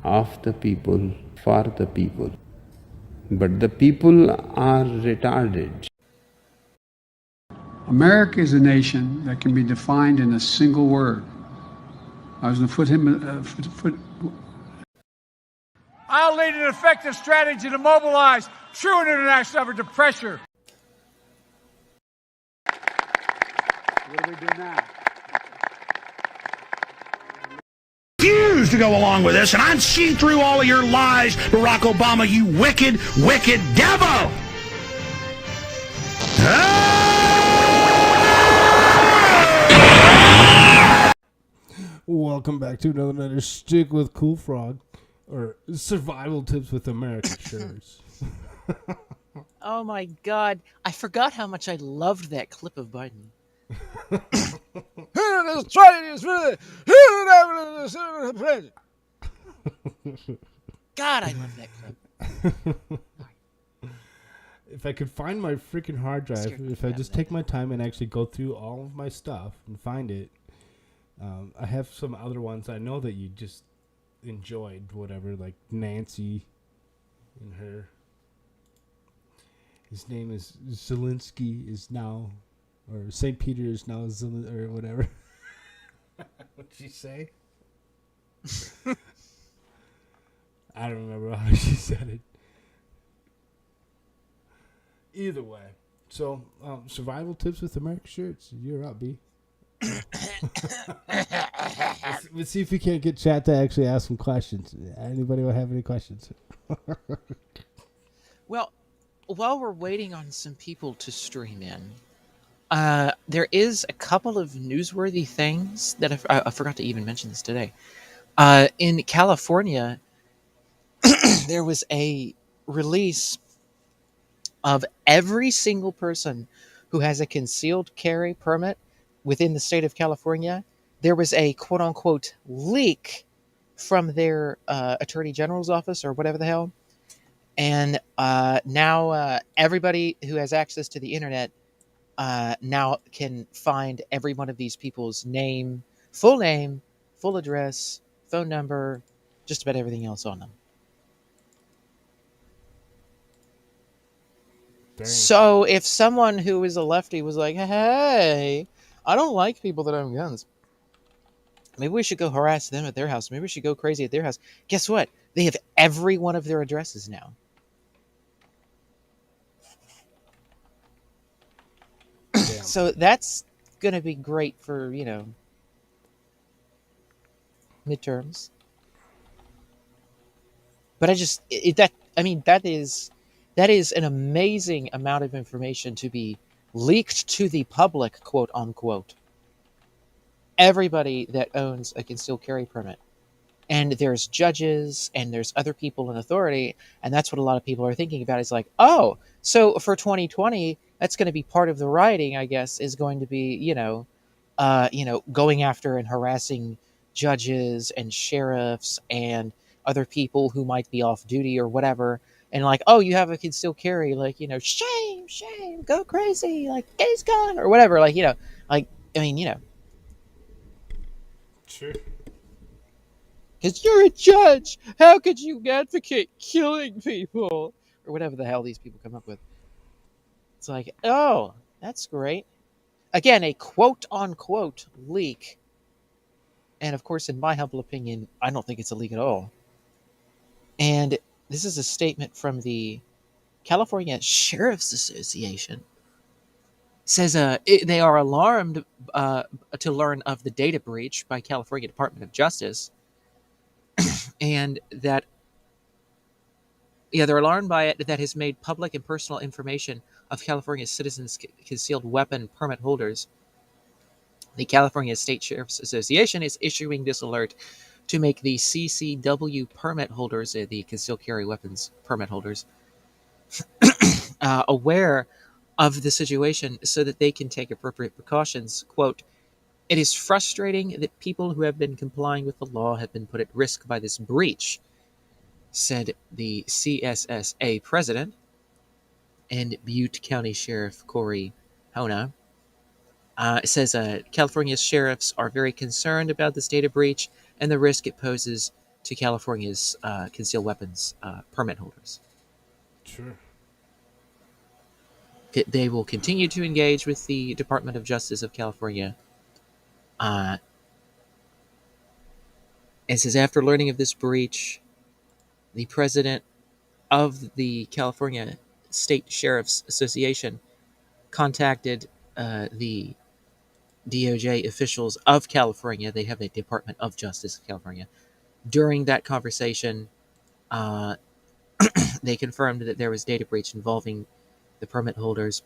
of the people, for the people. But the people are retarded. America is a nation that can be defined in a single word. I was going to I'll lead an effective strategy to mobilize true and international effort to pressure. What do we do now? Refuse to go along with this, and I've seen through all of your lies, Barack Obama, you wicked, wicked devil! Welcome back to another Stick with Koolfrogg, or Survival Tips with AmericaShirts. Oh my God. I forgot how much I loved that clip of Biden. God, I love that clip. If I could find my freaking hard drive, if I just take my time and actually go through all of my stuff and find it, I have some other ones I know that you just enjoyed, whatever, like Nancy and her. His name is Zelensky is now, or St. Peter is now or whatever. What'd she say? I don't remember how she said it. Either way. So, survival tips with AmericaShirts. You're up, B. Let's see if we can't get chat to actually ask some questions. Anybody will have any questions? Well, while we're waiting on some people to stream in, there is a couple of newsworthy things that I forgot to even mention this today. In California, there was a release of every single person who has a concealed carry permit within the state of California. There was a quote-unquote leak from their attorney general's office or whatever the hell. And now everybody who has access to the internet now can find every one of these people's name, full address, phone number, just about everything else on them. Dang. So if someone who is a lefty was like, hey, I don't like people that own guns, maybe we should go harass them at their house. Maybe we should go crazy at their house. Guess what? They have every one of their addresses now. So that's going to be great for, midterms. But that is an amazing amount of information to be leaked to the public, quote unquote. Everybody that owns a concealed carry permit. And there's judges and there's other people in authority. And that's what a lot of people are thinking about. Is like, oh, so for 2020, that's going to be part of the rioting, I guess, is going to be, going after and harassing judges and sheriffs and other people who might be off duty or whatever. And like, oh, you have a concealed carry, like, shame, go crazy, like, gays gone, or whatever, Sure. Because you're a judge. How could you advocate killing people? Or whatever the hell these people come up with. It's like, oh, that's great. Again, a quote-unquote leak. And, of course, in my humble opinion, I don't think it's a leak at all. And this is a statement from the California Sheriff's Association. It says they are alarmed to learn of the data breach by California Department of Justice. And that, they're alarmed by it, that has made public and personal information of California citizens' concealed weapon permit holders. The California State Sheriff's Association is issuing this alert to make the CCW permit holders, the concealed carry weapons permit holders, aware of the situation so that they can take appropriate precautions. Quote, "It is frustrating that people who have been complying with the law have been put at risk by this breach," said the CSSA president and Butte County Sheriff Corey Hona. It says California sheriffs are very concerned about this data breach and the risk it poses to California's concealed weapons permit holders. Sure. They will continue to engage with the Department of Justice of California. It says, after learning of this breach, the president of the California State Sheriff's Association contacted the DOJ officials of California. They have a Department of Justice of California. During that conversation, they confirmed that there was data breach involving the permit holders.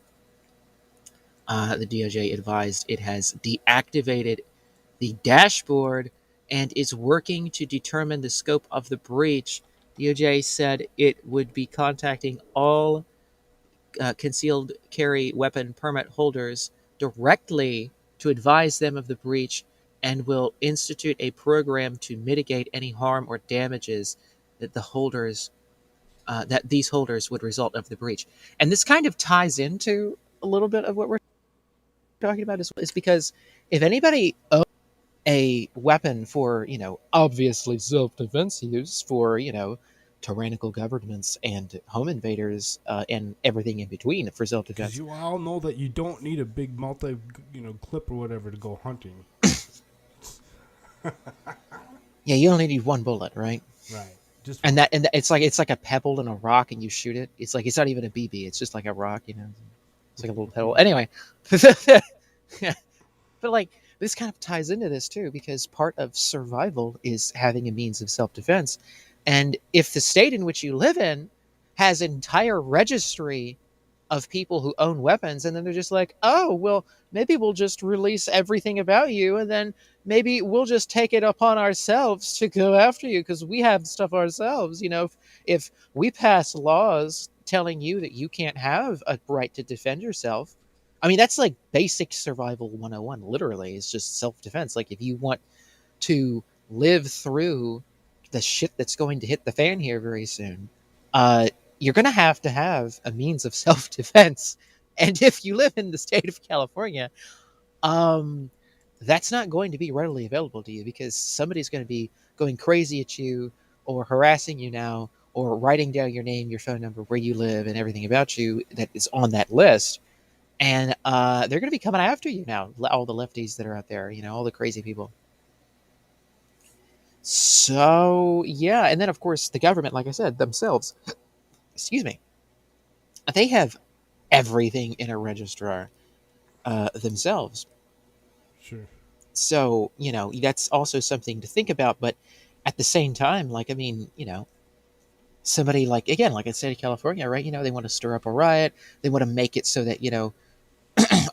The DOJ advised it has deactivated the dashboard and is working to determine the scope of the breach. DOJ said it would be contacting all concealed carry weapon permit holders directly to advise them of the breach and will institute a program to mitigate any harm or damages that these holders would result of the breach. And this kind of ties into a little bit of what we're talking about is because if anybody owns a weapon for, obviously self-defense use for, tyrannical governments and home invaders and everything in between for Because self-defense. you all know that you don't need a big clip or whatever to go hunting. Yeah, you only need one bullet, right? Right. Just And it's like a pebble and a rock, and you shoot it. It's like it's not even a BB. It's just like a rock, It's like a little pebble. Anyway, but like this kind of ties into this too, because part of survival is having a means of self-defense. And if the state in which you live in has an entire registry of people who own weapons, and then they're just like, oh, well, maybe we'll just release everything about you, and then maybe we'll just take it upon ourselves to go after you because we have stuff ourselves. If we pass laws telling you that you can't have a right to defend yourself, I mean, that's like basic survival 101, literally. It's just self-defense. Like, if you want to live through the shit that's going to hit the fan here very soon, you're going to have a means of self-defense. And if you live in the state of California, that's not going to be readily available to you because somebody's going to be going crazy at you or harassing you now or writing down your name, your phone number, where you live, and everything about you that is on that list. And they're going to be coming after you now, all the lefties that are out there, all the crazy people. So, yeah. And then, of course, the government, like I said, themselves, excuse me, they have everything in a registrar themselves. sure. So, that's also something to think about. But at the same time, somebody like, again, like I said, in California, right? They want to stir up a riot. They want to make it so that,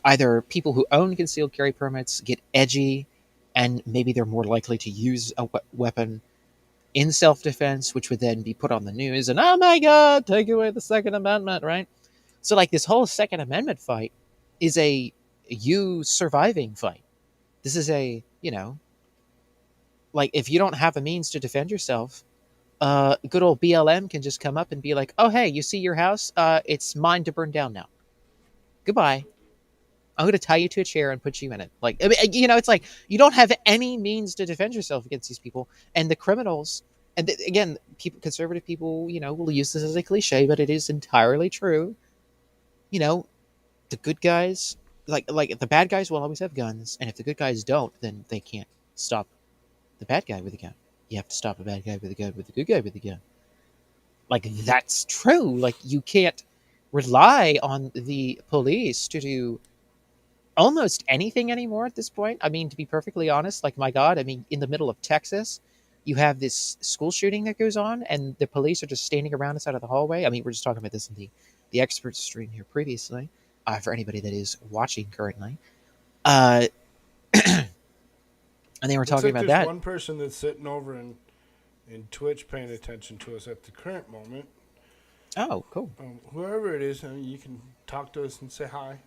either people who own concealed carry permits get edgy and maybe they're more likely to use a weapon in self-defense, which would then be put on the news and, oh my God, take away the Second Amendment, right? So like this whole Second Amendment fight is a you surviving fight. This is a, like if you don't have a means to defend yourself, good old BLM can just come up and be like, oh, hey, you see your house? It's mine to burn down now. Goodbye. I'm going to tie you to a chair and put you in it. Like, I mean, it's like you don't have any means to defend yourself against these people. And the criminals, and again, conservative people, will use this as a cliche, but it is entirely true. The good guys, like the bad guys will always have guns. And if the good guys don't, then they can't stop the bad guy with a gun. You have to stop a bad guy with a gun with a good guy with a gun. Like, that's true. Like, you can't rely on the police to do almost anything anymore at this point. I mean, to be perfectly honest, like, my God, I mean, in the middle of Texas, you have this school shooting that goes on, and the police are just standing around inside of the hallway. I mean, we're just talking about this in the expert stream here previously, for anybody that is watching currently. And they were talking about that. One person that's sitting over in Twitch paying attention to us at the current moment. Oh, cool. Whoever it is, you can talk to us and say hi.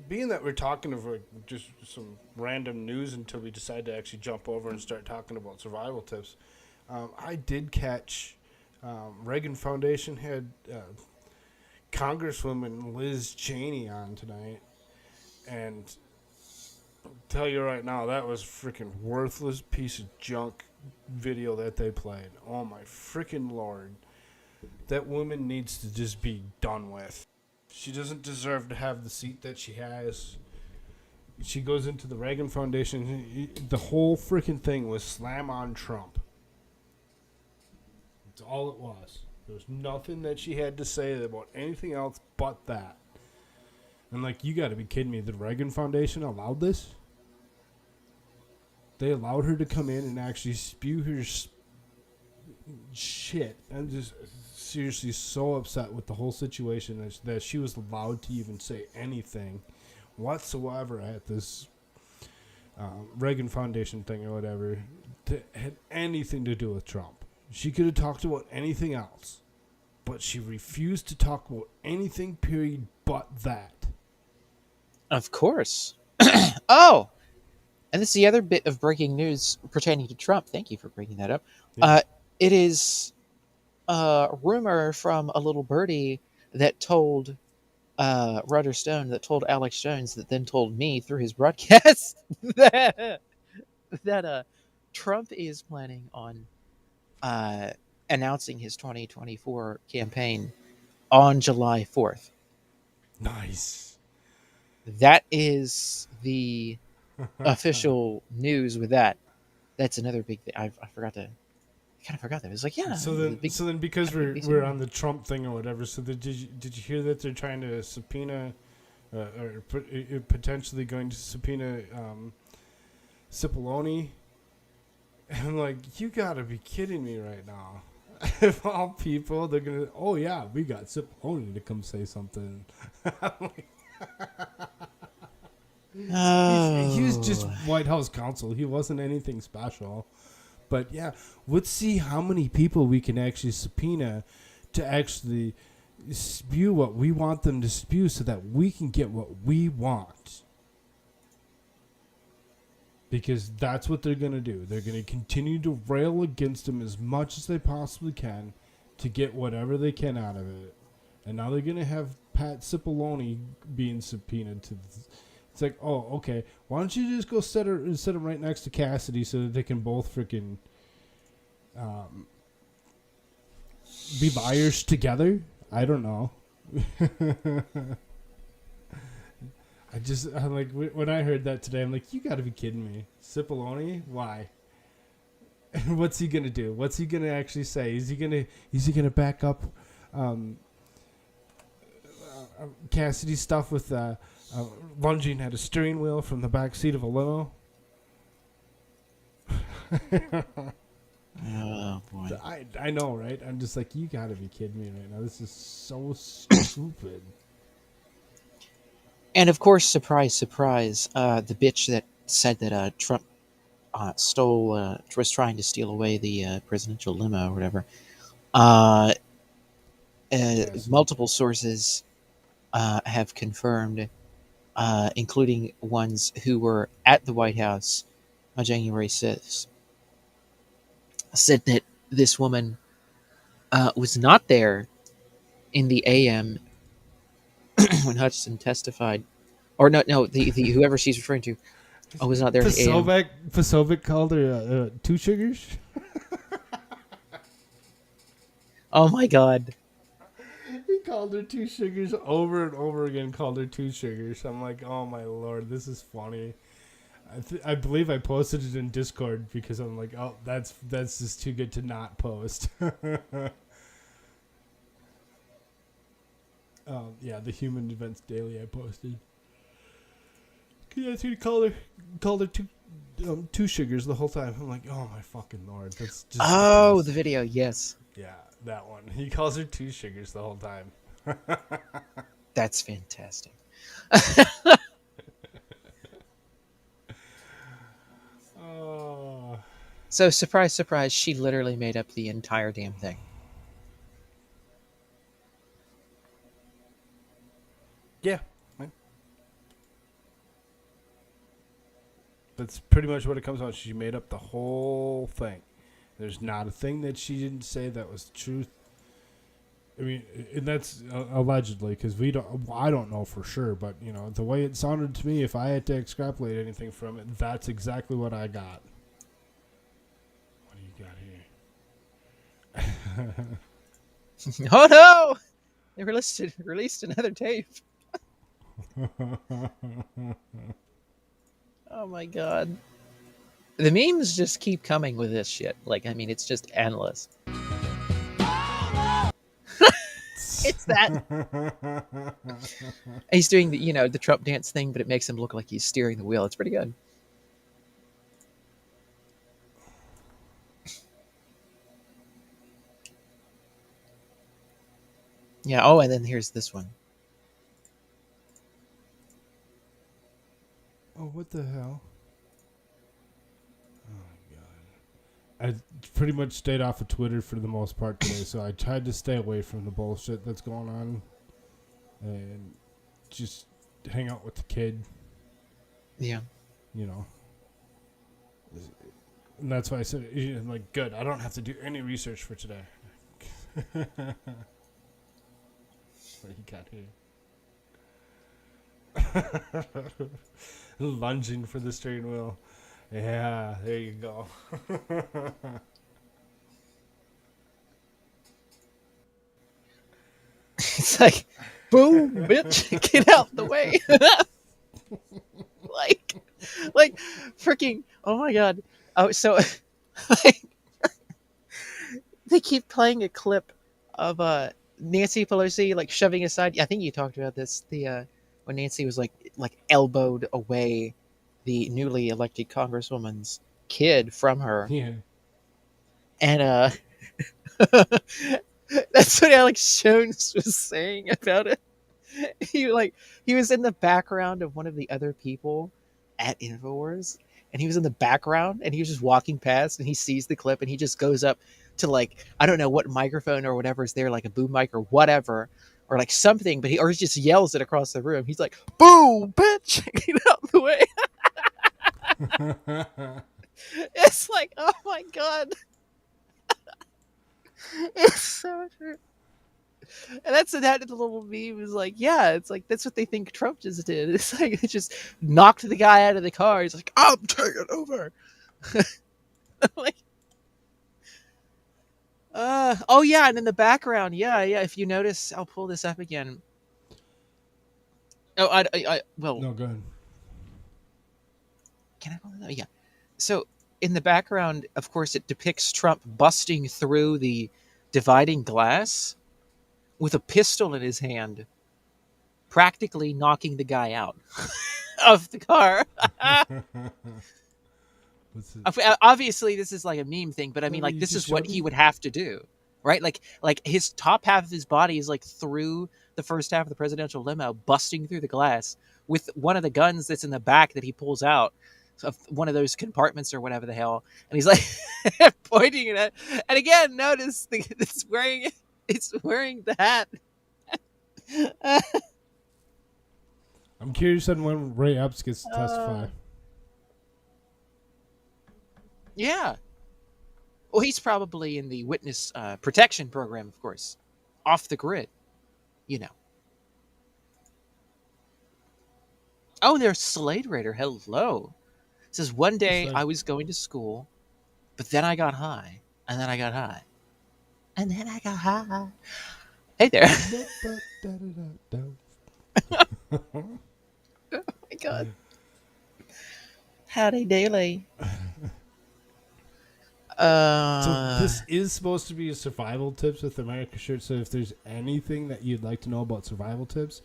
Being that we're talking over just some random news until we decide to actually jump over and start talking about survival tips, I did catch Reagan Foundation had Congresswoman Liz Cheney on tonight, and I'll tell you right now, that was a freaking worthless piece of junk video that they played. Oh my freaking Lord. That woman needs to just be done with. She doesn't deserve to have the seat that she has. She goes into the Reagan Foundation. The whole freaking thing was slam on Trump. That's all it was. There was nothing that she had to say about anything else but that. I'm like, you got to be kidding me. The Reagan Foundation allowed this? They allowed her to come in and actually spew her shit. I'm just seriously so upset with the whole situation that she was allowed to even say anything whatsoever at this Reagan Foundation thing or whatever that had anything to do with Trump. She could have talked about anything else, but she refused to talk about anything, period, but that. Of course. Oh, and this is the other bit of breaking news pertaining to Trump. Thank you for bringing that up. Yeah. It is a rumor from a little birdie that told Roger Stone, that told Alex Jones, that then told me through his broadcast that Trump is planning on announcing his 2024 campaign on July 4th. Nice. That is the official news with that. That's another big thing. I forgot to. I kind of forgot that. It was like, yeah. So then, because we're on the Trump thing or whatever. So did you hear that they're trying to subpoena, or potentially going to subpoena Cipollone? And I'm like, you gotta be kidding me right now. Of all people, they're gonna. Oh yeah, we got Cipollone to come say something. I'm like, he was just White House counsel. He wasn't anything special. But yeah, let's see how many people we can actually subpoena to actually spew what we want them to spew so that we can get what we want. Because that's what they're going to do. They're going to continue to rail against him as much as they possibly can to get whatever they can out of it. And now they're going to have Pat Cipollone being subpoenaed to... It's like, oh, okay. Why don't you just go set him right next to Cassidy so that they can both freaking be liars together? I don't know. I'm like, when I heard that today, I'm like, you got to be kidding me. Cipollone? Why? What's he gonna do? What's he gonna actually say? Is he gonna back up Cassidy's stuff with lunging at a steering wheel from the back seat of a limo? Oh boy! I know, right? I'm just like, you got to be kidding me right now. This is so stupid. And of course, surprise, surprise, the bitch that said that Trump was trying to steal away the presidential limo or whatever. Yes. Multiple sources have confirmed, including ones who were at the White House on January 6th, said that this woman was not there in the AM when Hutchinson testified, or no, the whoever she's referring to was not there in the AM. Pasovic called her two sugars. Oh my God! He called her two sugars over and over again. Called her two sugars. I'm like, oh my Lord, this is funny. I believe I posted it in Discord because I'm like, oh, that's just too good to not post. Yeah, the Human Events Daily I posted. Yeah, he called her two sugars the whole time. I'm like, oh my fucking Lord, that's just. Oh, the video, yes. Yeah, that one. He calls her two sugars the whole time. That's fantastic. Oh. So, surprise, surprise, she literally made up the entire damn thing. Yeah. That's pretty much what it comes on. She made up the whole thing. There's not a thing that she didn't say that was truth. I mean, and that's allegedly, because I don't know for sure, but you know, the way it sounded to me, if I had to extrapolate anything from it, that's exactly what I got. What are Oh no! They released another tape. Oh my god. The memes just keep coming with this shit. Like, I mean, it's just endless. It's that. He's doing the Trump dance thing, but it makes him look like he's steering the wheel. It's pretty good. Yeah. Oh, and then here's this one. Oh, what the hell? I pretty much stayed off of Twitter for the most part today, so I tried to stay away from the bullshit that's going on and just hang out with the kid. Yeah. You know. And that's why I said, I'm like, good, I don't have to do any research for today. What do you got here? Lunging for the steering wheel. Yeah, there you go. It's like, boom, bitch, get out the way. like, freaking, oh my god. Oh, so, like, they keep playing a clip of Nancy Pelosi like shoving aside. I think you talked about this. When Nancy was like elbowed away the newly elected congresswoman's kid from her. Yeah. And that's what Alex Jones was saying about it. He was in the background of one of the other people at InfoWars, and he was in the background, and he was just walking past, and he sees the clip, and he just goes up to like, I don't know what microphone or whatever is there, like a boom mic or whatever, or like something, but he just yells it across the room. He's like, "Boo, bitch, get out the way." It's like, oh my god. It's so true. And that little meme is like, yeah, it's like that's what they think Trump just did. It's like it just knocked the guy out of the car. He's like, I'm taking over. Like, oh yeah, and in the background, yeah. If you notice, I'll pull this up again. Oh, well, no, go ahead. Can I pull it up? Yeah. So in the background, of course, it depicts Trump busting through the dividing glass with a pistol in his hand, practically knocking the guy out of the car. Obviously, this is like a meme thing, but I mean, like, this is what he would have to do, right? Like his top half of his body is like through the first half of the presidential limo, busting through the glass with one of the guns that's in the back that he pulls out of one of those compartments or whatever the hell, and he's like pointing it at. And again, notice it's wearing the hat. I'm curious on when Ray Epps gets to testify. Yeah. Well, he's probably in the witness protection program, of course, off the grid, you know. Oh, there's Slade Raider. Hello. It says, one day I was going to school, but then I got high, and then I got high, and then I got high. Hey there. Oh my god. Howdy daily. So this is supposed to be a survival tips with AmericaShirts. So if there's anything that you'd like to know about survival tips,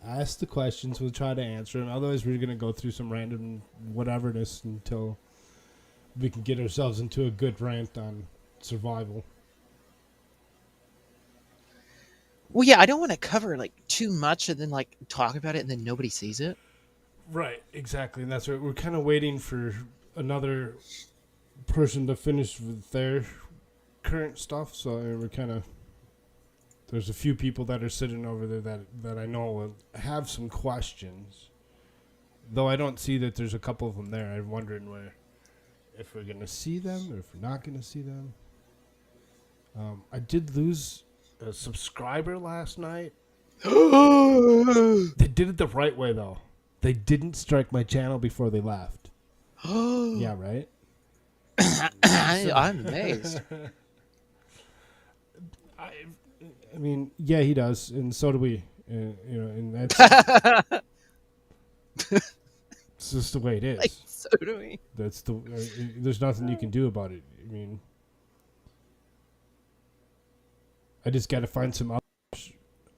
ask the questions. We'll try to answer them. Otherwise, we're going to go through some random whateverness until we can get ourselves into a good rant on survival. Well, yeah, I don't want to cover like too much and then like talk about it and then nobody sees it. Right, exactly. And that's right. We're kind of waiting for another person to finish with their current stuff. So we're kind of... There's a few people that are sitting over there that I know will have some questions. Though I don't see that there's a couple of them there. I'm wondering if we're going to see them or if we're not going to see them. I did lose a subscriber last night. They did it the right way, though. They didn't strike my channel before they left. Yeah, right? I'm amazed. I mean, yeah, he does, and so do we. And that's it's just the way it is. Like, so do we. That's there's nothing you can do about it. I mean, I just got to find some other.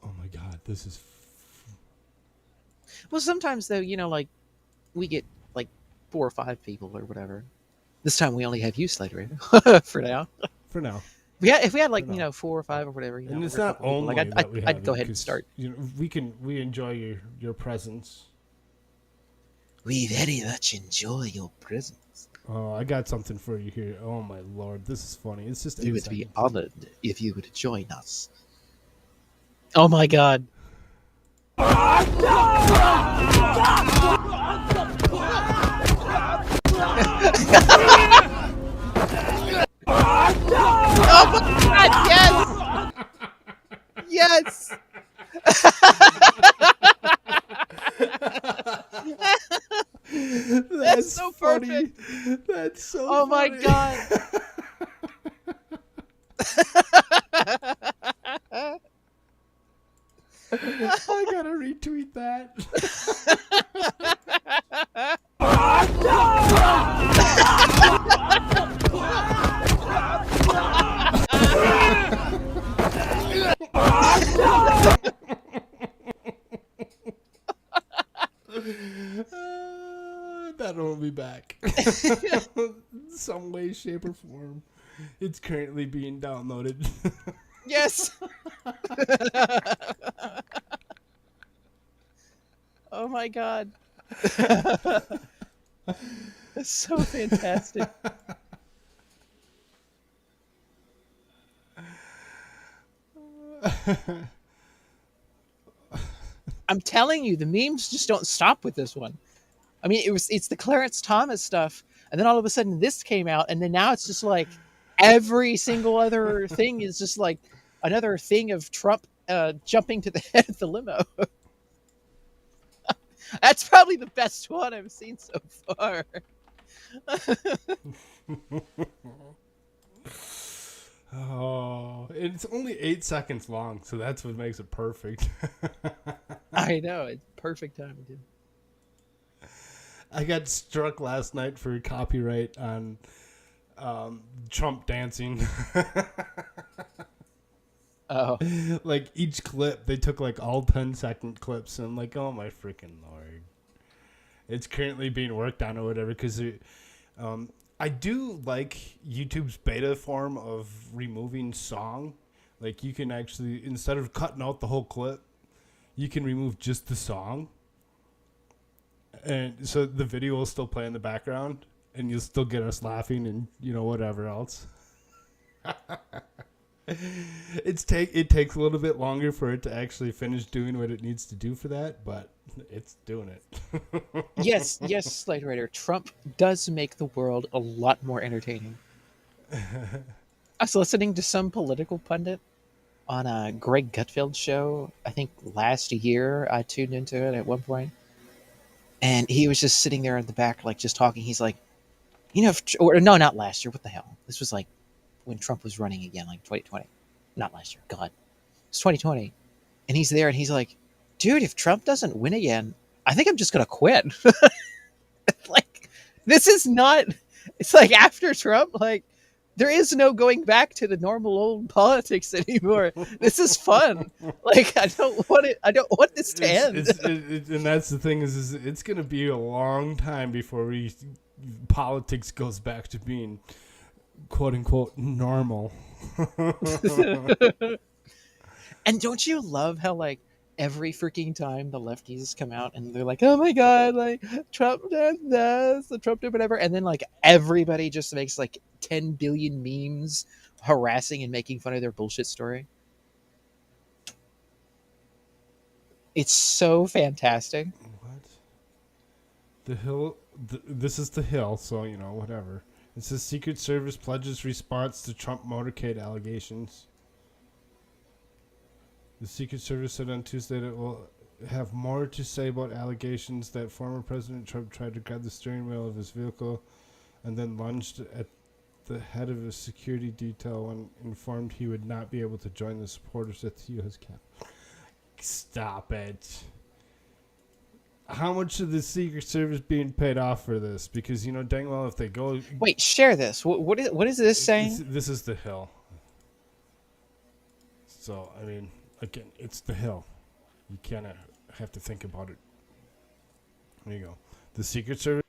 Oh my God, this is. Well, sometimes though, like we get like 4 or 5 people or whatever. This time we only have you, Slater, for now. For now. If we had like 4 or 5 or whatever, And it's not only like that we have I'd go ahead and because, start. We enjoy your presence. We very much enjoy your presence. Oh, I got something for you here. Oh my Lord, this is funny. It's just You 8 would seconds. be honored if you would join us. Oh my God. Oh my God, yes! Yes! That's so funny. perfect. That's so Oh funny. my God. I gotta retweet that. That will be back. Some way, shape, or form. It's currently being downloaded. Yes. Oh my God. That's so fantastic. I'm telling you, the memes just don't stop with this one. I mean, it's the Clarence Thomas stuff, and then all of a sudden this came out, and then now it's just like every single other thing is just like another thing of Trump jumping to the head of the limo. That's probably the best one I've seen so far. Oh, it's only 8 seconds long, so that's what makes it perfect. I know, it's perfect timing, dude. I got struck last night for copyright on Trump dancing. Oh, Like each clip, they took like all 10-second clips, and I'm like, oh my freaking Lord. It's currently being worked on or whatever, because I do like YouTube's beta form of removing song. Like you can actually, instead of cutting out the whole clip, you can remove just the song. And so the video will still play in the background, and you'll still get us laughing and, whatever else. It takes a little bit longer for it to actually finish doing what it needs to do for that, but it's doing it. yes, Slater. Trump does make the world a lot more entertaining. I was listening to some political pundit on a Greg Gutfeld show. I think last year I tuned into it at one point, and he was just sitting there in the back, like just talking. He's like, or no, not last year. What the hell? This was like when Trump was running again, like 2020. Not last year. God, it's 2020. And he's there, and he's like, dude, if Trump doesn't win again, I think I'm just gonna quit. Like, this is not. It's like after Trump, like there is no going back to the normal old politics anymore. This is fun. Like I don't want it. I don't want this to end. And that's the thing is it's going to be a long time before politics goes back to being quote unquote normal. And don't you love how like every freaking time the lefties come out and they're like, oh my God, like Trump did this, Trump did whatever. And then like everybody just makes like 10 billion memes harassing and making fun of their bullshit story. It's so fantastic. What? The Hill, this is The Hill, so, whatever. It says Secret Service pledges response to Trump motorcade allegations. The Secret Service said on Tuesday that it will have more to say about allegations that former President Trump tried to grab the steering wheel of his vehicle and then lunged at the head of a security detail when informed he would not be able to join the supporters at the U.S. Capitol. Stop it. How much of the Secret Service being paid off for this? Because, you know, dang well if they go... Wait, share this. What is this saying? This is the Hill. So, I mean, again, it's the Hill. You kind of have to think about it. There you go. The Secret Service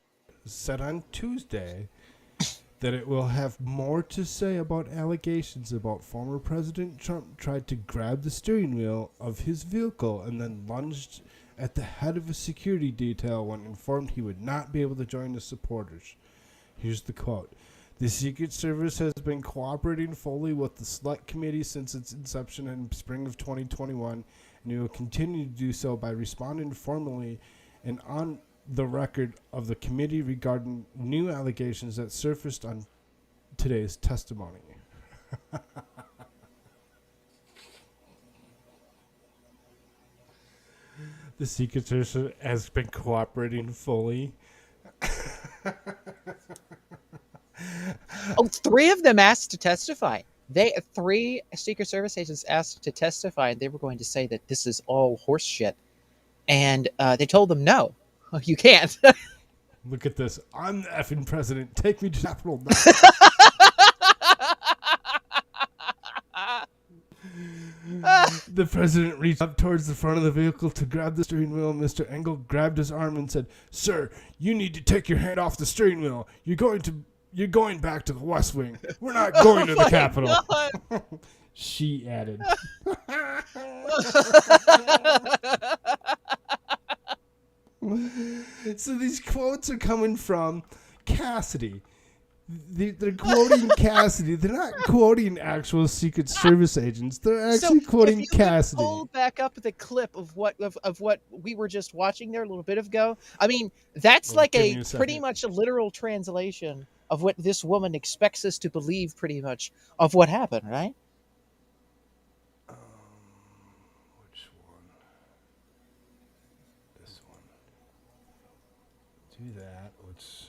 said on Tuesday that it will have more to say about allegations about former President Trump tried to grab the steering wheel of his vehicle and then lunged at the head of a security detail when informed he would not be able to join the supporters. Here's the quote. The Secret Service has been cooperating fully with the Select Committee since its inception in spring of 2021, and it will continue to do so by responding formally and on the record of the committee regarding new allegations that surfaced on today's testimony. The Secret Service has been cooperating fully. Oh, 3 of them asked to testify. 3 Secret Service agents asked to testify, and they were going to say that this is all horse shit. And they told them, no, you can't. Look at this. I'm the effing president. Take me to Capitol now. The president reached up towards the front of the vehicle to grab the steering wheel. Mr. Engel grabbed his arm and said, "Sir, you need to take your hand off the steering wheel. You're going back to the West Wing. We're not going to the Capitol." She added. So these quotes are coming from Cassidy. They're quoting Cassidy. They're not quoting actual Secret Service agents. They're actually quoting Cassidy. Pull back up the clip of what we were just watching there a little bit ago. I mean, that's like a pretty much a literal translation of what this woman expects us to believe, pretty much, of what happened, right? Which one? This one. Do that. Let's.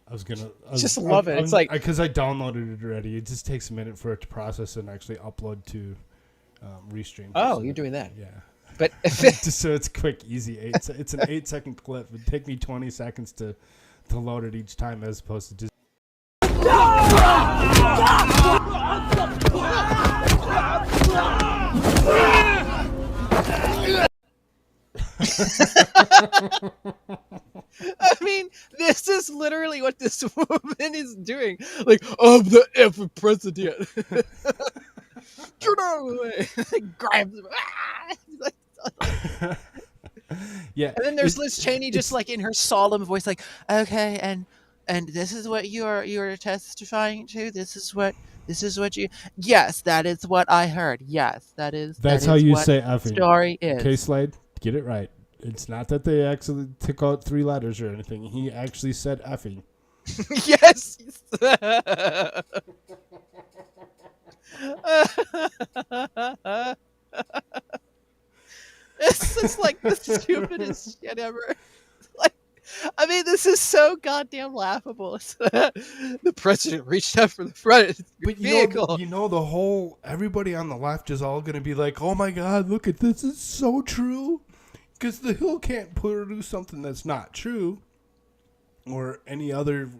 I just love it. It's like because I downloaded it already. It just takes a minute for it to process and actually upload to Restream. Oh, so, you're doing that. Yeah. But just so it's quick, easy. It's an 8-second clip. It'd take me 20 seconds to load it each time, as opposed to just. I mean, this is literally what this woman is doing. Like, I'm the effing president. Get out of the way. Grabs him. Yeah. And then there's Liz Cheney just like in her solemn voice, like, okay, and this is what you're testifying to. This is what you. Yes, that is what I heard. Yes, that's how you what say effing. Story is. Okay, Slade, get it right. It's not that they actually took out 3 letters or anything. He actually said effing. Yes. This is like the stupidest shit ever. Like, I mean, this is so goddamn laughable. The president reached out for the front But vehicle. you know, the whole everybody on the left is all going to be like, "Oh my God, look at this! It's so true." Because the Hill can't produce something that's not true, or any other,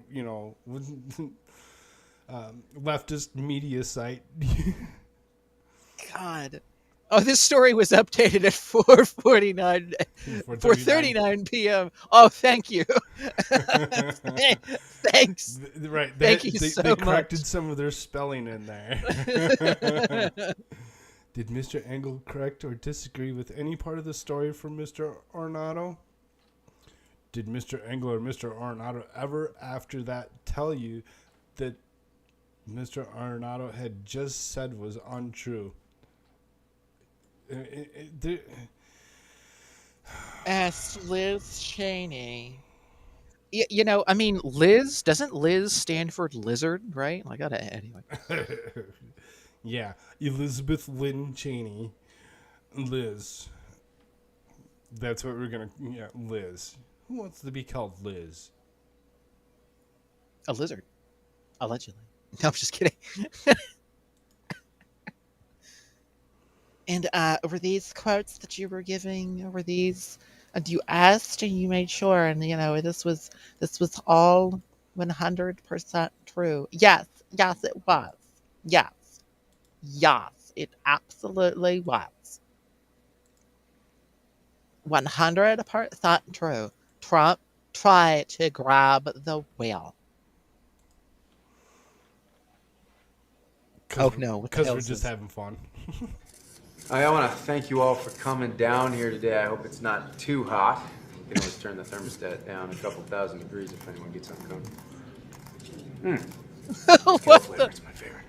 leftist media site. God. Oh, this story was updated at 4:49, 4:39 p.m. Oh, thank you. Thanks. Right. Thank you so much. They corrected much. some of their spelling in there. Did Mr. Engel correct or disagree with any part of the story from Mr. Ornato? Did Mr. Engel or Mr. Ornato ever after that tell you that Mr. Ornato had just said was untrue? Asked Liz Cheney. I mean, Liz, doesn't Liz stand for lizard, right? I gotta, anyway. Yeah, Elizabeth Lynn Cheney, Liz. That's what we're gonna. Yeah, Liz. Who wants to be called Liz? A lizard, allegedly. No, I'm just kidding. And over these quotes that you were giving, over these, and you asked and you made sure, and this was all 100% true. Yes, yes, it was. Yes, yes, it absolutely was. 100% true. Trump tried to grab the whale. Oh no! Because we're just having fun. I want to thank you all for coming down here today. I hope it's not too hot. You can always turn the thermostat down a couple thousand degrees if anyone gets uncomfortable. Kale flavor is my favorite.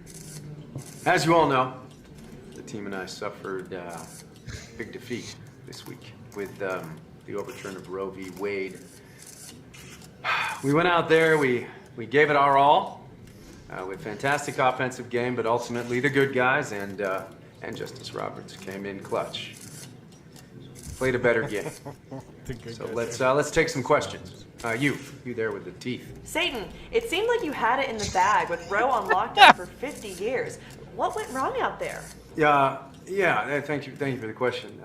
As you all know, the team and I suffered a big defeat this week with the overturn of Roe v. Wade. We went out there, we gave it our all with fantastic offensive game, but ultimately the good guys and Justice Roberts came in clutch. Played a better game. So let's take some questions. You there with the teeth. Satan, it seemed like you had it in the bag with Roe on lockdown for 50 years. What went wrong out there? Yeah. Thank you for the question.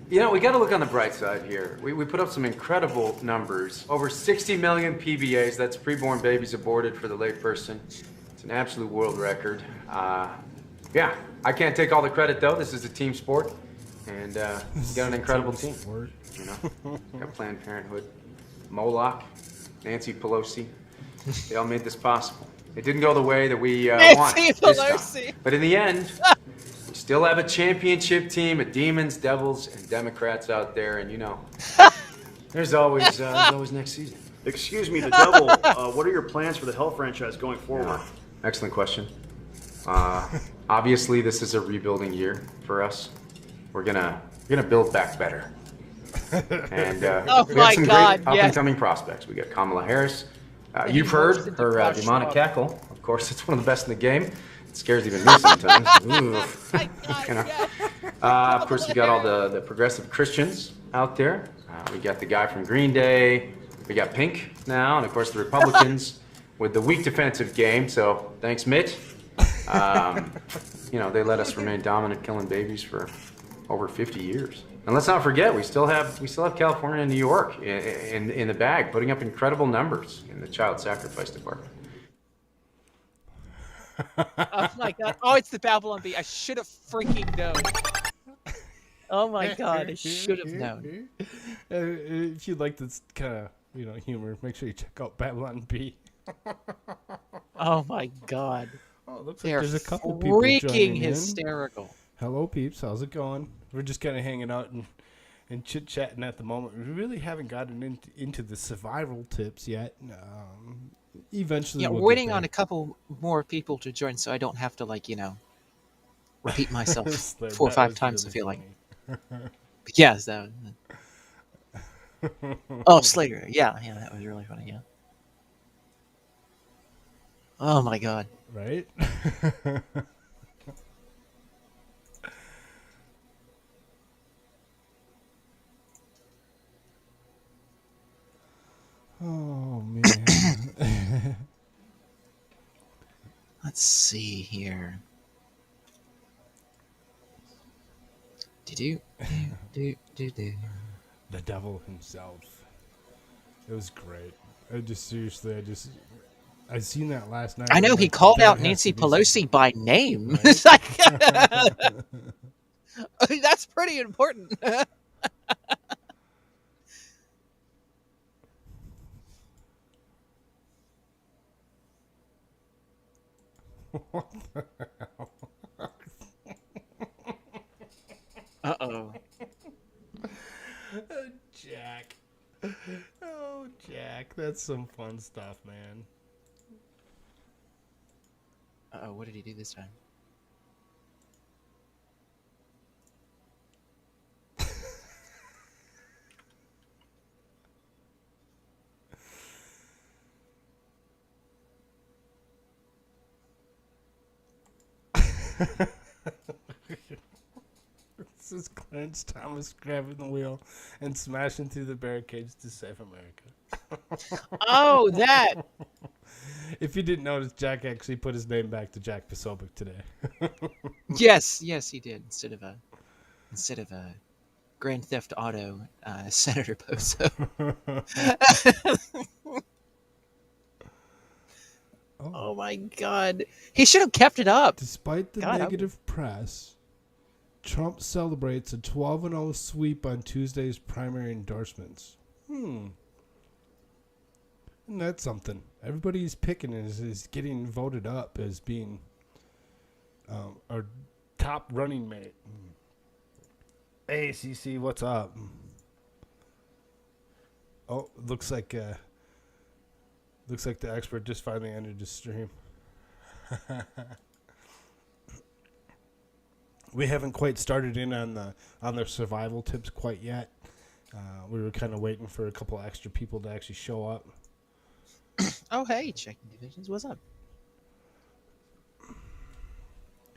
We got to look on the bright side here. We put up some incredible numbers. Over 60 million PBAs. That's preborn babies aborted for the layperson. It's an absolute world record. Yeah, I can't take all the credit though. This is a team sport, and we got an incredible team. Got Planned Parenthood, Moloch, Nancy Pelosi. They all made this possible. It didn't go the way that we wanted this time. But in the end, we still have a championship team of demons, devils, and Democrats out there, and there's always next season. Excuse me, the devil. What are your plans for the Hell franchise going forward? Excellent question. Obviously, this is a rebuilding year for us. We're gonna build back better. And we have some great up-and-coming prospects. We got Kamala Harris. You've heard her demonic cackle. Of course, it's one of the best in the game. It scares even me sometimes. Of course, we got all the progressive Christians out there. We got the guy from Green Day. We got Pink now, and of course the Republicans with the weak defensive game. So thanks, Mitt. They let us remain dominant, killing babies for over 50 years. And let's not forget, we still have California and New York in the bag, putting up incredible numbers in the child sacrifice department. Oh my god! Oh, it's the Babylon Bee. I should have freaking known. Oh my god! I should have known. If you like this kind of humor, make sure you check out Babylon Bee. Oh my god! Oh, it looks like there's a couple people freaking hysterical. Hello, peeps. How's it going? We're just kind of hanging out and chit-chatting at the moment. We really haven't gotten into the survival tips yet. Eventually, we're waiting on a couple more people to join, so I don't have to repeat myself 4 or 5 times. Really I feel like. Yes, that. Oh, Slater. Yeah, that was really funny. Yeah. Oh my god. Right? Oh man. Let's see here. Do. The devil himself. It was great. I seen that last night. I know he called out Nancy Pelosi by name. Right. It's like, that's pretty important. What the hell? Uh-oh. Jack. Oh, Jack. That's some fun stuff, man. Uh-oh, what did he do this time? It's is Clarence Thomas grabbing the wheel and smashing through the barricades to save America. Oh, that. If you didn't notice, Jack actually put his name back to Jack Posobiec today. Yes, he did. Instead of a Grand Theft Auto Senator Poso. Oh my God. He should have kept it up. Despite the negative press, Trump celebrates a 12-0 sweep on Tuesday's primary endorsements. And that's something. Everybody's picking is getting voted up as being our top running mate. Hey, CC, what's up? Oh, looks like the expert just finally ended the stream. We haven't quite started in on their survival tips quite yet. We were kind of waiting for a couple extra people to actually show up. Oh, hey, checking divisions. What's up?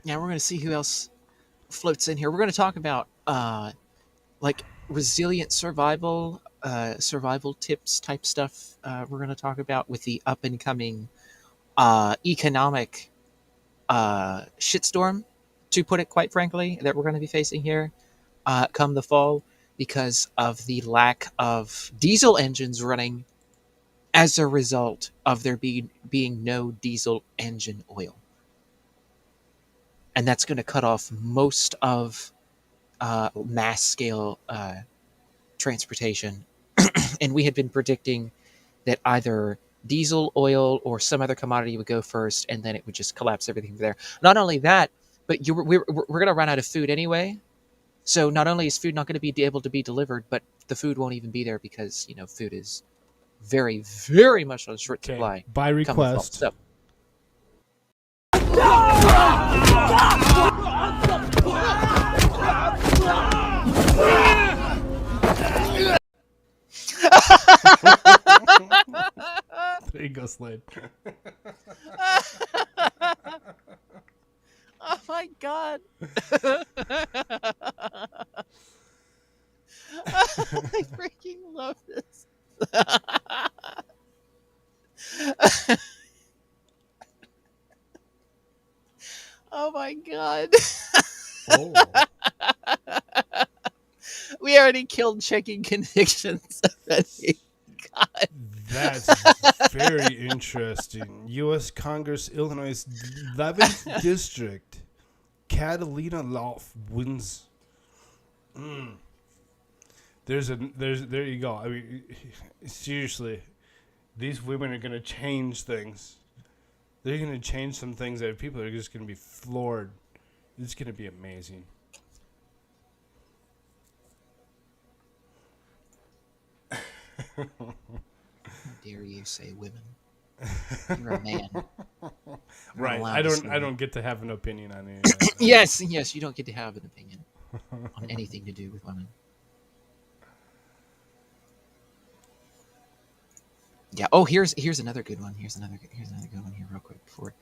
Yeah, we're going to see who else floats in here. We're going to talk about like resilient survival tips type stuff. We're going to talk about with the up and coming economic shitstorm, to put it quite frankly, that we're going to be facing here come the fall because of the lack of diesel engines running as a result of there being no diesel engine oil. And that's going to cut off most of mass scale transportation. And we had been predicting that either diesel, oil, or some other commodity would go first, and then it would just collapse everything there. Not only that, but we're going to run out of food anyway. So not only is food not going to be able to be delivered, but the food won't even be there because, food is very, very much on short supply. By request. So. There you go, Slade. Oh my God. I freaking love this. Oh my God. Oh. We already killed checking convictions already. God. That's very interesting. U.S. Congress, Illinois' 11th district. Catalina Loft wins. There you go. I mean, seriously, these women are going to change things. They're going to change some things that people are just going to be floored. It's going to be amazing. How dare you say women? You're a man. Right. I don't get to have an opinion on it. Yes, you don't get to have an opinion on anything to do with women. Yeah. Oh, here's another good one. Here's another good one here, real quick. Before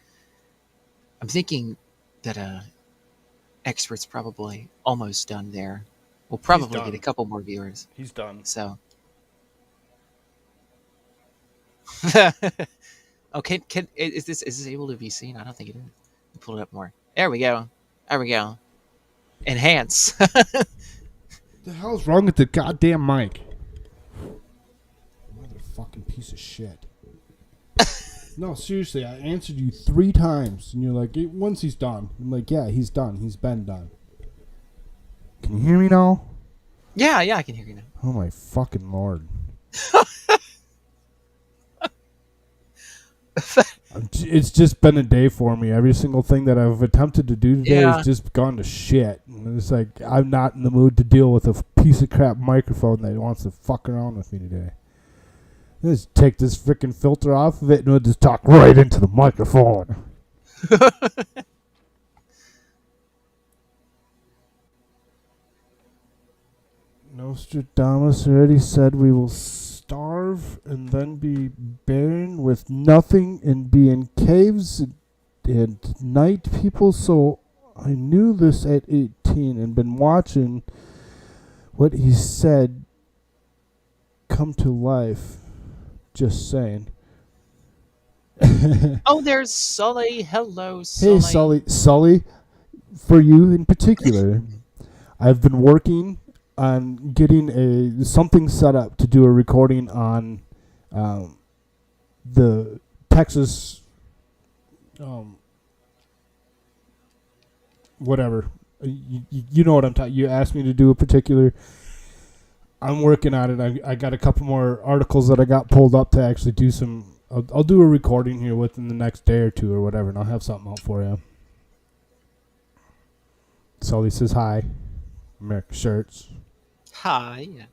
I'm thinking that expert's probably almost done there. We'll probably get a couple more viewers. He's done. So. Okay, is this able to be seen? I don't think it is. Pull it up more. There we go. Enhance. The hell's wrong with the goddamn mic? Motherfucking piece of shit. No, seriously, I answered you 3 times, and you're like, once he's done. I'm like, yeah, he's done. He's been done. Can you hear me now? Yeah, I can hear you now. Oh my fucking Lord. It's just been a day for me. Every single thing that I've attempted to do today has just gone to shit. And it's like, I'm not in the mood to deal with a piece of crap microphone that wants to fuck around with me today. Just take this freaking filter off of it and we'll just talk right into the microphone. Nostradamus already said we will starve and then be barren with nothing and be in caves and night people. So I knew this at 18 and been watching what he said come to life. Just saying. Oh, there's Sully. Hello, Sully. Hey, Sully. Sully, for you in particular, I've been working on getting something set up to do a recording on the Texas, whatever. You know what I'm talking. You asked me to do a particular. I'm working on it. I got a couple more articles that I got pulled up to actually do some. I'll do a recording here within the next day or two or whatever, and I'll have something out for you. Sully says hi. AmericaShirts. Hi.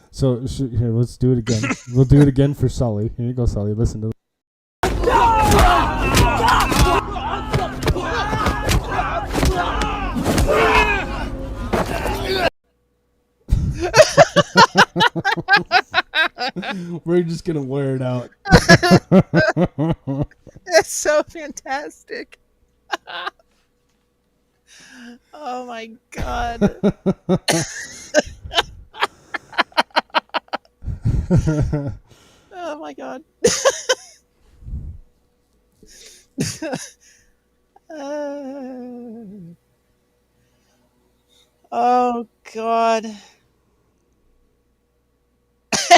So here, let's do it again. We'll do it again for Sully. Here you go, Sully. Listen to this. We're just gonna wear it out. That's so fantastic. Oh my god. Oh my god. Oh god.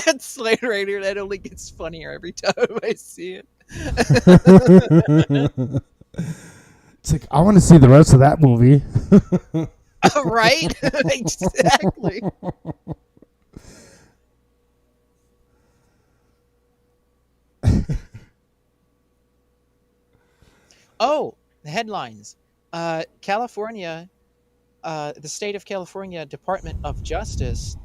That's Slate Raider. That only gets funnier every time I see it. It's like, I want to see the rest of that movie. Right? Exactly. Oh, the headlines. California, the state of California Department of Justice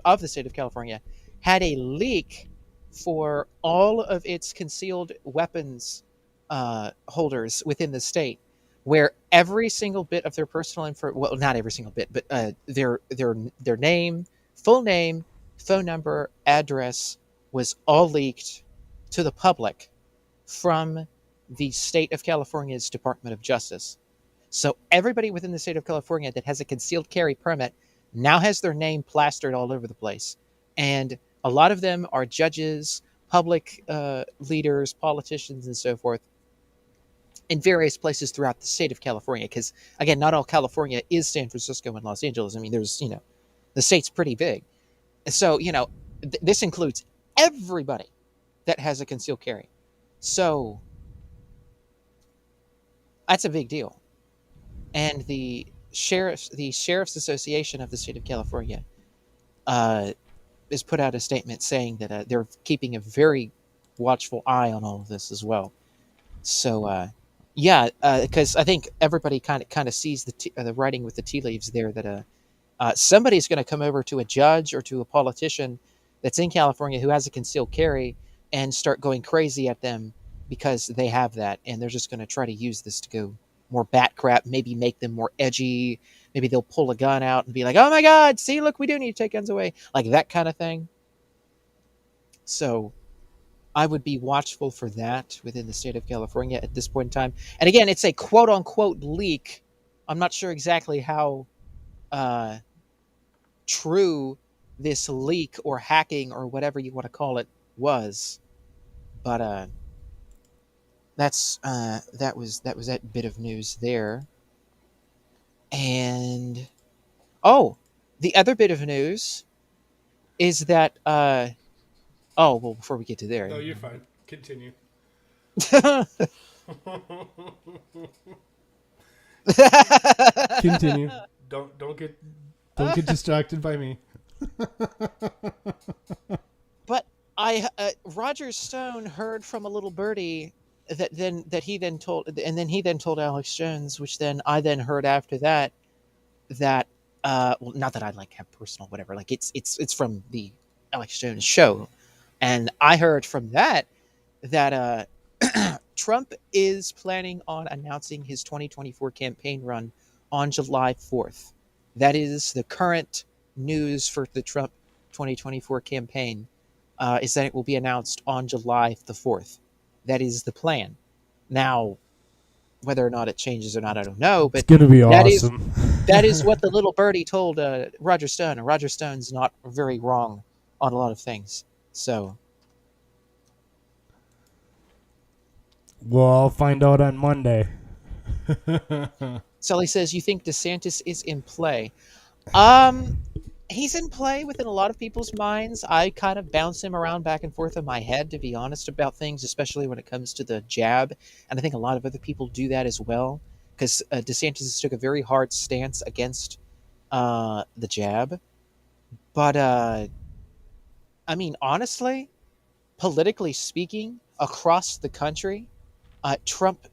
of the state of California had a leak for all of its concealed weapons holders within the state, where every single bit of their personal info, well, not every single bit, but their name, full name, phone number, address was all leaked to the public from the state of California's Department of Justice. So everybody within the state of California that has a concealed carry permit now has their name plastered all over the place. And a lot of them are judges, public leaders, politicians, and so forth in various places throughout the state of California. Because, again, not all California is San Francisco and Los Angeles. I mean, there's, the state's pretty big. So, this includes everybody that has a concealed carry. So that's a big deal. And the Sheriff's Association of the state of California has put out a statement saying that they're keeping a very watchful eye on all of this as well. So, because I think everybody kind of sees the writing with the tea leaves there that somebody's going to come over to a judge or to a politician that's in California who has a concealed carry and start going crazy at them because they have that, and they're just going to try to use this to go more bat crap, maybe make them more edgy. Maybe they'll pull a gun out and be like, oh my God, see, look, we do need to take guns away. Like that kind of thing. So I would be watchful for that within the state of California at this point in time. And again, it's a quote unquote leak. I'm not sure exactly how true this leak or hacking or whatever you want to call it was. But that was that bit of news there. And the other bit of news is that before we get to there. No, you're fine. Continue. Continue. Don't get distracted by me. But Roger Stone heard from a little birdie that he then told Alex Jones, which then I then heard after that not that I like have personal whatever, like it's from the Alex Jones show, and I heard from that Trump is planning on announcing his 2024 campaign run on July 4th. That is the current news for the Trump 2024 campaign. is that it will be announced on July the 4th. That is the plan. Now, whether or not it changes or not, I don't know. It's But gonna be that is awesome. that is what the little birdie told Roger Stone, and Roger Stone's not very wrong on a lot of things. So, Well, I'll find out on Monday. Sully says, "You think DeSantis is in play?" He's in play within a lot of people's minds. I kind of bounce him around back and forth in my head, to be honest about things, especially when it comes to the jab. And I think a lot of other people do that as well, because DeSantis took a very hard stance against the jab. But I mean, honestly, politically speaking, across the country, Trump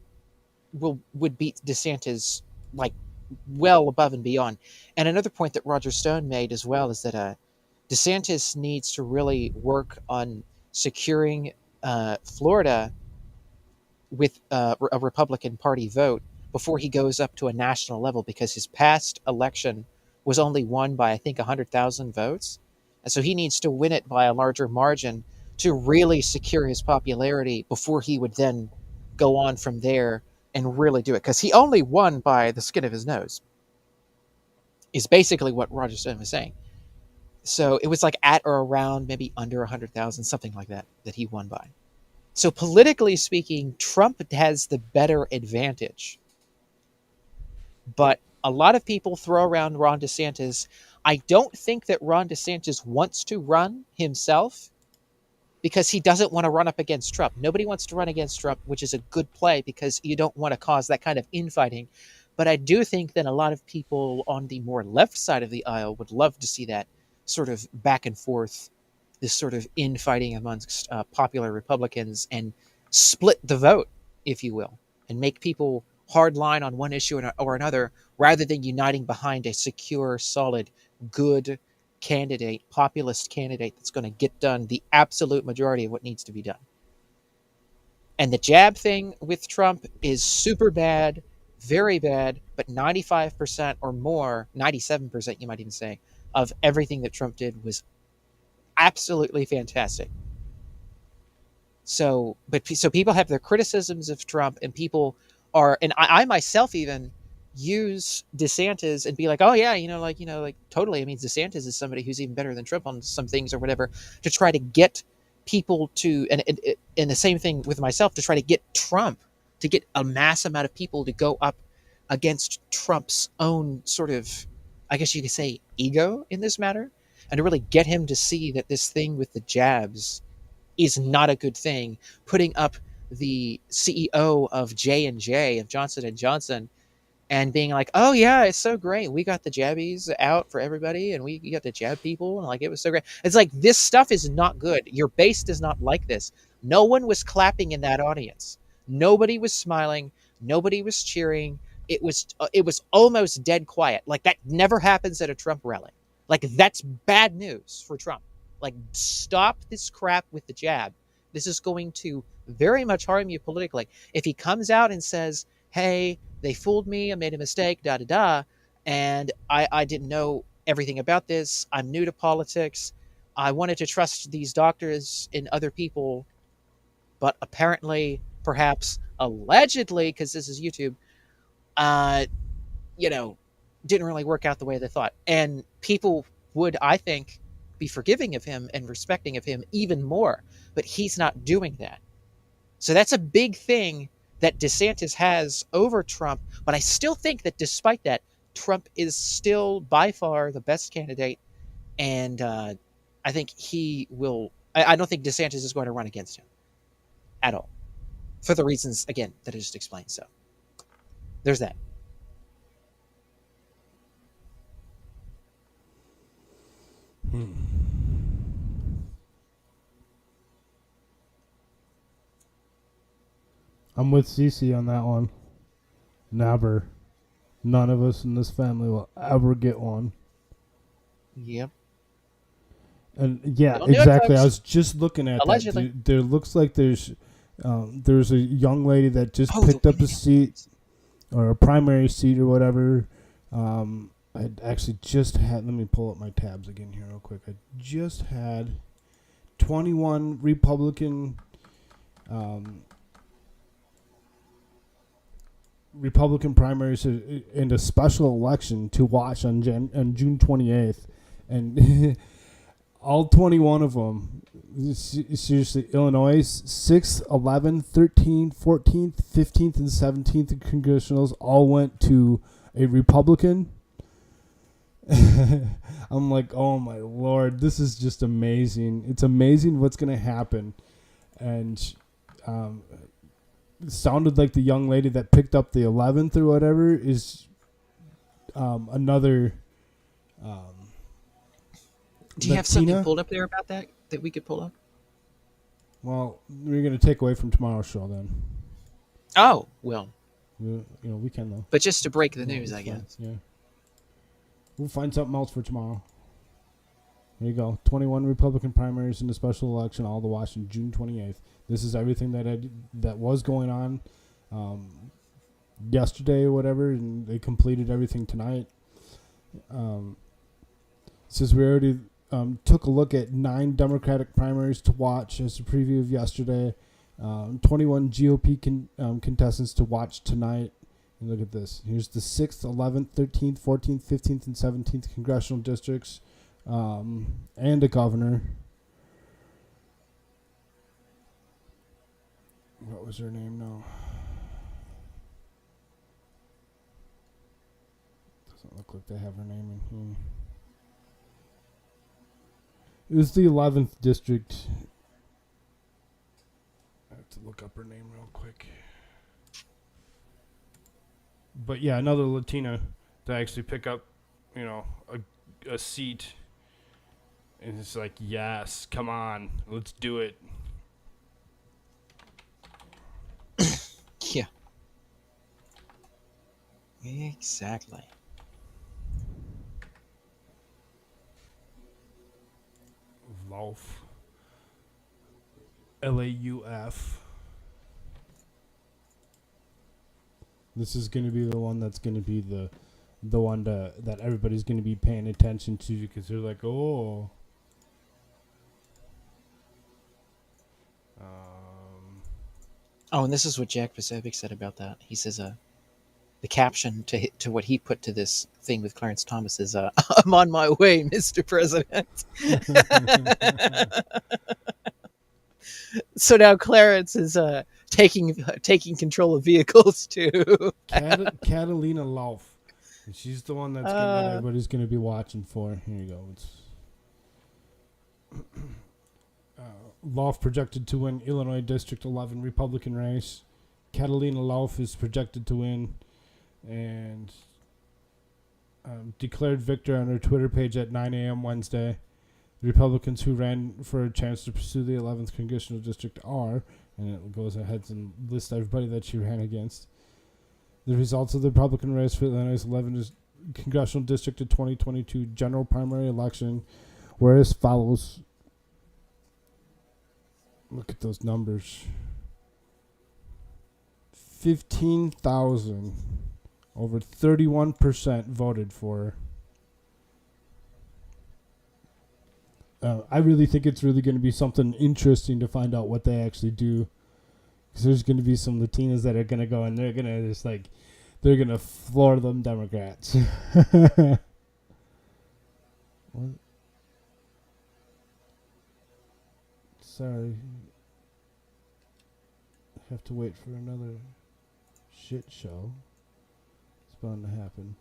would beat DeSantis like well above and beyond. And another point that Roger Stone made as well is that DeSantis needs to really work on securing Florida with a Republican Party vote before he goes up to a national level, because his past election was only won by, I think, 100,000 votes. And so he needs to win it by a larger margin to really secure his popularity before he would then go on from there and really do it. Because he only won by the skin of his nose, is basically what Roger Stone was saying. So it was like at or around maybe under 100,000, something like that, that he won by. So politically speaking, Trump has the better advantage. But a lot of people throw around Ron DeSantis. I don't think that Ron DeSantis wants to run himself because he doesn't want to run up against Trump. Nobody wants to run against Trump, which is a good play because you don't want to cause that kind of infighting. But I do think that a lot of people on the more left side of the aisle would love to see that sort of back and forth, this sort of infighting amongst popular Republicans, and split the vote, if you will, and make people hard line on one issue or another, rather than uniting behind a secure, solid, good candidate, populist candidate that's going to get done the absolute majority of what needs to be done. And the jab thing with Trump is super bad, very bad, but 95% or more, 97% you might even say, of everything that Trump did was absolutely fantastic. So people have their criticisms of Trump, and people are, and I myself even use DeSantis and be like, oh yeah, like totally. I mean, DeSantis is somebody who's even better than Trump on some things or whatever, to try to get people to, and the same thing with myself, to try to get Trump, to get a mass amount of people to go up against Trump's own sort of, I guess you could say, ego in this matter, and to really get him to see that this thing with the jabs is not a good thing. Putting up the CEO of J&J, of Johnson & Johnson, and being like, oh yeah, it's so great. We got the jabbies out for everybody, and we got the jab people, and like, it was so great. It's like, this stuff is not good. Your base does not like this. No one was clapping in that audience. Nobody was smiling. Nobody was cheering. It was almost dead quiet. Like, that never happens at a Trump rally. Like, that's bad news for Trump. Like, stop this crap with the jab. This is going to very much harm you politically. If he comes out and says, hey, they fooled me, I made a mistake, and I didn't know everything about this, I'm new to politics, I wanted to trust these doctors and other people, but apparently, perhaps, allegedly, because this is YouTube, didn't really work out the way they thought. And people would, I think, be forgiving of him and respecting of him even more. But he's not doing that. So that's a big thing that DeSantis has over Trump. But I still think that despite that, Trump is still by far the best candidate. And I think he will. I don't think DeSantis is going to run against him at all, for the reasons, again, that I just explained. So there's that. I'm with Cece on that one. Never. None of us in this family will ever get one. Yep. And yeah, Don't do it, exactly. folks. I was just looking at Allegedly. that. There looks like there's a young lady that just picked up a seat, or a primary seat or whatever. I actually just had, let me pull up my tabs again here real quick. I just had 21 Republican primaries and a special election to watch on June 28th, and all 21 of them, seriously, Illinois 6th, 11th, 13th, 14th, 15th, and 17th congressionals all went to a Republican. I'm like, oh my Lord, this is just amazing. It's amazing what's going to happen. And it sounded like the young lady that picked up the 11th or whatever is another Do you have Latina? something pulled up there about that we could pull up? Well, we're going to take away from tomorrow's show then. Oh, well. We can though. But just to break the news, I guess. Yeah. We'll find something else for tomorrow. There you go. 21 Republican primaries in the special election, all to watch on June 28th. This is everything that was going on yesterday or whatever, and they completed everything tonight. Since we already took a look at 9 Democratic primaries to watch as a preview of yesterday, 21 GOP contestants to watch tonight. And look at this. Here's the 6th, 11th, 13th, 14th, 15th, and 17th congressional districts, and a governor. What was her name now? Doesn't look like they have her name in here. It was the 11th district. I have to look up her name real quick. But yeah, another Latina to actually pick up, a seat. And it's like, yes, come on, let's do it. Yeah. Exactly. Lauf. L-A-U-F. This is going to be the one that's going to be the one that everybody's going to be paying attention to, because they're like, oh. Oh, and this is what Jack Pacific said about that. He says, the caption to what he put to this thing with Clarence Thomas is, "I'm on my way, Mr. President." So now Clarence is taking control of vehicles too. Catalina Lauf. And she's the one that everybody's going to be watching for. Here you go. Lauf projected to win Illinois District 11 Republican race. Catalina Lauf is projected to win, and declared victor on her Twitter page at 9 a.m. Wednesday. The Republicans who ran for a chance to pursue the 11th congressional district are, and it goes ahead and lists everybody that she ran against. The results of the Republican race for Illinois' 11th congressional district in 2022 general primary election were as follows. Look at those numbers. 15,000. Over 31% voted for her. I really think it's really going to be something interesting to find out what they actually do. Because there's going to be some Latinas that are going to go and they're going to just they're going to floor them Democrats. What? Sorry. I have to wait for another shit show. It's bound to happen.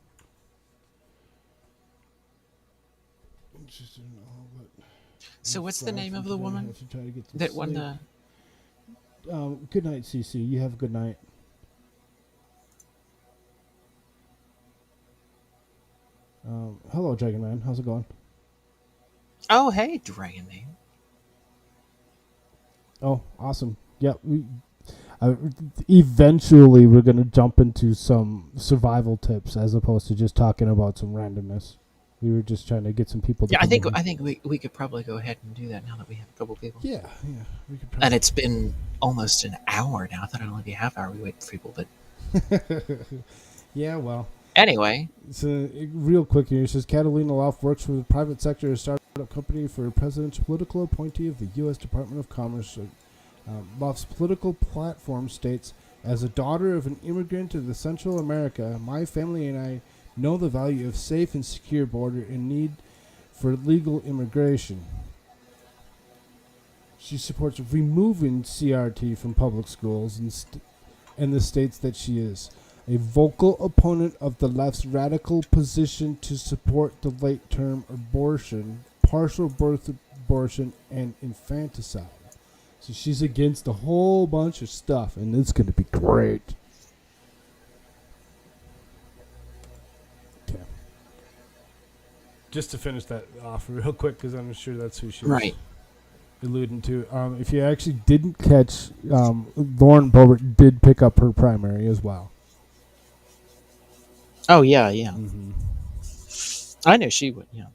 So what's the name of the woman that won the... Good night, CC. You have a good night. Hello, Dragon Man. How's it going? Oh, hey, Dragon Man. Oh, awesome. Yeah, eventually we're going to jump into some survival tips as opposed to just talking about some randomness. We were just trying to get some people to I think we could probably go ahead and do that now that we have a couple people. Yeah. We could and it's been almost an hour now. I thought it'd only be a half hour we wait for people, but... Yeah, well... Anyway. So, real quick here, it says Catalina Lauf works for the private sector, has started company for a presidential political appointee of the U.S. Department of Commerce. Buff's political platform states, "As a daughter of an immigrant to the Central America, my family and I know the value of safe and secure border and need for legal immigration." She supports removing CRT from public schools and the states that she is a vocal opponent of the left's radical position to support the late-term abortion, partial birth abortion, and infanticide. So she's against a whole bunch of stuff, and it's going to be great. Okay. Just to finish that off real quick, because I'm sure that's who she was alluding to. If you actually didn't catch, Lauren Boebert did pick up her primary as well. Oh, yeah. Mm-hmm. I know she would, yeah.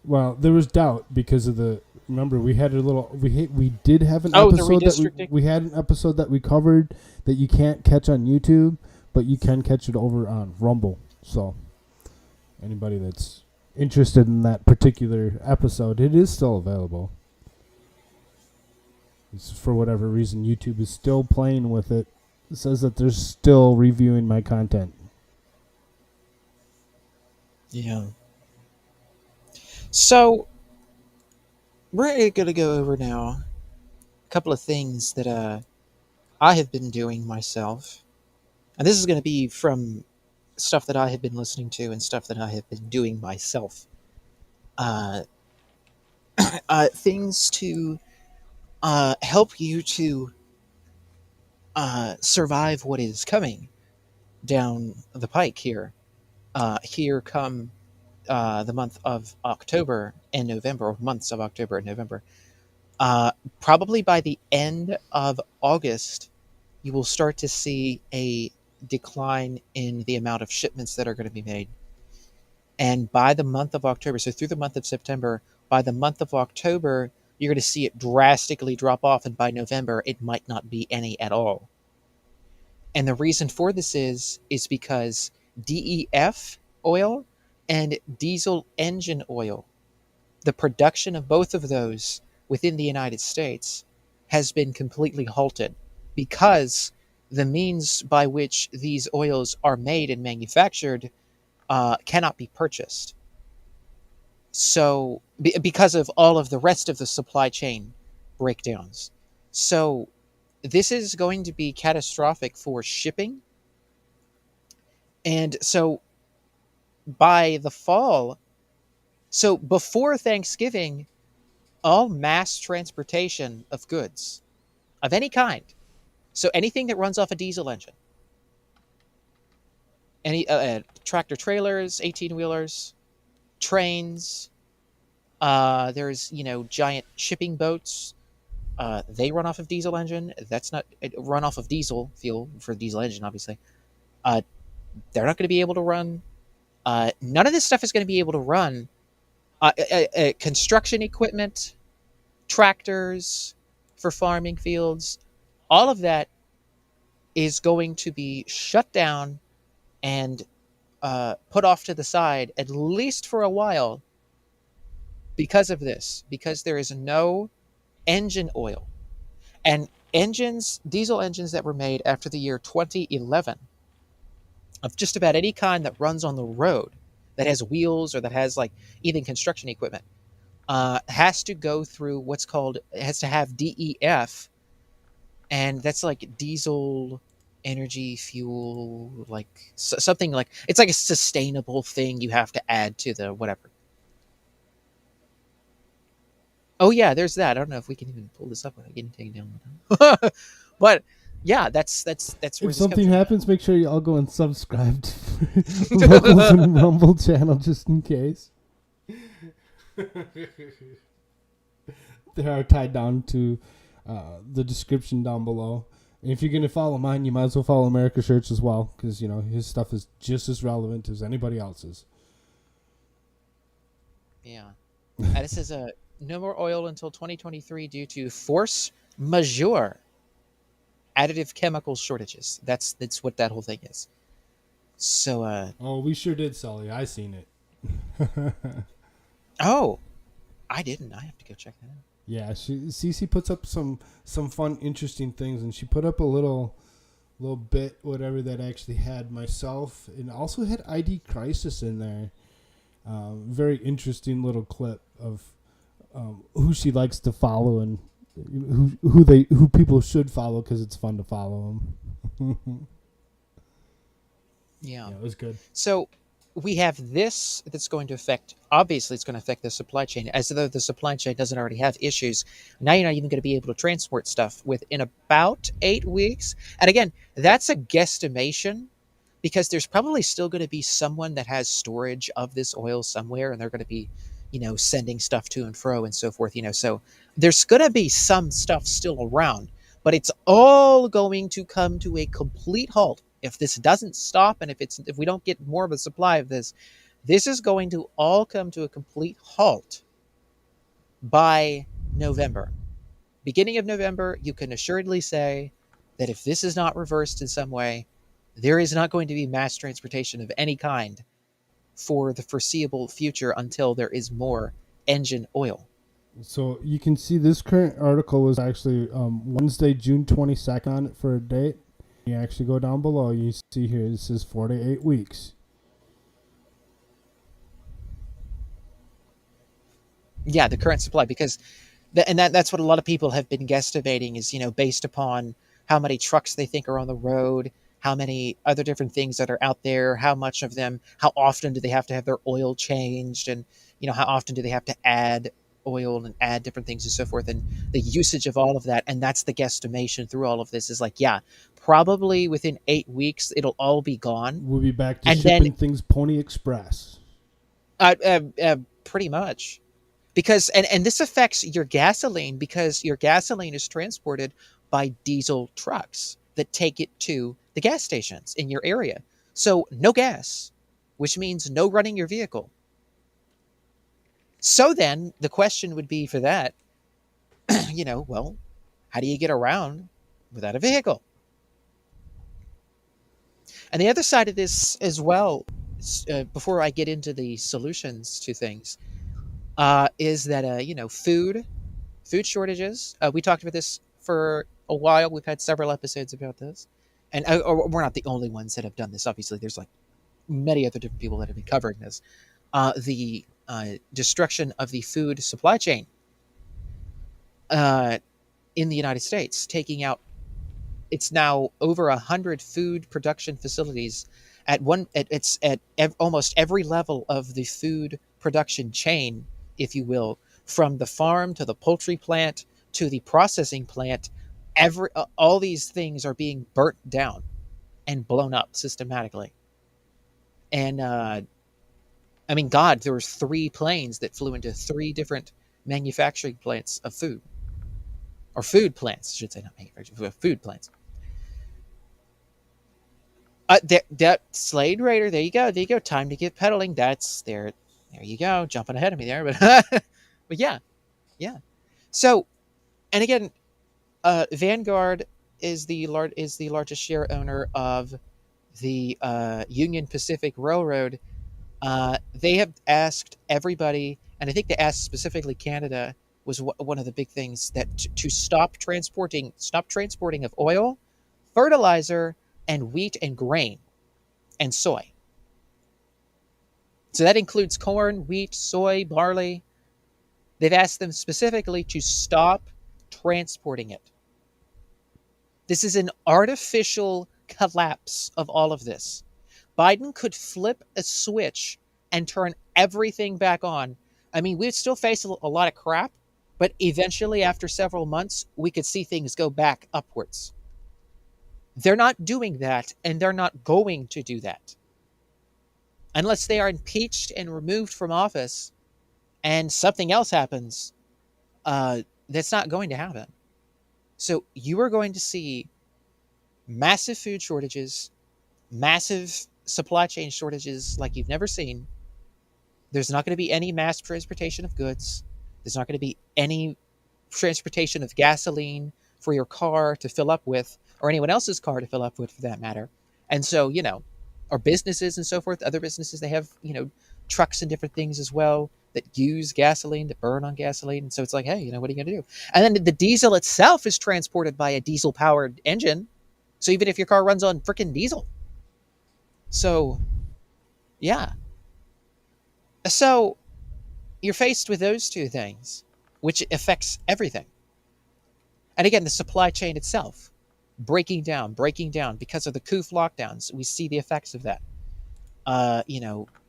Well, there was doubt because of the... Remember, we had a little... We did have an the episode that redistricting? we had an episode that we covered that you can't catch on YouTube, but you can catch it over on Rumble. So, anybody that's interested in that particular episode, it is still available. It's for whatever reason, YouTube is still playing with it. It says that they're still reviewing my content. Yeah. So, we're going to go over now a couple of things that I have been doing myself. And this is going to be from stuff that I have been listening to and stuff that I have been doing myself. Things to help you to survive what is coming down the pike here. Here come the month of October and November, or months of October and November. Probably by the end of August, you will start to see a decline in the amount of shipments that are going to be made. And by the month of October, so through the month of September, by the month of October, you're going to see it drastically drop off. And by November, it might not be any at all. And the reason for this is because DEF oil and diesel engine oil, the production of both of those within the United States has been completely halted because the means by which these oils are made and manufactured cannot be purchased. So, because of all of the rest of the supply chain breakdowns. So, this is going to be catastrophic for shipping. And so, by the fall, so before Thanksgiving, all mass transportation of goods of any kind, so anything that runs off a diesel engine, any tractor trailers, 18-wheelers, trains, there's, giant shipping boats, they run off of diesel engine. That's not run off of diesel fuel for the diesel engine, obviously. They're not going to be able to run. None of this stuff is going to be able to run. Construction equipment, tractors for farming fields, all of that is going to be shut down and put off to the side, at least for a while, because of this, because there is no engine oil. And diesel engines that were made after the year 2011, of just about any kind that runs on the road, that has wheels or that has even construction equipment, has to go through has to have DEF, and that's diesel energy fuel, something it's like a sustainable thing you have to add to the whatever. Oh yeah, there's that. I don't know if we can even pull this up without getting taken down. But yeah, that's where if something happens, make sure you all go and subscribe to Locals and Rumble channel just in case. They are tied down to the description down below. And if you're going to follow mine, you might as well follow AmericaShirts as well, because his stuff is just as relevant as anybody else's. Yeah. And it says no more oil until 2023 due to force majeure. Additive chemical shortages. That's what that whole thing is. So oh, we sure did, Sully. I seen it. Oh. I didn't. I have to go check that out. Yeah, Cece puts up some fun, interesting things, and she put up a little bit, whatever, that actually had myself, and also had ID Crisis in there. Very interesting little clip of who she likes to follow and who people should follow because it's fun to follow them. Yeah, it was good. So we have this that's going to affect, obviously it's going to affect the supply chain, as though the supply chain doesn't already have issues. Now you're not even going to be able to transport stuff within about 8 weeks. And again, that's a guesstimation, because there's probably still going to be someone that has storage of this oil somewhere, and they're going to be, sending stuff to and fro and so forth, so there's going to be some stuff still around, but it's all going to come to a complete halt if this doesn't stop, and if we don't get more of a supply of this is going to all come to a complete halt by November. Beginning of November, you can assuredly say that if this is not reversed in some way, there is not going to be mass transportation of any kind for the foreseeable future until there is more engine oil. So you can see this current article was actually Wednesday, June 22nd on it for a date. You actually go down below, you see here, this is 4 to 8 weeks. Yeah, the current supply, because that's what a lot of people have been guesstimating is, based upon how many trucks they think are on the road, how many other different things that are out there, how much of them, how often do they have to have their oil changed, and, how often do they have to add oil and add different things and so forth, and the usage of all of that. And that's the guesstimation through all of this is like, yeah, probably within 8 weeks, it'll all be gone. We'll be back to shipping things Pony Express. Pretty much. Because, and this affects your gasoline, because your gasoline is transported by diesel trucks that take it to the gas stations in your area. So no gas, which means no running your vehicle. So then the question would be for that, well, how do you get around without a vehicle? And the other side of this as well, before I get into the solutions to things, is that, food shortages. We talked about this for a while. We've had several episodes about this. And we're not the only ones that have done this. Obviously, there's like many other different people that have been covering this. The destruction of the food supply chain in the United States, taking out, it's now over 100 food production facilities at almost every level of the food production chain, if you will, from the farm to the poultry plant to the processing plant. All these things are being burnt down and blown up systematically. And there were 3 planes that flew into 3 different manufacturing plants of food, or food plants, I should say, not manufacturing, food plants. That Slade Raider, there you go. Time to get pedaling. That's there. There you go. Jumping ahead of me there, but yeah. So, and again, Vanguard is the largest share owner of the Union Pacific Railroad. They have asked everybody, and I think they asked specifically Canada was one of the big things, that to stop transporting of oil, fertilizer, and wheat and grain and soy. So that includes corn, wheat, soy, barley. They've asked them specifically to stop transporting it. This is an artificial collapse of all of this. Biden could flip a switch and turn everything back on. I mean, we'd still face a lot of crap, but eventually, after several months, we could see things go back upwards. They're not doing that, and they're not going to do that. Unless they are impeached and removed from office and something else happens, that's not going to happen. So you are going to see massive food shortages, massive supply chain shortages like you've never seen. There's not going to be any mass transportation of goods. There's not going to be any transportation of gasoline for your car to fill up with, or anyone else's car to fill up with, for that matter. And so, or businesses and so forth, other businesses, they have, trucks and different things as well that use gasoline, that burn on gasoline. And so it's like, hey, what are you going to do? And then the diesel itself is transported by a diesel-powered engine. So even if your car runs on freaking diesel. So, yeah. So you're faced with those two things, which affects everything. And again, the supply chain itself breaking down because of the Koof lockdowns. We see the effects of that.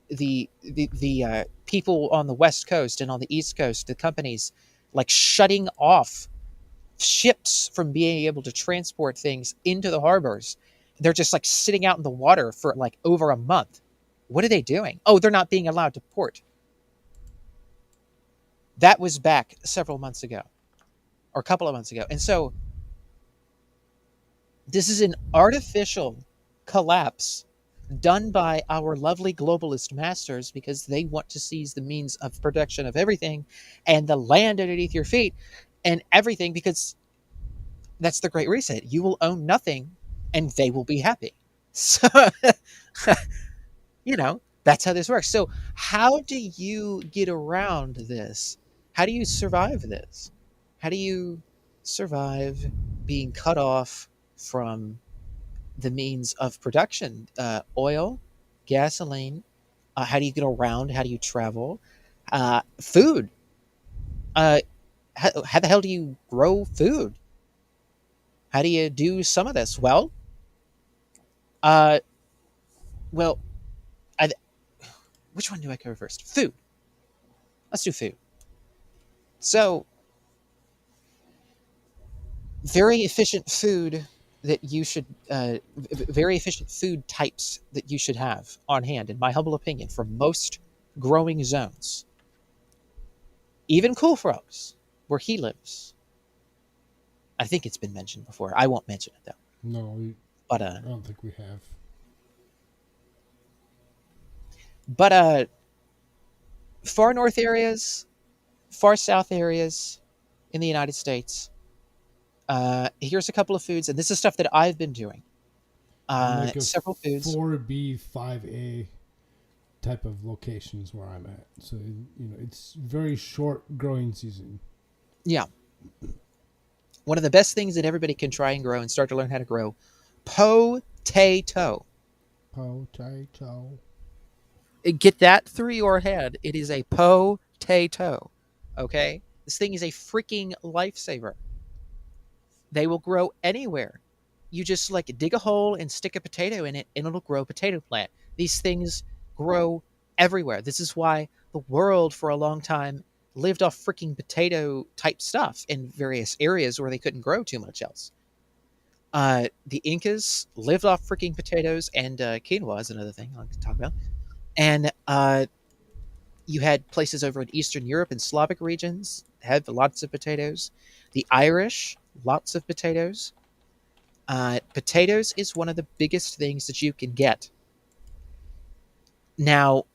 The people on the West Coast and on the East Coast, the companies like shutting off ships from being able to transport things into the harbors. They're just like sitting out in the water for like over a month. What are they doing? Oh, they're not being allowed to port. That was back several months ago, or a couple of months ago. And so this is an artificial collapse done by our lovely globalist masters because they want to seize the means of production of everything and the land underneath your feet and everything, because that's the Great Reset. You will own nothing and they will be happy. So, that's how this works. So how do you get around this? How do you survive this? How do you survive being cut off from the means of production? Oil, gasoline. How do you get around? How do you travel? Food. How the hell do you grow food? How do you do some of this? Well, which one do I cover first? Food. Let's do food. So, very efficient food that you should, very efficient food types that you should have on hand, in my humble opinion, for most growing zones. Even Koolfrogg's, where he lives. I think it's been mentioned before. I won't mention it though. No, but I don't think we have. But far north areas, far south areas in the United States. Here's a couple of foods, and this is stuff that I've been doing. Like several foods. 4B, 5A type of locations where I'm at. So, it's very short growing season. Yeah. One of the best things that everybody can try and grow and start to learn how to grow, potato. Potato. Get that through your head. It is a potato. Okay? This thing is a freaking lifesaver. They will grow anywhere. You just dig a hole and stick a potato in it and it'll grow a potato plant. These things grow everywhere. This is why the world for a long time lived off freaking potato type stuff in various areas where they couldn't grow too much else. The Incas lived off freaking potatoes, and quinoa is another thing I'll talk about. And you had places over in Eastern Europe and Slavic regions had lots of potatoes. The Irish, lots of potatoes. Potatoes is one of the biggest things that you can get. Now,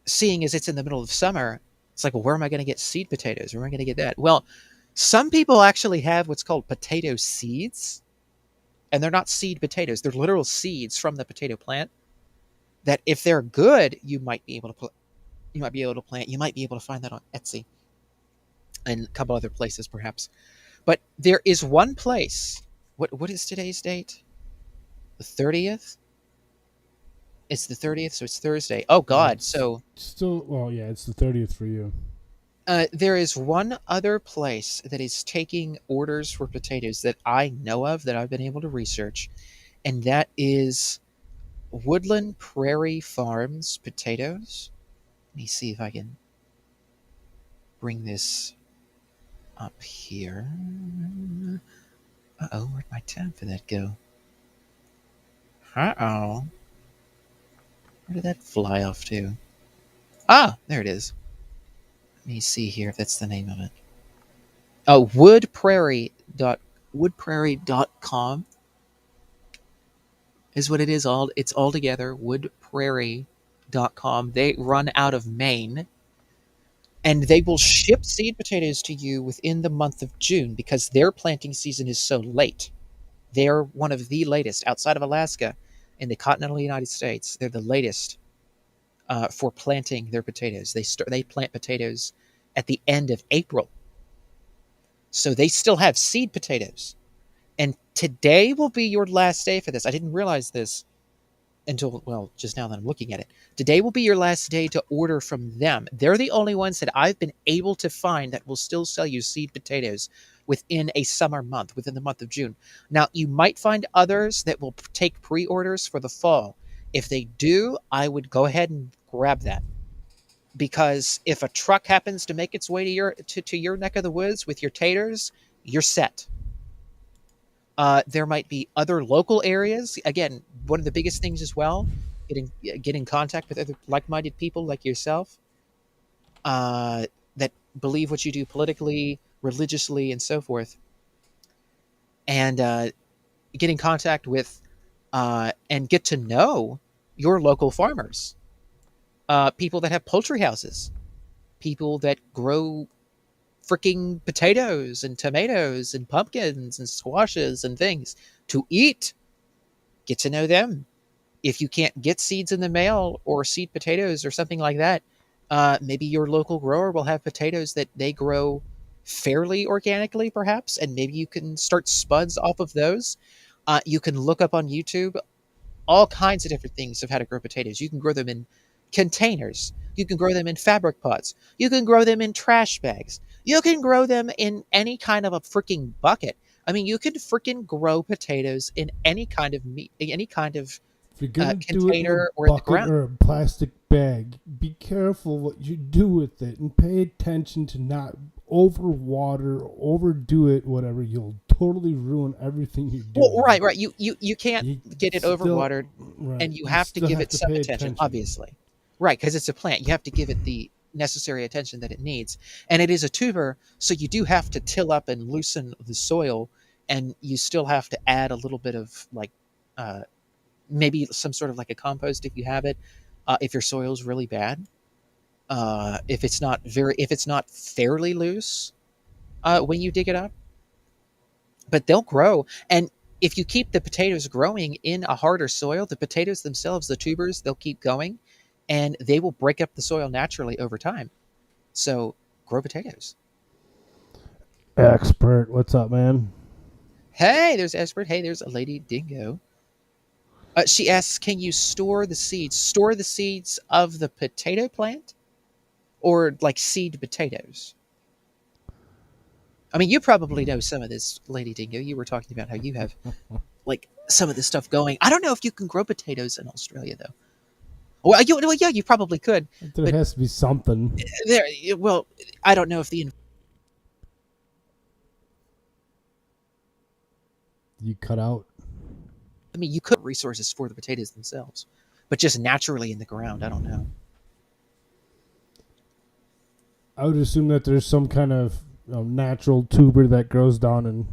seeing as it's in the middle of summer, it's like, well, where am I going to get seed potatoes? Where am I going to get that? Well, some people actually have what's called potato seeds, and they're not seed potatoes. They're literal seeds from the potato plant that if they're good, you might be able to plant. You might be able to find that on Etsy and a couple other places perhaps. But there is one place. What is today's date? The 30th? It's the 30th, so it's Thursday. Oh, God. So still, well, yeah, it's the 30th for you. There is one other place that is taking orders for potatoes that I know of, that I've been able to research, and that is Woodland Prairie Farms Potatoes. Let me see if I can bring this up here. Uh-oh, where'd my tab for that go? Uh-oh. Where did that fly off to? Ah, there it is. Let me see here if that's the name of it. Oh, woodprairie.com is what it is. It's all together. Woodprairie.com. They run out of Maine, and they will ship seed potatoes to you within the month of June because their planting season is so late. They're one of the latest outside of Alaska in the continental United States. They're the latest for planting their potatoes. They plant potatoes at the end of April, so they still have seed potatoes. And today will be your last day for this. I didn't realize this until, well, just now that I'm looking at it. Today will be your last day to order from them. They're the only ones that I've been able to find that will still sell you seed potatoes within a summer month, within the month of June. Now, you might find others that will take pre-orders for the fall. If they do, I would go ahead and grab that. Because if a truck happens to make its way to your neck of the woods with your taters, you're set. There might be other local areas. Again, one of the biggest things as well, get in contact with other like-minded people like yourself that believe what you do politically, religiously, and so forth. And get in contact with and get to know your local farmers, people that have poultry houses, people that grow freaking potatoes and tomatoes and pumpkins and squashes and things to eat. Get to know them. If you can't get seeds in the mail or seed potatoes or something like that, maybe your local grower will have potatoes that they grow fairly organically, perhaps, and maybe you can start spuds off of those. You can look up on YouTube all kinds of different things of how to grow potatoes. You can grow them in containers. You can grow them in fabric pots. You can grow them in trash bags. You can grow them in any kind of a freaking bucket. I mean, you can freaking grow potatoes in any kind of any kind of if you're gonna do it in container a or in the bucket ground. or a plastic bag, be careful what you do with it and pay attention to not overwater, overdo it, whatever. You'll totally ruin everything you do. Well, right. You can't get it overwatered, right. and you have to give it some attention, obviously. Right, because it's a plant. You have to give it the necessary attention that it needs. And it is a tuber, so you do have to till up and loosen the soil, and you still have to add a little bit of, like, maybe some sort of like a compost if you have it, if your soil's really bad. If it's not fairly loose when you dig it up. But they'll grow. And if you keep the potatoes growing in a harder soil, the potatoes themselves, the tubers, they'll keep going, and they will break up the soil naturally over time. So grow potatoes. Expert, what's up, man? Hey, there's Expert. Hey, there's a Lady Dingo. She asks, can you store the seeds? Store the seeds of the potato plant? Or like seed potatoes? I mean, you probably know some of this, Lady Dingo. You were talking about how you have like some of this stuff going. I don't know if you can grow potatoes in Australia, though. Well, yeah, you probably could. There has to be something. Well, I don't know if you cut out. I mean, you could resources for the potatoes themselves, but just naturally in the ground, I don't know. I would assume that there's some kind of natural tuber that grows down in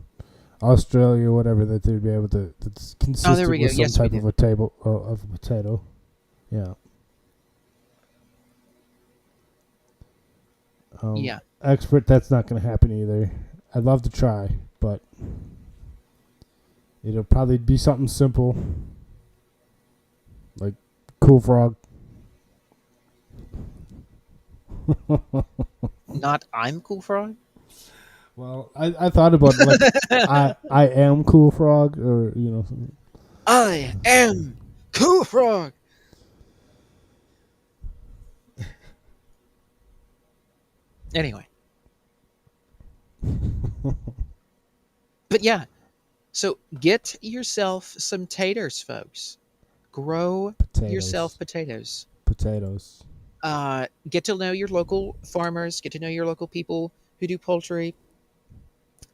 Australia or whatever that they'd be able to. That's consistent with some type of a potato. Yeah. Yeah. Expert, that's not going to happen either. I'd love to try, but it'll probably be something simple, like Koolfrogg. Not I'm Koolfrogg? Well, I thought about like I am Koolfrogg, or something. I am Koolfrogg. Anyway. But yeah. So get yourself some taters, folks. Grow yourself potatoes. Potatoes. Get to know your local farmers. Get to know your local people who do poultry.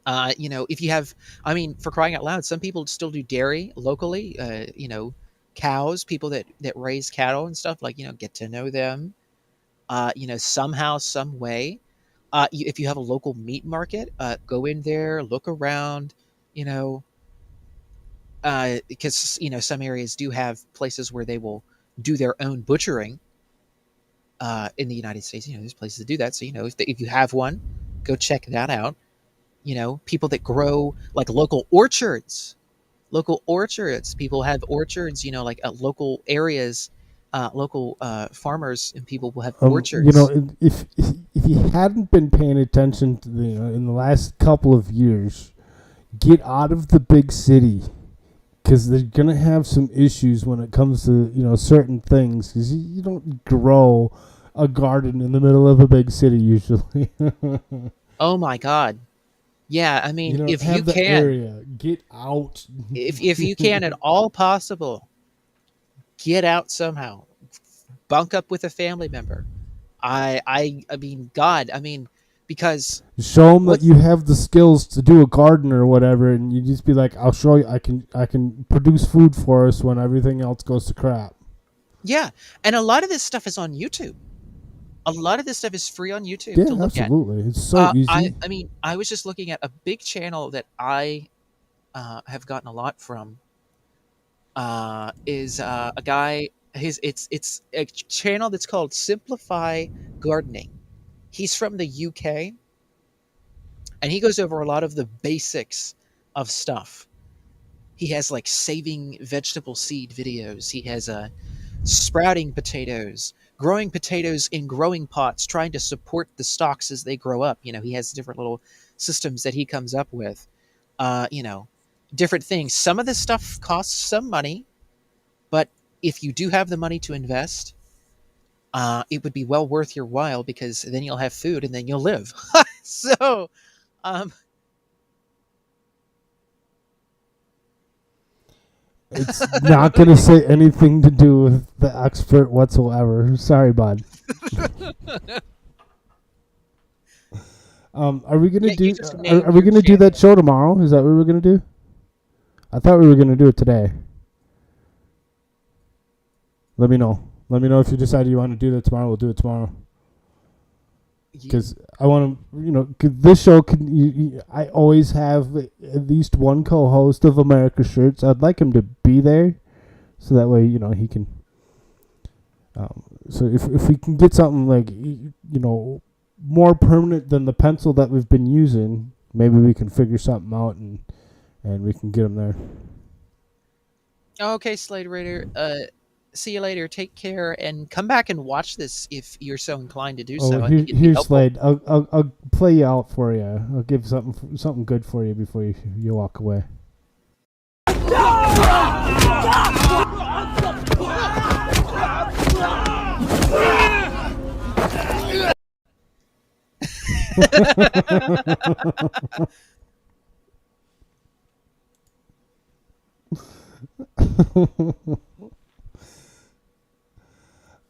If you have, I mean, for crying out loud, some people still do dairy locally. Cows, people that raise cattle and stuff, like, get to know them. Somehow, some way. If you have a local meat market, go in there, look around, because, some areas do have places where they will do their own butchering. In the United States, there's places to do that. So, if you have one, go check that out. People that grow like local orchards. People have orchards, like local areas local farmers and people will have You orchards. know, if you hadn't been paying attention to the, in the last couple of years, get out of the big city, because they're gonna have some issues when it comes to certain things. Because you don't grow a garden in the middle of a big city usually. Oh my God. Yeah, I mean, if have you the can, area, get out. if you can at all possible, get out somehow. Bunk up with a family member. I mean, God, I mean, because Show them that what's you have the skills to do a garden or whatever, and you just be like, "I'll show you. I can produce food for us when everything else goes to crap." yeah, and a lot of this stuff is on YouTube. A lot of this stuff is free on YouTube Yeah, to look at. absolutely. It's so easy. I mean, I was just looking at a big channel that I have gotten a lot from. Is a guy. It's a channel that's called Simplify Gardening. He's from the UK, and he goes over a lot of the basics of stuff. He has like saving vegetable seed videos. He has sprouting potatoes, growing potatoes in growing pots, trying to support the stalks as they grow up. He has different little systems that he comes up with. Different things. Some of this stuff costs some money, but if you do have the money to invest, it would be well worth your while, because then you'll have food and then you'll live. So, It's not going to say anything to do with the expert whatsoever. Sorry, bud. Are we going to do? Are we going to do that show tomorrow? Is that what we're going to do? I thought we were going to do it today. Let me know. Let me know if you decide you want to do that tomorrow. We'll do it tomorrow. Because I want to, cause this show I always have at least one co-host of AmericaShirts. I'd like him to be there, so that way, he can. So if we can get something like, more permanent than the pencil that we've been using, maybe we can figure something out and we can get him there. Okay, Slade Raider. See you later. Take care, and come back and watch this if you're so inclined to do so. Here's Slade. I'll play you out for you. I'll give something good for you before you walk away.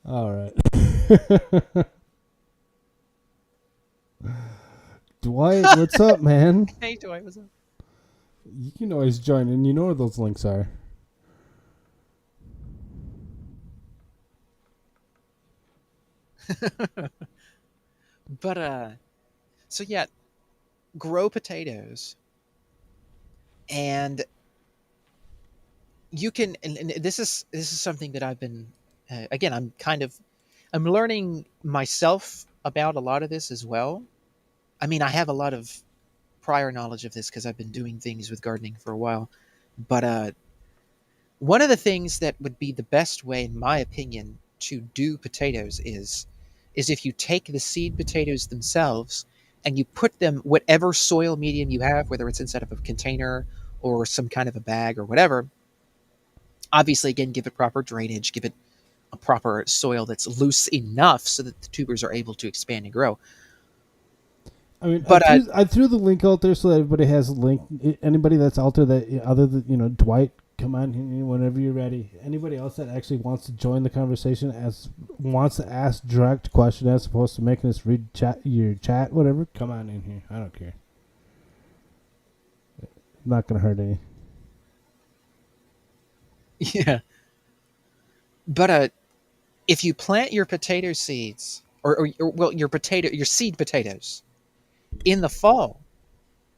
All right. Dwight, what's up, man? Hey, Dwight, what's up? You can always join in. You know where those links are. But so yeah, grow potatoes, and you can. And this is something that I've been. Again, I'm learning myself about a lot of this as well. I mean, I have a lot of prior knowledge of this because I've been doing things with gardening for a while. But one of the things that would be the best way, in my opinion, to do potatoes is if you take the seed potatoes themselves and you put them, whatever soil medium you have, whether it's inside of a container or some kind of a bag or whatever. Obviously, again, give it proper drainage, give it a proper soil that's loose enough so that the tubers are able to expand and grow. I mean, but I threw the link out there so that everybody has a link. Anybody that's out there that other than Dwight, come on whenever you're ready. Anybody else that actually wants to join the conversation, wants to ask direct question as opposed to making us read your chat, whatever, come on in here. I don't care. Not gonna hurt any. Yeah. But if you plant your potato seeds, or your seed potatoes, in the fall,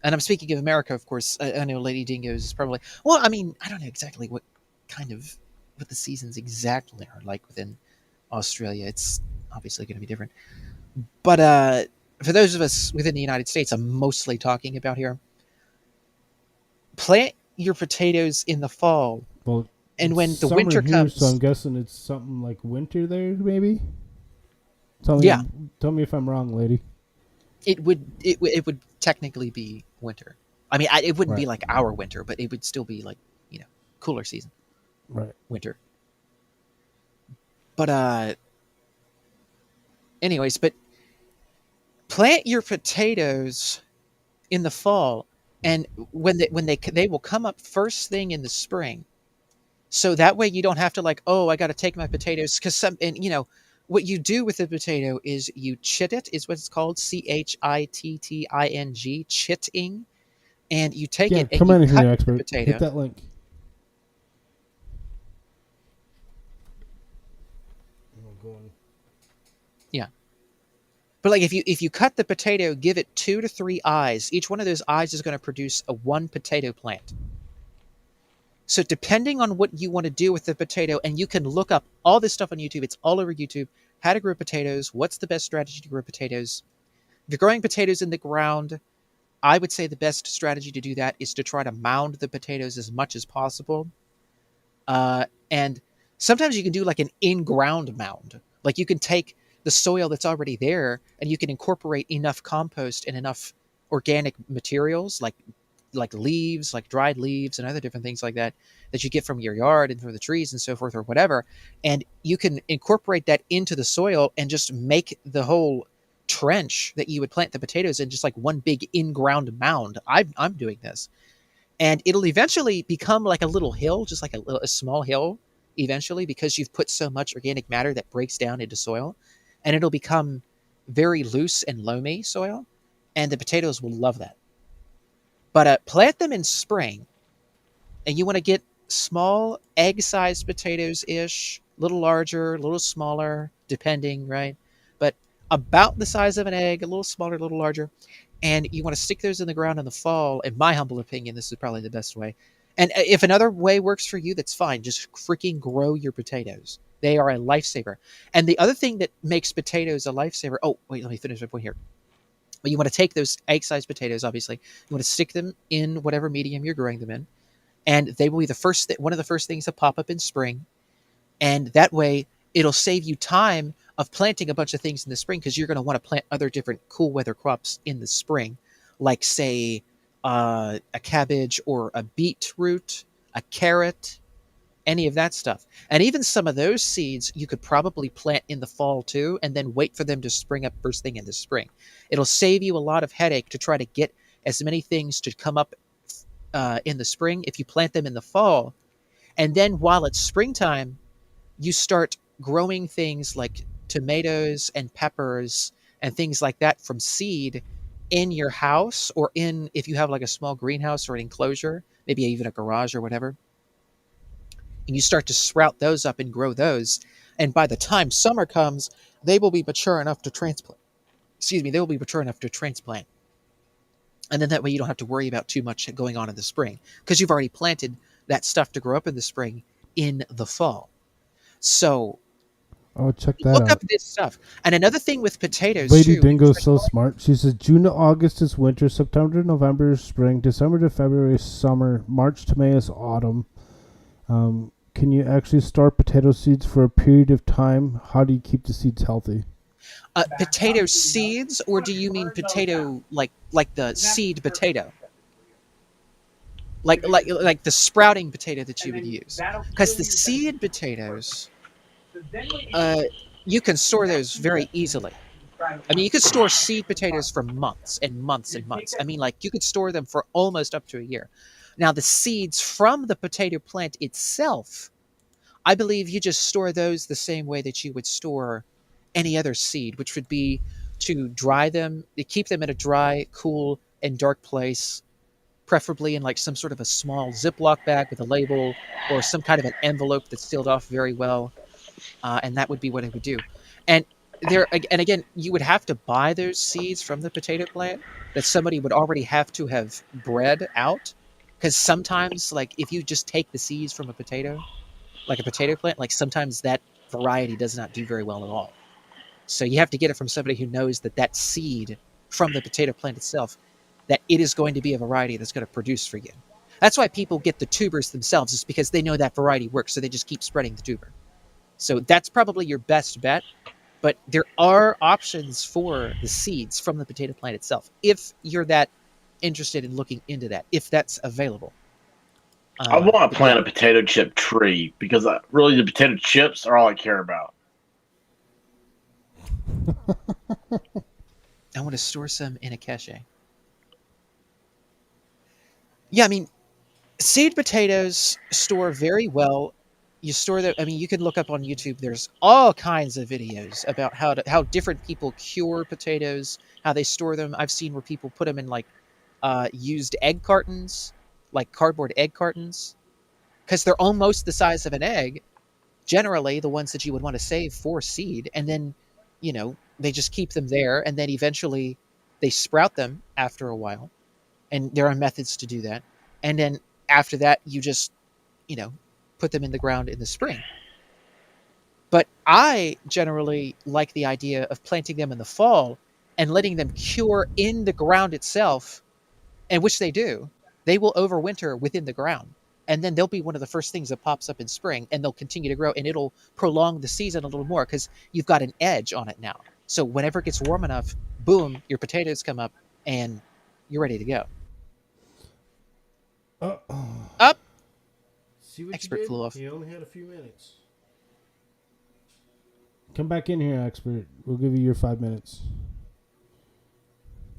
and I'm speaking of America, of course. I know Lady Dingoes is probably, well, I mean, I don't know exactly what the seasons exactly are like within Australia. It's obviously going to be different. But for those of us within the United States, I'm mostly talking about here. Plant your potatoes in the fall. Well, And when the summer winter here, comes, so I'm guessing it's something like winter there, maybe. Tell me if I'm wrong, lady. it would technically be winter. I mean, it wouldn't be Right. like our winter, but it would still be like, cooler season, Right. winter. But anyways, but plant your potatoes in the fall, and when they will come up first thing in the spring. So that way you don't have to like, oh, I got to take my potatoes, because what you do with the potato is you chit it, is what it's called, chitting, chitting, and you take Yeah, it and come you in cut here, the expert. potato. Hit that link. Yeah. But like if you cut the potato, give it 2 to 3 eyes. Each one of those eyes is going to produce a 1 potato plant. So depending on what you want to do with the potato, and you can look up all this stuff on YouTube. It's all over YouTube. How to grow potatoes. What's the best strategy to grow potatoes? If you're growing potatoes in the ground, I would say the best strategy to do that is to try to mound the potatoes as much as possible. And sometimes you can do like an in-ground mound. Like you can take the soil that's already there and you can incorporate enough compost and enough organic materials like leaves, like dried leaves and other different things like that you get from your yard and from the trees and so forth or whatever. And you can incorporate that into the soil and just make the whole trench that you would plant the potatoes in just like one big in-ground mound. I'm doing this. And it'll eventually become like a little hill, just like a small hill eventually, because you've put so much organic matter that breaks down into soil. And it'll become very loose and loamy soil. And the potatoes will love that. But plant them in spring. And you want to get small egg-sized potatoes-ish, a little larger, a little smaller, depending, right? But about the size of an egg, a little smaller, a little larger. And you want to stick those in the ground in the fall. In my humble opinion, this is probably the best way. And if another way works for you, that's fine. Just freaking grow your potatoes. They are a lifesaver. And the other thing that makes potatoes a lifesaver... Oh, wait, let me finish my point here. But you want to take those egg-sized potatoes, obviously. You want to stick them in whatever medium you're growing them in. And they will be one of the first things to pop up in spring. And that way, it'll save you time of planting a bunch of things in the spring, because you're going to want to plant other different cool weather crops in the spring, like, say, a cabbage or a beetroot, a carrot, any of that stuff. And even some of those seeds you could probably plant in the fall too, and then wait for them to spring up first thing in the spring. It'll save you a lot of headache to try to get as many things to come up in the spring if you plant them in the fall. And then while it's springtime, you start growing things like tomatoes and peppers and things like that from seed in your house, or if you have like a small greenhouse or an enclosure, maybe even a garage or whatever. And you start to sprout those up and grow those. And by the time summer comes, they will be mature enough to transplant. They will be mature enough to transplant. And then that way you don't have to worry about too much going on in the spring, because you've already planted that stuff to grow up in the spring in the fall. So check that look out. up this stuff. And another thing with potatoes, Lady too. Dingo's so smart. She says June to August is winter, September to November is spring, December to February is summer, March to May is autumn. Can you actually store potato seeds for a period of time? How do you keep the seeds healthy? Potato seeds, or do you mean potato like the seed potato? Like the sprouting potato that you would use? Because the seed potatoes, you can store those very easily. I mean, you could store seed potatoes for months and months and months. I mean, like, you could store them for almost up to a year. Now, the seeds from the potato plant itself, I believe you just store those the same way that you would store any other seed, which would be to dry them, to keep them in a dry, cool, and dark place, preferably in like some sort of a small Ziploc bag with a label, or some kind of an envelope that's sealed off very well. And that would be what I would do. And again, you would have to buy those seeds from the potato plant that somebody would already have to have bred out. Because sometimes, like, if you just take the seeds from a potato, like a potato plant, like, sometimes that variety does not do very well at all. So you have to get it from somebody who knows that seed from the potato plant itself, that it is going to be a variety that's going to produce for you. That's why people get the tubers themselves, is because they know that variety works, so they just keep spreading the tuber. So that's probably your best bet. But there are options for the seeds from the potato plant itself, if you're that interested in looking into that, if that's available. I want to plant a potato chip tree because really the potato chips are all I care about. I want to store some in a cache. Yeah, I mean, seed potatoes store very well. You store them. I mean, you can look up on YouTube. There's all kinds of videos about how different people cure potatoes, how they store them. I've seen where people put them in like used egg cartons, like cardboard egg cartons, because they're almost the size of an egg. Generally, the ones that you would want to save for seed, and then, they just keep them there, and then eventually they sprout them after a while, and there are methods to do that. And then after that, you just, put them in the ground in the spring. But I generally like the idea of planting them in the fall and letting them cure in the ground itself, and which they do. They will overwinter within the ground, and then they'll be one of the first things that pops up in spring, and they'll continue to grow, and it'll prolong the season a little more because you've got an edge on it now. So whenever it gets warm enough, boom, your potatoes come up, and you're ready to go. Up. See what Expert you did? flew off. You only had a few minutes. Come back in here, Expert. We'll give you your 5 minutes.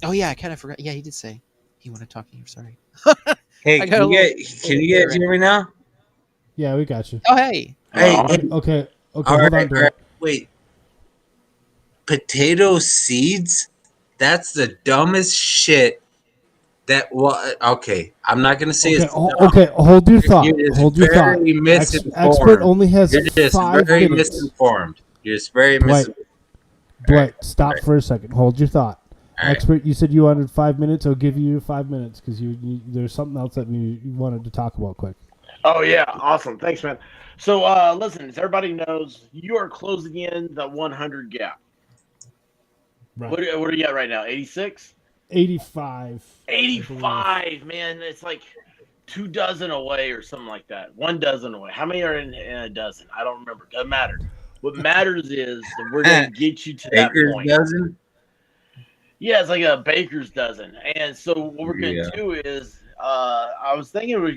Oh yeah, I kind of forgot. Yeah, he did say he wanted to talk to you. Sorry. Hey, can you guys hear me now? Yeah, we got you. Oh hey. Hey. Okay. All hold right, on. Wait. Potato seeds? That's the dumbest shit. Okay, I'm not gonna say it's dumb. Okay, hold your thought. Hold your thought. Misinformed. Expert only has You're just 5 very minutes. misinformed. You're just very misinformed. Dwight, stop for a second. Hold your thought. Expert, you said you wanted 5 minutes. I'll give you your 5 minutes because there's something else that you wanted to talk about quick. Oh yeah, awesome. Thanks, man. So listen, as everybody knows, you are closing in the 100 gap. Right. What are you at right now? 86? 85. 85, man. It's like 2 dozen away or something like that. 1 dozen away. How many are in a dozen? I don't remember. Doesn't matter. What matters is that we're going to get you to that point. Baker's dozen? Yeah, it's like a baker's dozen. And so what we're going to do is, I was thinking, I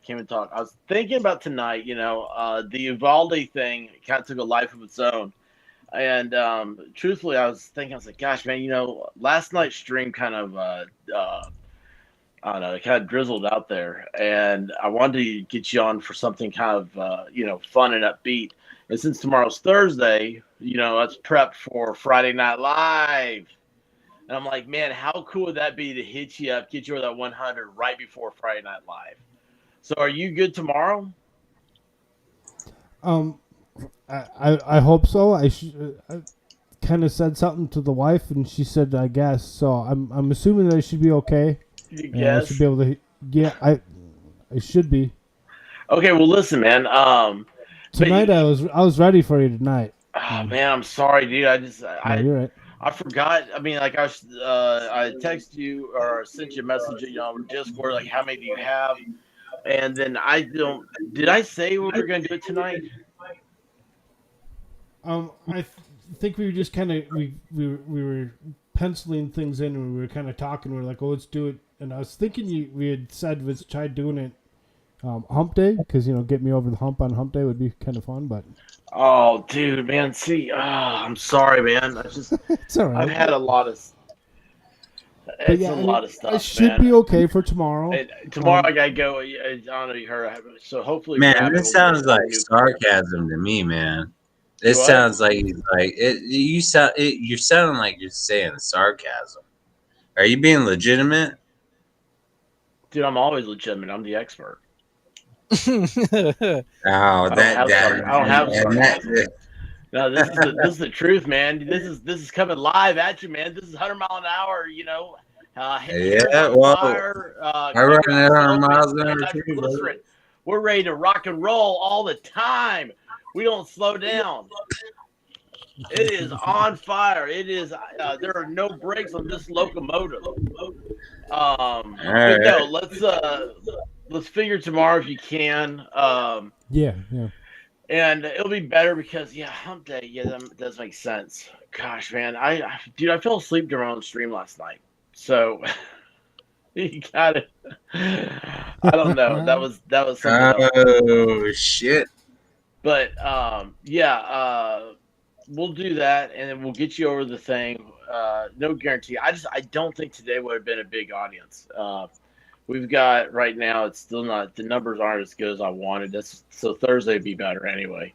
can't even talk. I was thinking about tonight, the Uvalde thing kind of took a life of its own. And truthfully, I was like, gosh, man, last night's stream kind of, I don't know, it kind of drizzled out there. And I wanted to get you on for something kind of, fun and upbeat. And since tomorrow's Thursday, let's prep for Friday Night Live. And I'm like, man, how cool would that be to hit you up, get you over that 100 right before Friday Night Live? So are you good tomorrow? I hope so. I kind of said something to the wife, and she said, "I guess." So I'm assuming that I should be okay. Yes. I should be able to. Yeah, I should be. Okay. Well, listen, man. Tonight I was ready for you tonight. Oh man, I'm sorry, dude. You're right. I forgot. I mean, like I texted you or sent you a message, over Discord, like how many do you have? And then did I say we were going to do it tonight? I think we were just kind of we were penciling things in, and we were kind of talking. We were like, "Oh, let's do it." And I was thinking we had said let's try doing it hump day because get me over the hump on hump day would be kind of fun. But oh, dude, man, see, I'm sorry, man. It's all right. I've had a lot of. It's a lot of stuff. I should be okay for tomorrow. And tomorrow I gotta go. I don't know you heard. So hopefully, man, this sounds like sarcasm to me, man. This sounds like you're sounding like you're saying sarcasm. Are you being legitimate? Dude, I'm always legitimate. I'm the expert. I don't have sarcasm. No, this is the truth, man. This is coming live at you, man. This is 100 mile an hour. Yeah, well, I run 100 miles an hour. We're ready to rock and roll all the time. We don't slow down. It is on fire. It is. There are no brakes on this locomotive. But no, let's figure tomorrow if you can. Yeah. And it'll be better because hump day. Yeah, that does make sense. Gosh, man, dude, I fell asleep during my own stream last night. So you got it. I don't know. That was something else. Oh shit. But we'll do that, and then we'll get you over the thing. No guarantee. I don't think today would have been a big audience. We've got right now. It's still not. The numbers aren't as good as I wanted. So Thursday would be better anyway.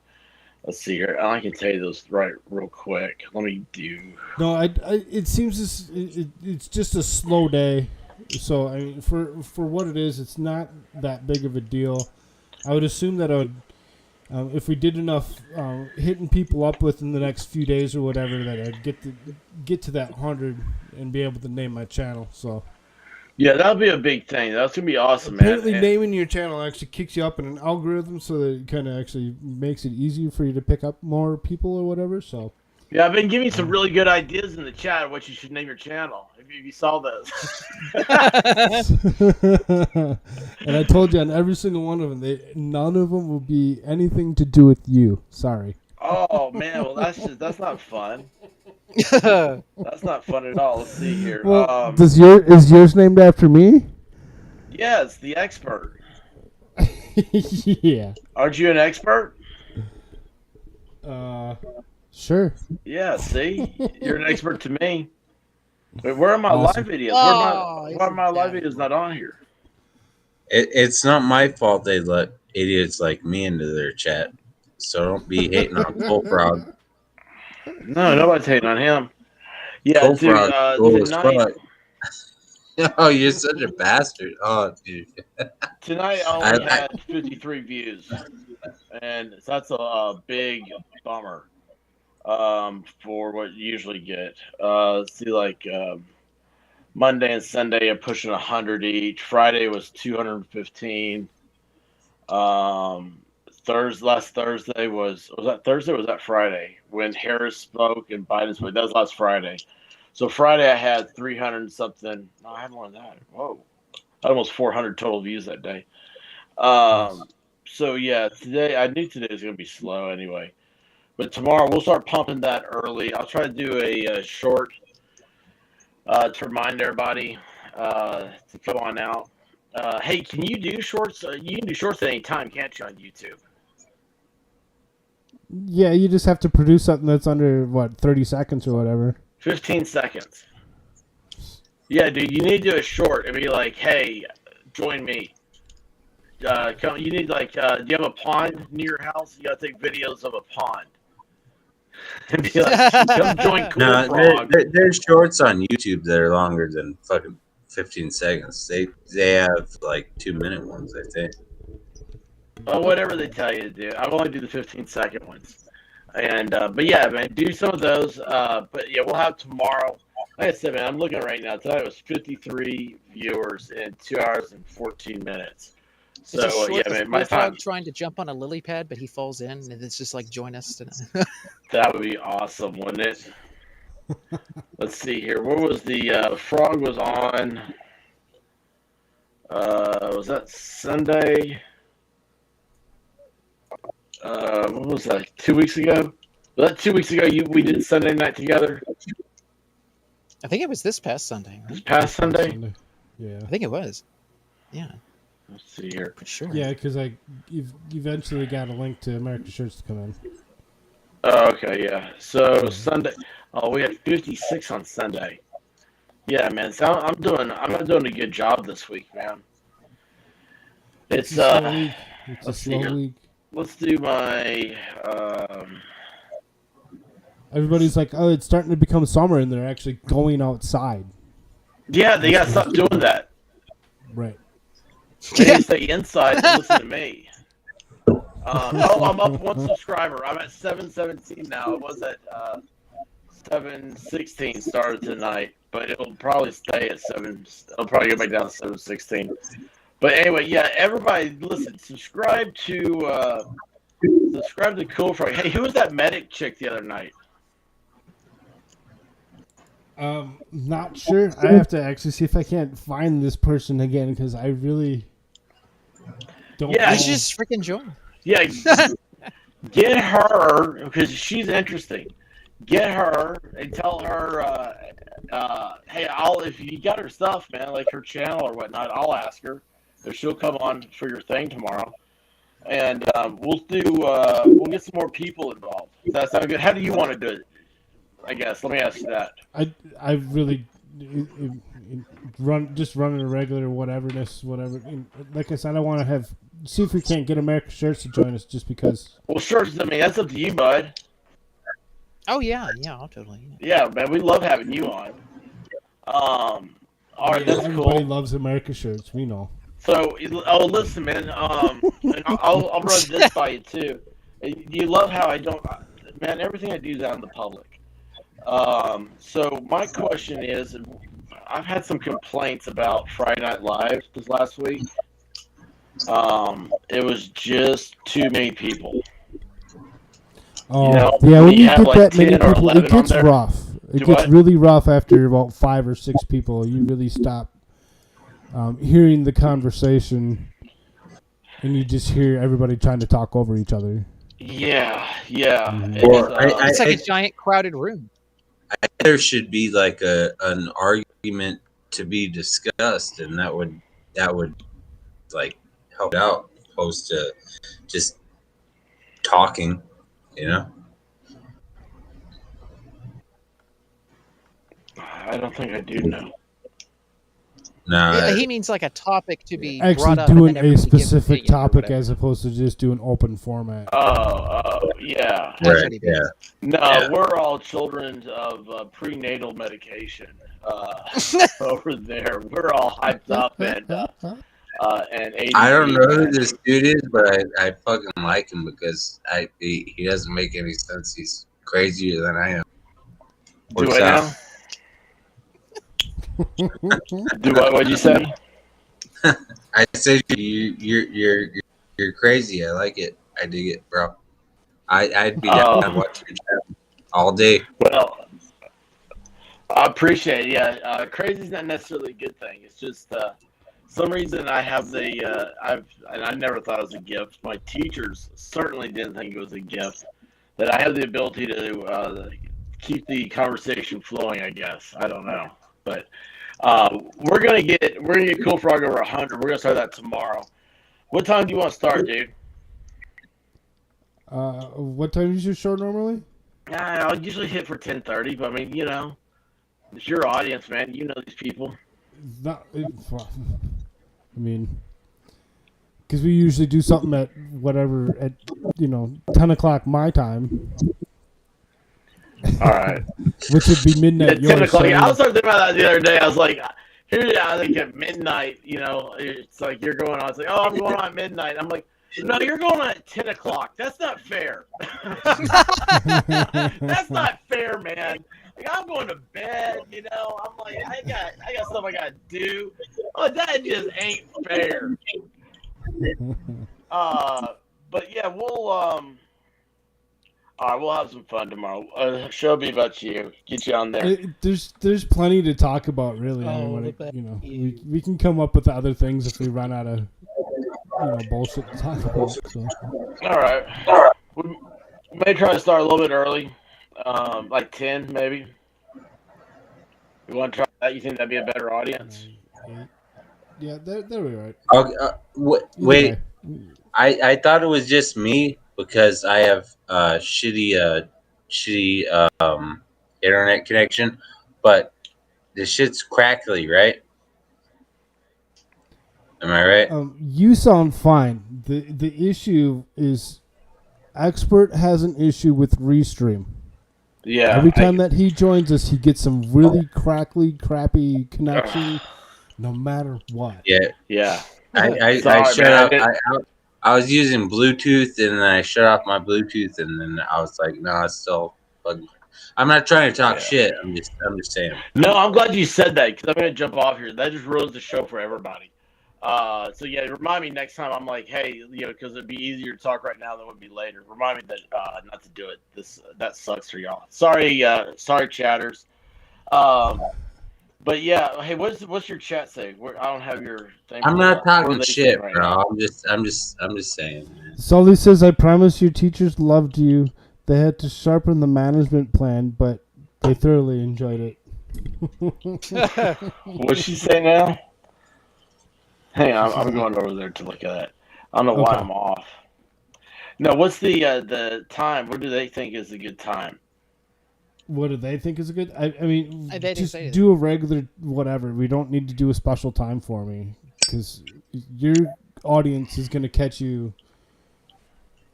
Let's see here. I can tell you those real quick. Let me do. No, it seems it's just a slow day. So I mean, for what it is, it's not that big of a deal. I would assume that if we did enough hitting people up within the next few days or whatever, that I'd get to that 100 and be able to name my channel. So. Yeah, that'll be a big thing. That's gonna be awesome, Apparently, man. naming your channel actually kicks you up in an algorithm, so that it kind of actually makes it easier for you to pick up more people or whatever. So. Yeah, I've been giving some really good ideas in the chat of what you should name your channel. If you saw those. And I told you on every single one of them, none of them will be anything to do with you. Sorry. Oh man, well that's not fun. That's not fun at all. Let's see here. Well, is yours named after me? Yes, the expert. Yeah. Aren't you an expert? Sure. Yeah. See, you're an expert to me. Wait, where are my Awesome. live videos? Why are my live videos not on here? It's not my fault they let idiots like me into their chat. So don't be hating on Koolfrogg. No, nobody's hating on him. Yeah, Koolfrogg, cool as tonight. fuck. Oh, you're such a bastard. Oh, dude. Tonight I only had 53 views, and that's a big bummer for what you usually get. See, like Monday and Sunday are pushing 100 each. Friday was 215. Last Thursday was that Thursday or was that Friday when Harris spoke and Biden spoke? That was last Friday. So Friday I had 300 and something. No, I had more than that. Whoa. I had almost 400 total views that day. So yeah, I knew today was going to be slow anyway. But tomorrow we'll start pumping that early. I'll try to do a short to remind everybody to come on out. Hey, can you do shorts? You can do shorts at any time, can't you, on YouTube? Yeah, you just have to produce something that's under 30 seconds or whatever. 15 seconds. Yeah, dude, you need to do a short and be like, "Hey, join me." You need do you have a pond near your house? You gotta take videos of a pond. And be like, "Come join Koolfrogg." No, there's shorts on YouTube that are longer than fucking 15 seconds. They have like 2-minute ones, I think. Oh, whatever they tell you to do. I only do the 15-second ones. And but yeah, man, do some of those. But yeah, we'll have tomorrow. Like I said, man, I'm looking right now. Tonight it was 53 viewers in 2 hours and 14 minutes. So yeah, man, my time trying to jump on a lily pad, but he falls in, and it's just like join us tonight. That would be awesome, wouldn't it? Let's see here. Where was the frog was on? Was that Sunday? What was that? 2 weeks ago? Was that 2 weeks ago? We did Sunday night together. I think it was this past Sunday. Right? This past Sunday? Yeah. I think it was. Yeah. Let's see here. Pretty sure. Yeah, because you've eventually got a link to AmericaShirts to come in. Oh, okay, yeah. So Sunday. Oh, we had 56 on Sunday. Yeah, man. So I'm not doing a good job this week, man. It's a slow week. Let's do my. Everybody's like, oh, it's starting to become summer, and they're actually going outside. Yeah, they gotta stop doing that. Right. They need to stay inside and listen to me. I'm up 1 subscriber. I'm at 717 now. It was at 716 started tonight, but it'll probably stay at 7. It'll probably go back down to 716. But anyway, yeah, everybody, listen. Subscribe to Koolfrogg. Hey, who was that medic chick the other night? Not sure. I have to actually see if I can't find this person again because I really don't. Yeah, You should just freaking join. Yeah, get her because she's interesting. Get her and tell her, hey, if you got her stuff, man, like her channel or whatnot, I'll ask her if she'll come on for your thing tomorrow, and we'll get some more people involved. Does that sound good? How do you want to do it? I guess let me ask you that. I really running a regular whatever. Like I said, I want to see if we can't get AmericaShirts to join us just because. Well, shirts. I mean, that's up to you, bud. Oh yeah, I'll totally. Yeah, man, we love having you on. All right, that's Everybody cool. loves AmericaShirts. We know. So, listen, man. I'll run this by you too. You love how I don't, man. Everything I do is out in the public. So my question is, I've had some complaints about Friday Night Live this last week. It was just too many people. Oh, You know, yeah, when you have get like that many 10 or people, 11 it on gets there. rough. It Do gets what? really rough after about 5 or 6 people. You really stop hearing the conversation, and you just hear everybody trying to talk over each other. Yeah. It's like a giant crowded room. There should be like an argument to be discussed, and that would like help out, opposed to just talking, you know. I don't think I do know. No, Yeah, he means like a topic to be Actually brought up. And doing then a everybody gives specific opinion or topic whatever. as opposed to just doing open format. Oh, yeah. That's right, what he means. yeah. No, Yeah. we're all children of prenatal medication over there. We're all hyped up and ADD. I don't know who this dude is, but I fucking like him because he doesn't make any sense. He's crazier than I am. Do Works I out. now? Do what? What'd you say? I said you're crazy. I like it. I dig it, bro. I'd be down watching your channel all day. Well, I appreciate it. Yeah, crazy's not necessarily a good thing. It's just some reason I have and I never thought it was a gift. My teachers certainly didn't think it was a gift that I have the ability to keep the conversation flowing. I guess I don't know, but we're gonna get Koolfrogg over 100. We're gonna start that tomorrow. What time do you want to start, dude? What time is your show normally? I'll usually hit for 10:30, but I mean, you know, it's your audience, man. You know these people. I mean, because we usually do something at 10 o'clock my time. All right. Which would be midnight. Yeah, 10 o'clock. So I was thinking about that the other day. I was like, I think at midnight, you know, it's like you're going on. It's like, oh, I'm going on at midnight. I'm like, no, you're going on at 10 o'clock. That's not fair. That's not fair, man. Like, I'm going to bed, you know. I'm like, I got stuff I got to do. Oh, that just ain't fair. But yeah, we'll have some fun tomorrow. Show me about you. Get you on there. There's plenty to talk about, really. We can come up with other things if we run out of bullshit to talk about. So. All right. We may try to start a little bit early, like 10 maybe. You want to try that? You think that'd be a better audience? Yeah, there we are. Okay, wait. I thought it was just me because I have shitty internet connection, but the shit's crackly, right? Am I right? You sound fine. The issue is Expert has an issue with Restream. Yeah. Every time that he joins us, he gets some really crappy connection, no matter what. Yeah. I shut up. I was using Bluetooth, and then I shut off my Bluetooth, and then I was like, no, it's still bugging. I'm not trying to talk shit. I'm just saying. No, I'm glad you said that because I'm going to jump off here. That just ruins the show for everybody. So yeah, remind me next time. I'm like, hey, because it'd be easier to talk right now than it would be later. Remind me that not to do it. That sucks for y'all. Sorry, chatters. But yeah, hey, what's your chat say? I don't have your thing. I'm pulled not up. What are talking they shit, saying right bro. now? I'm just saying, man. Sully says, I promise your teachers loved you. They had to sharpen the management plan, but they thoroughly enjoyed it. What's she say now? Hang on, I'm going over there to look at that. I don't know why I'm off. No, what's the time? What do they think is a good time? What do they think is a good? I mean, They didn't just say do a regular whatever. We don't need to do a special time for me because your audience is going to catch you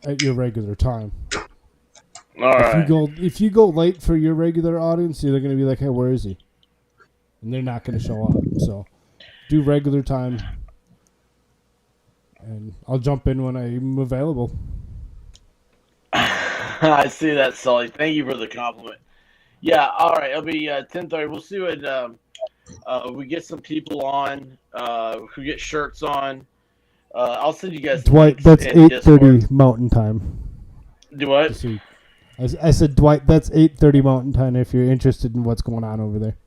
at your regular time. All right. If you go late for your regular audience, they're going to be like, "Hey, where is he?" And they're not going to show up. So, do regular time, and I'll jump in when I'm available. I see that, Sully. Thank you for the compliment. Yeah, all right. It'll be 10:30. We'll see what we get some people on. Who get shirts on. I'll send you guys. Dwight, links that's in 8:30 Mountain Time. Do what? I said, Dwight, that's 8:30 Mountain Time. If you're interested in what's going on over there.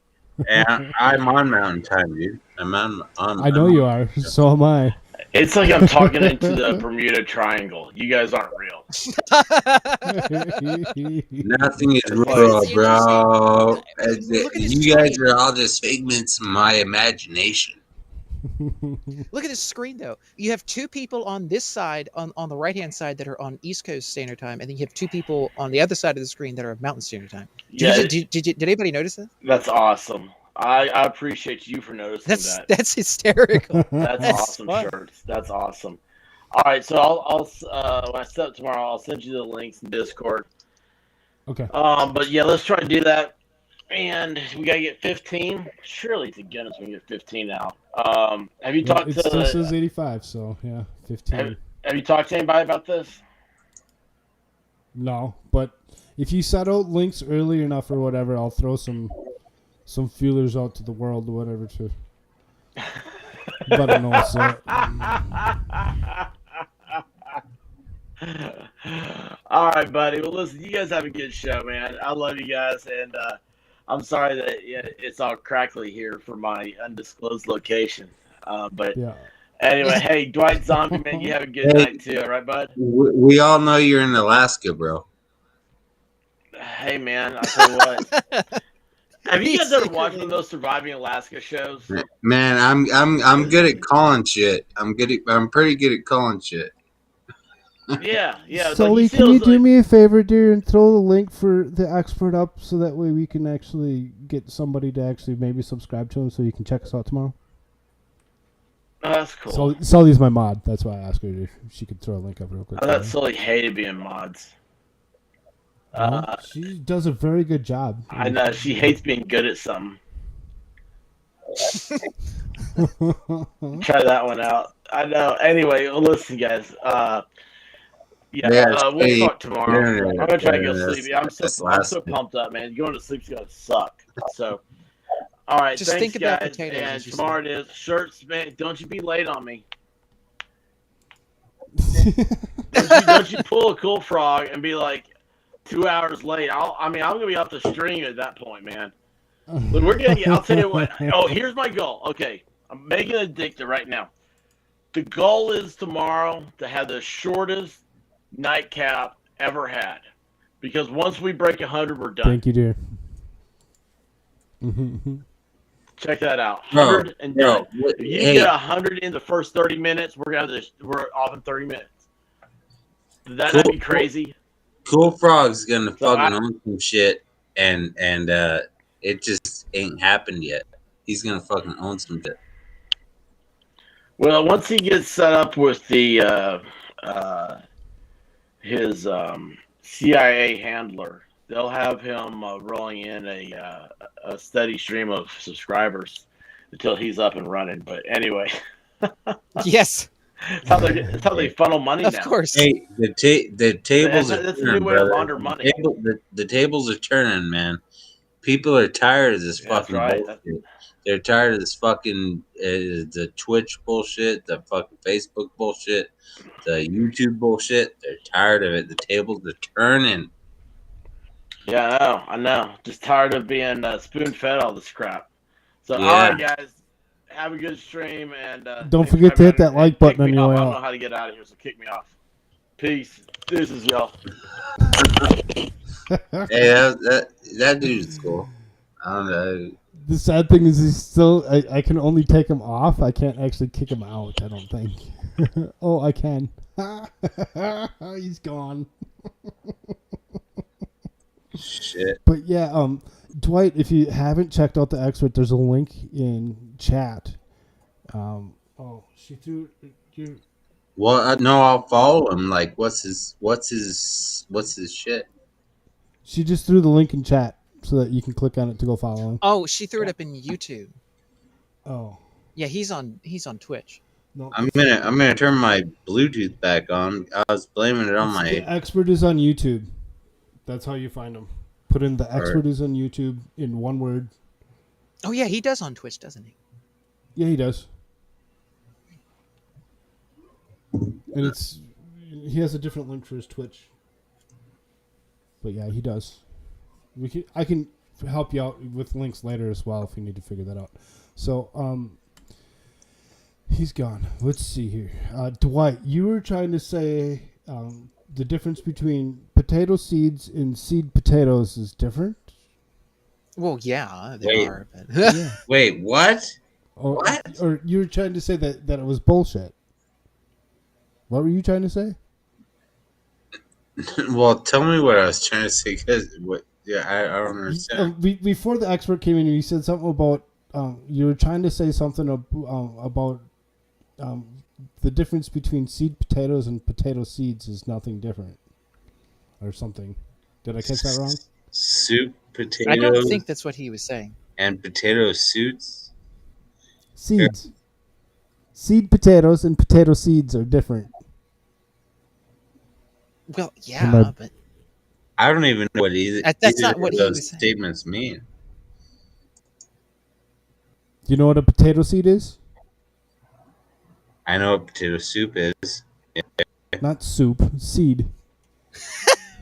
Yeah, I'm on Mountain Time, dude. I'm on. I know you are. So am I. It's like I'm talking into the Bermuda Triangle. You guys aren't real. Nothing is real, bro. You guys are all just figments of my imagination. Look at this screen, though. You have two people on this side, on the right-hand side, that are on East Coast Standard Time, and then you have two people on the other side of the screen that are Mountain Standard Time. Did anybody notice that? That's awesome. I appreciate you for noticing that. That's hysterical. That's awesome, fun. Shirts. That's awesome. All right, so I'll when I set up tomorrow, I'll send you the links in Discord. Okay. But yeah, let's try to do that. And we gotta get 15. Surely to goodness we can get 15 out. Have you talked to? It still says 85, so yeah, 15. Have you talked to anybody about this? No, but if you set out links early enough or whatever, I'll throw some feelers out to the world or whatever to let them know what's up. All right, buddy. Well, listen, you guys have a good show, man. I love you guys, and I'm sorry that it's all crackly here for my undisclosed location. But yeah. Anyway, hey, Dwight Zombie, man, you have a good night too, all right, bud? We all know you're in Alaska, bro. Hey, man, I'll tell you what. Have you guys ever watched one of those Surviving Alaska shows? Man, I'm good at calling shit. I'm pretty good at calling shit. Yeah. Sully, can you do me a favor, dear, and throw the link for the expert up so that way we can actually get somebody to actually maybe subscribe to him so you can check us out tomorrow? Oh, that's cool. Sully's my mod. That's why I asked her if she could throw a link up real quick. I thought Sully hated being mods. She does a very good job. I know. She hates being good at something. Try that one out. I know. Anyway, well, listen, guys. We'll talk tomorrow. I'm gonna try to go sleep. I'm so pumped up, man. Going to sleep's gonna suck. So, all right. Just thanks, think about guys. potatoes, And as you tomorrow it is shirts, man. Don't you be late on me. don't you pull a Koolfrogg and be like 2 hours late? I'm gonna be off the string at that point, man. But I'll tell you what. Oh, here's my goal. Okay, I'm making a dicta right now. The goal is tomorrow to have the shortest nightcap ever had, because once we break 100, we're done. Thank you, dear. Check that out. 100 and done. If you get 100 in the first 30 minutes, we're off in 30 minutes. Would that not be crazy? Koolfrogg's gonna fucking own some shit, and it just ain't happened yet. He's gonna fucking own some shit. Well, once he gets set up with the his CIA handler, they'll have him rolling in a steady stream of subscribers until he's up and running. But anyway, yes, that's how they funnel money now. Of course. Hey, the tables are that's a turning, new way to brother. launder money. The tables are turning, man. People are tired of this fucking bullshit. They're tired of this fucking the Twitch bullshit, the fucking Facebook bullshit, the YouTube bullshit. They're tired of it. The tables are turning. Yeah, I know. Just tired of being spoon-fed all this crap. So, all Yeah. right, guys. Have a good stream, and Don't thanks for forget to hit having me that on, like and button kick on me your off. way I don't out. know how to get out of here, so kick me off. Peace. Deuces, y'all. Hey, that dude's cool. I don't know. The sad thing is he's still... I can only take him off. I can't actually kick him out, I don't think. Oh, I can. He's gone. Shit. But yeah, Dwight, if you haven't checked out the expert, there's a link in chat. Oh, she threw you. Well, no, I'll follow him. Like, what's his shit? She just threw the link in chat so that you can click on it to go follow him. Oh, she threw it up in YouTube. Oh, Yeah, he's on Twitch. no, I'm gonna turn my Bluetooth back on. I was blaming it on the my. expert is on YouTube. That's how you find him. Put in the expert is on YouTube in one word. Oh yeah, he does on Twitch, doesn't he? Yeah, he does. And he has a different link for his Twitch. But yeah, he does. I can help you out with links later as well if you need to figure that out. So, he's gone. Let's see here. Dwight, you were trying to say the difference between potato seeds and seed potatoes is different? Well, yeah, they are. But Yeah. Wait, what? What? Or you were trying to say that it was bullshit. What were you trying to say? Well, tell me what I was trying to say. Cause I don't understand. Before the expert came in, you said something about you were trying to say something about the difference between seed potatoes and potato seeds is nothing different, or something. Did I catch that wrong? Soup potatoes. I don't think that's what he was saying. And potato suits. Seeds. Seed potatoes and potato seeds are different. Well, yeah, but I don't even know what either. That's either not what of he those was saying. statements mean. Do you know what a potato seed is? I know what potato soup is. Yeah. Not soup, seed.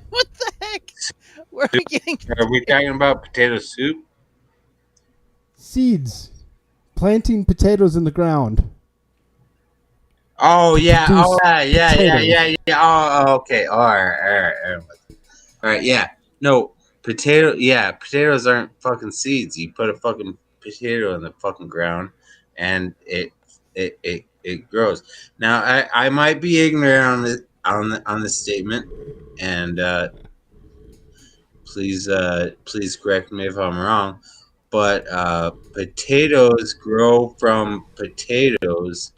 What the heck? Where are we getting? Are we talking about potato soup? Seeds. Planting potatoes in the ground. Oh yeah, Produce yeah. Oh, okay. All right. Yeah. No, potatoes aren't fucking seeds. You put a fucking potato in the fucking ground, and it grows. Now, I might be ignorant on this statement, and please correct me if I'm wrong. But potatoes grow from potatoes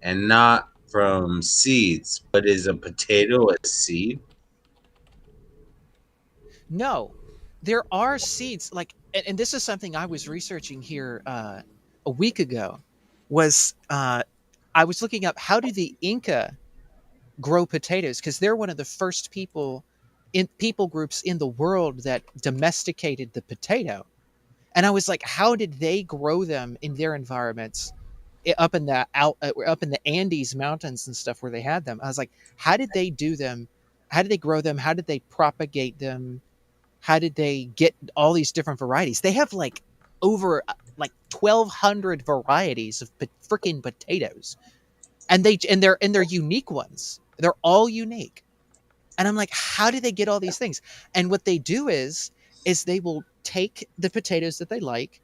and not from seeds. But is a potato a seed? No, there are seeds and this is something I was researching here a week ago. I was looking up how do the Inca grow potatoes, because they're one of the first people groups in the world that domesticated the potato. And I was like, how did they grow them in their environments up in the Andes mountains and stuff where they had them? I was like, how did they do them? How did they grow them? How did they propagate them? How did they get all these different varieties? They have over 1,200 varieties of freaking potatoes, and they're unique ones. They're all unique. And I'm like, how do they get all these things? And what they do is they will take the potatoes that they like,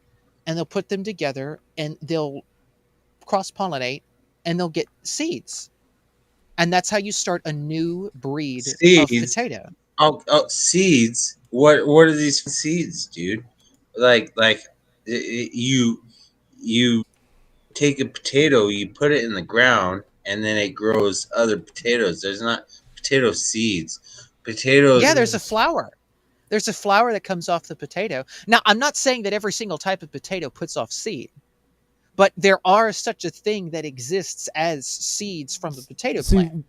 and they'll put them together, and they'll cross-pollinate, and they'll get seeds. And that's how you start a new breed of potato. Oh, seeds. What are these seeds, dude? Like you take a potato, you put it in the ground, and then it grows other potatoes. There's not potato seeds. Potatoes. Yeah, there's a flower. There's a flower that comes off the potato. Now, I'm not saying that every single type of potato puts off seed, but there are such a thing that exists as seeds from the potato plant.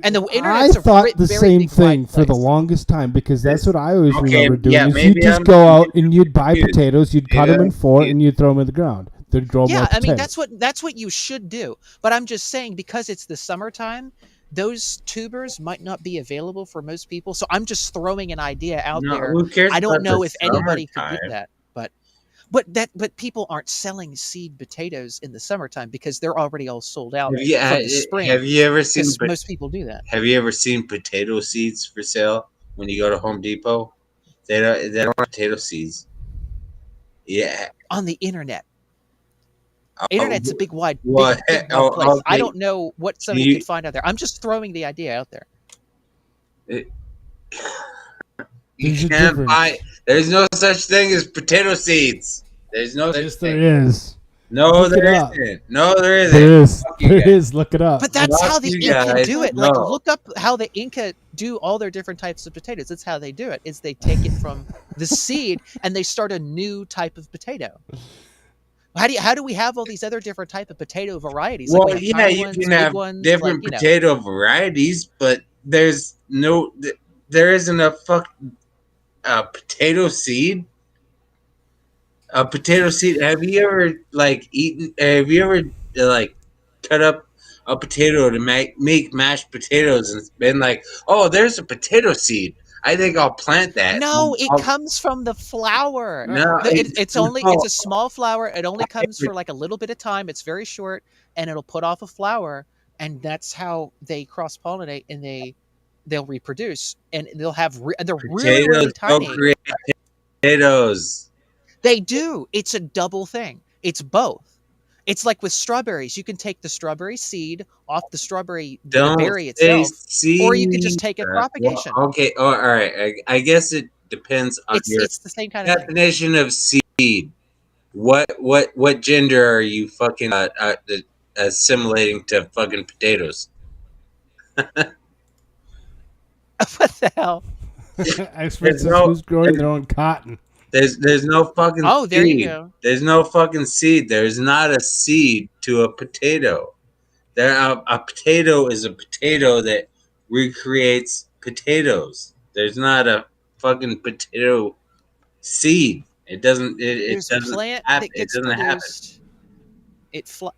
And the internet's I thought the same thing for the longest time, because that's what I always remember doing. Yeah, is you'd just go out and you'd buy potatoes, you'd cut them in four, and you'd throw them in the ground. They'd grow more potatoes. I mean that's what you should do. But I'm just saying, because it's the summertime, those tubers might not be available for most people. So I'm just throwing an idea out No, there. who cares I don't about know the if anybody could do summertime? that, but people aren't selling seed potatoes in the summertime because they're already all sold out from the spring. Have you ever seen? Because most people do that. Have you ever seen potato seeds for sale when you go to Home Depot? They don't have potato seeds. Yeah. On the internet. Oh, Internet's a big wide well, big wide place. okay. I don't know what somebody You- could find out there. I'm just throwing the idea out there. You can't buy. There's no such thing as potato seeds. There's no such Yes, thing. there is. No, Look it there up. isn't. No, there isn't. There is. Fuck you There guys. is. Look it up. But that's Fuck how the you Inca guys. do it. Like, No. look up how the Inca do all their different types of potatoes. That's how they do it. Is they take it from the seed and they start a new type of potato. How do we have all these other different type of potato varieties? Well, like we have yeah, tiny you ones, can big have ones, different like, potato varieties, but there's no, there isn't a potato seed. A potato seed. Have you ever eaten? Have you ever cut up a potato to make mashed potatoes and been like, oh, there's a potato seed. I think I'll plant that. No, it comes from the flower. No, it's a small flower. It only comes for like a little bit of time. It's very short, and it'll put off a flower, and that's how they cross pollinate, and they'll reproduce, and they'll have they're really really tiny. Don't create potatoes. They do. It's a double thing. It's both. It's like with strawberries. You can take the strawberry seed off the berry itself, or you can just take a propagation. Well, okay. Oh, all right. I guess it depends on It's the same kind of thing. definition of seed. What gender are you fucking assimilating to fucking potatoes? What the hell? Experts who's growing their own cotton. There's no fucking Oh, there seed. you go. There's no fucking seed. There's not a seed to a potato. A potato is a potato that recreates potatoes. There's not a fucking potato seed. It doesn't. It There's a doesn't plant happen. that gets It doesn't happen. produced.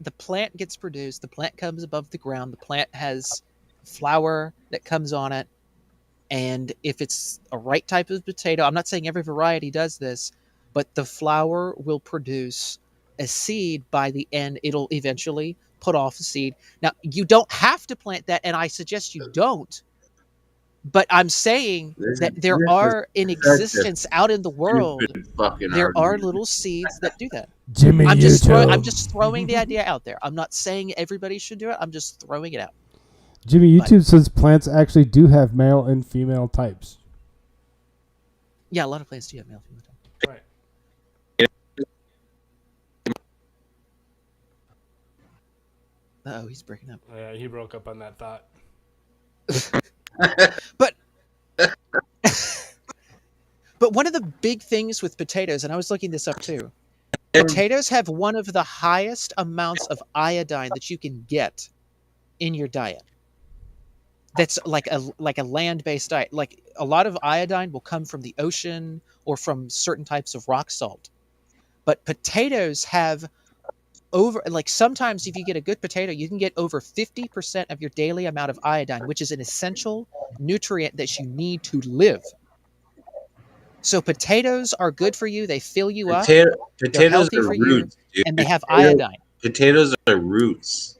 The plant gets produced. The plant comes above the ground. The plant has flower that comes on it. And if it's a right type of potato, I'm not saying every variety does this, but the flower will produce a seed by the end. It'll eventually put off a seed. Now, you don't have to plant that, and I suggest you don't. But I'm saying that there are in existence out in the world, there are little seeds that do that. Jimmy, I'm just throwing the idea out there. I'm not saying everybody should do it. I'm just throwing it out. Jimmy, YouTube says plants actually do have male and female types. Yeah, a lot of plants do have male and female types. Right. Oh, he's breaking up. Yeah, he broke up on that thought. But one of the big things with potatoes, and I was looking this up too, potatoes have one of the highest amounts of iodine that you can get in your diet. That's like a land-based diet. Like a lot of iodine will come from the ocean or from certain types of rock salt. But potatoes have sometimes if you get a good potato, you can get over 50% of your daily amount of iodine, which is an essential nutrient that you need to live. So potatoes are good for you. They fill you up. Potatoes are roots, dude. And they have iodine. Potatoes are roots.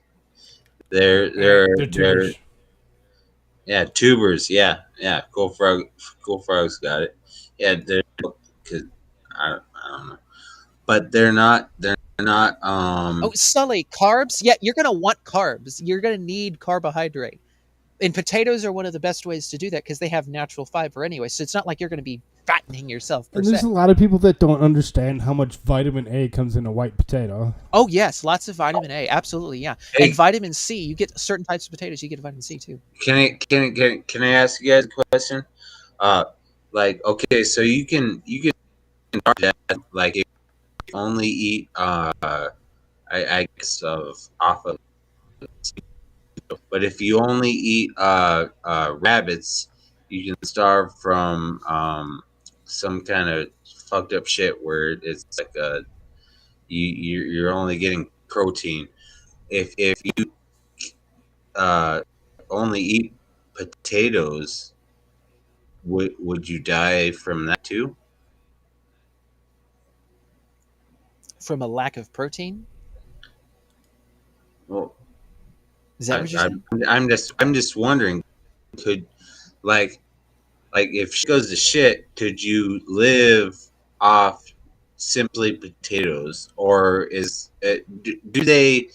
They're tubers. Yeah, tubers. Yeah. Koolfrogg's got it. Yeah, because I don't know, but they're not. Oh, Sully, carbs. Yeah, you're gonna want carbs. You're gonna need carbohydrate. And potatoes are one of the best ways to do that because they have natural fiber anyway. So it's not like you're going to be fattening yourself per And there's se. a lot of people that don't understand how much vitamin A comes in a white potato. Oh yes, lots of vitamin A, absolutely, yeah. Hey. And vitamin C, you get certain types of potatoes, you get vitamin C too. Can I ask you guys a question? Okay, so you can like if you only eat I guess off of, but if you only eat rabbits, you can starve from some kind of fucked up shit where it's like you're only getting protein. If you only eat potatoes, would you die from that too? From a lack of protein? Well, Is that what you're saying? I'm just wondering, could like if shit goes to shit, could you live off simply potatoes, or do they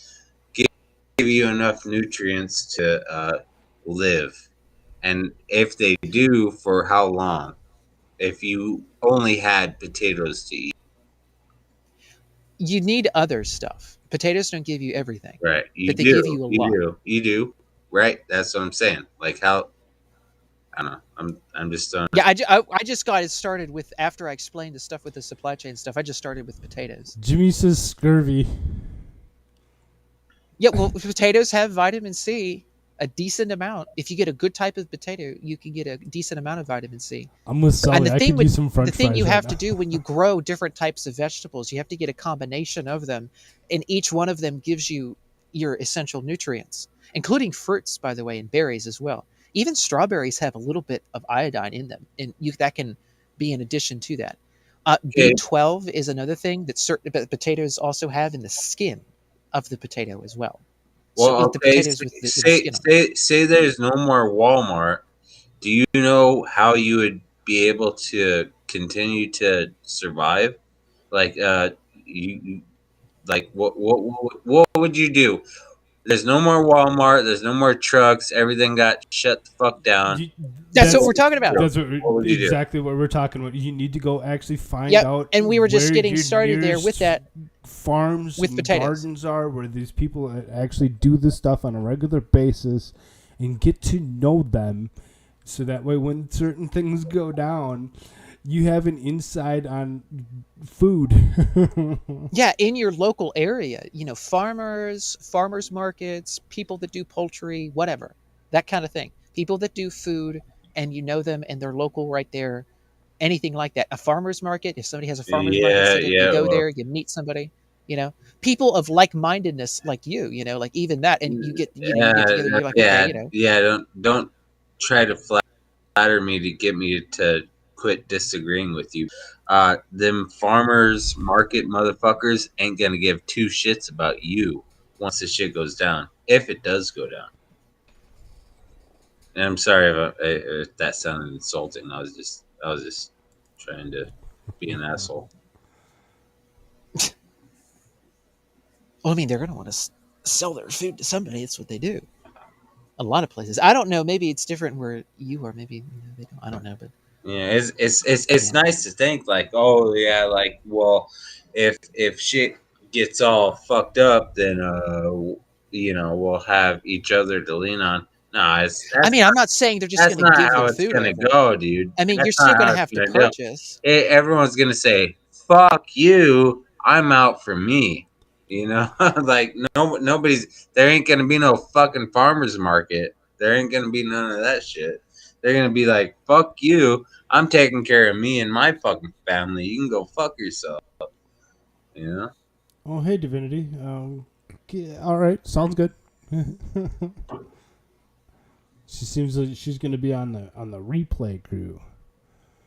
give you enough nutrients to live? And if they do, for how long? If you only had potatoes to eat, You need other stuff. Potatoes don't give you everything, right? You but they give do, you a lot. you do, right? That's what I'm saying. Like how I don't know. I'm just Yeah, I just got it started with, after I explained the stuff with the supply chain stuff, I just started with potatoes. Jimmy says scurvy. Yeah, well, potatoes have vitamin C, a decent amount. If you get a good type of potato, you can get a decent amount of vitamin C. I'm with And Sully. I could use some the French thing fries you right have now. to do when you grow different types of vegetables, you have to get a combination of them, and each one of them gives you your essential nutrients, including fruits, by the way, and berries as well. Even strawberries have a little bit of iodine in them, and that can be in addition to that. Okay. B12 is another thing that certain potatoes also have in the skin of the potato as well. So Well, eat the okay. potatoes with the skin on. Say there's no more Walmart. Do you know how you would be able to continue to survive? Like, like what would you do? There's no more Walmart. There's no more trucks. Everything got shut the fuck down. That's what we're talking about. That's What would you do? exactly what we're talking about. You need to go actually find Yep, out. and we were just where getting your started there with that. farms With and potatoes. gardens are, where these people actually do this stuff on a regular basis, and get to know them, so that way when certain things go down, you have an insight on food. Yeah, in your local area, farmers markets, people that do poultry, whatever, that kind of thing. People that do food, and you know them, and they're local right there. Anything like that. A farmers market, if somebody has a farmers market Yeah, set up, you go well, there, you meet somebody, people of like-mindedness like you, like even that, and you get together, you're like, okay, Don't try to flatter me to get me to quit disagreeing with you. Them farmers market motherfuckers ain't gonna give two shits about you once the shit goes down, if it does go down. And I'm sorry if that sounded insulting. I was just trying to be an asshole. Well, I mean, they're going to want to sell their food to somebody. That's what they do. A lot of places. I don't know. Maybe it's different where you are. Maybe they don't. I don't know. But Yeah, it's nice to think like, oh yeah, like, well, if shit gets all fucked up, then we'll have each other to lean on. No, I mean, I'm not saying they're just that's going to not give how their it's food gonna over. go, dude. I mean, you're That's still not going how to it's have to gonna go. purchase. Everyone's gonna say, "Fuck you, I'm out for me." Like there ain't gonna be no fucking farmers market. There ain't gonna be none of that shit. They're gonna be like, "Fuck you, I'm taking care of me and my fucking family. You can go fuck yourself." You know? Oh, hey, Divinity. All right, sounds good. She seems like she's going to be on the replay crew.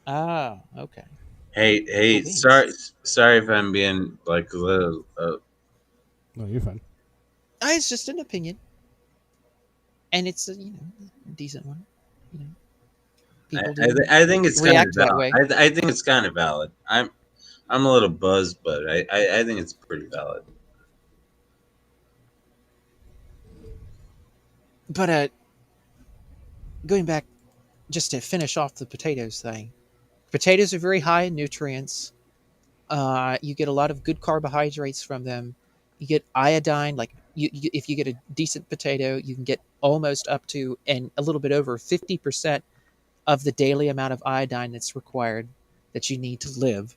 Ah, okay. Hey, Cool sorry if I'm being like a little. No, you're fine. It's just an opinion, and it's a decent one. People do I think it's kind of react that valid. way. I think it's kind of valid. I'm a little buzzed, but I think it's pretty valid. But going back, just to finish off the potatoes thing, potatoes are very high in nutrients. You get a lot of good carbohydrates from them. You get iodine. Like if you get a decent potato, you can get almost up to and a little bit over 50% of the daily amount of iodine that's required that you need to live.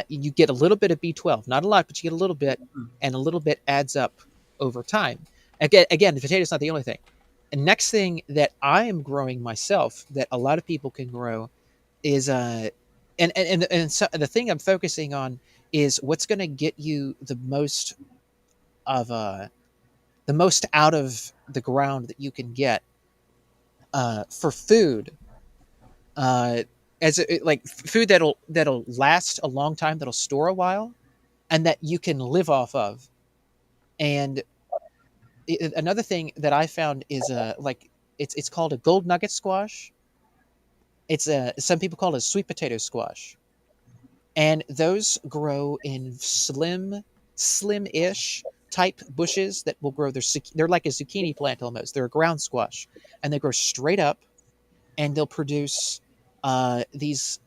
You get a little bit of B12, not a lot, but you get a little bit, and a little bit adds up over time. Again, the potato is not the only thing. And next thing that I am growing myself, that a lot of people can grow, is and the thing I'm focusing on is what's going to get you the most of the most out of the ground that you can get for food, like food that'll last a long time, that'll store a while, and that you can live off of. And another thing that I found is like it's called a gold nugget squash. It's some people call it a sweet potato squash, and those grow in slim-ish type bushes that will grow. They're like a zucchini plant almost. They're a ground squash, and they grow straight up, and they'll produce these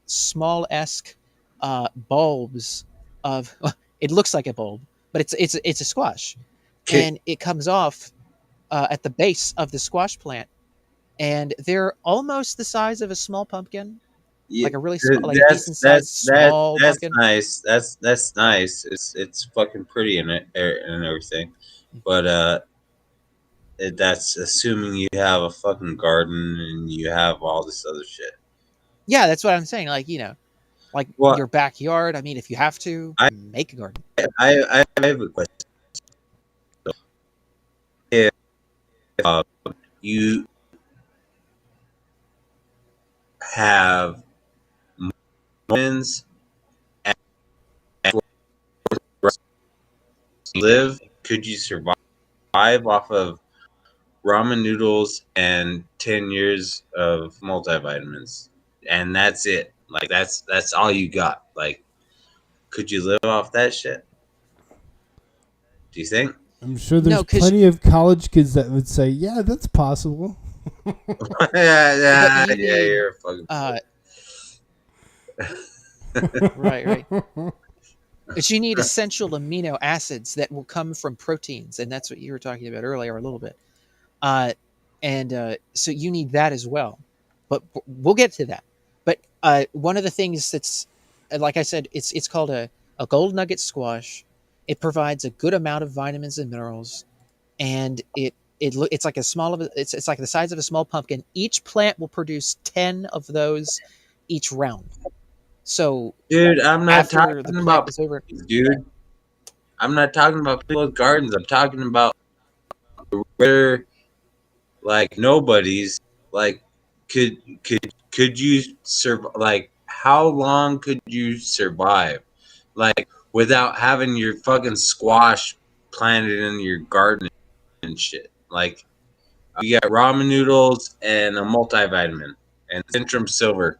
small-esque bulbs of. It looks like a bulb, but it's a squash, and it comes off at the base of the squash plant, and they're almost the size of a small pumpkin, like a really small, like a decent sized small that's pumpkin. nice. That's nice. It's fucking pretty and everything, but that's assuming you have a fucking garden and you have all this other shit. Yeah, that's what I'm saying. Like like your backyard. I mean, if you have to make a garden. I have a question. If you have moments and live, could you survive off of ramen noodles and 10 years of multivitamins? And that's it. Like that's all you got. Like, could you live off that shit? Do you think? I'm sure there's plenty of college kids that would say, "Yeah, that's possible." yeah, you're fucking. Right. But you need essential amino acids that will come from proteins, and that's what you were talking about earlier a little bit. So you need that as well. But we'll get to that. But one of the things that's, like I said, it's called a gold nugget squash. It provides a good amount of vitamins and minerals, and it's like it's like the size of a small pumpkin. Each plant will produce 10 of those each round. So, dude, I'm not talking about over, dude. I'm not talking about people's gardens. I'm talking about where, like, nobody's. Like, could you survive? Like, how long could you survive? Like, without having your fucking squash planted in your garden and shit. Like, you got ramen noodles and a multivitamin and Centrum Silver.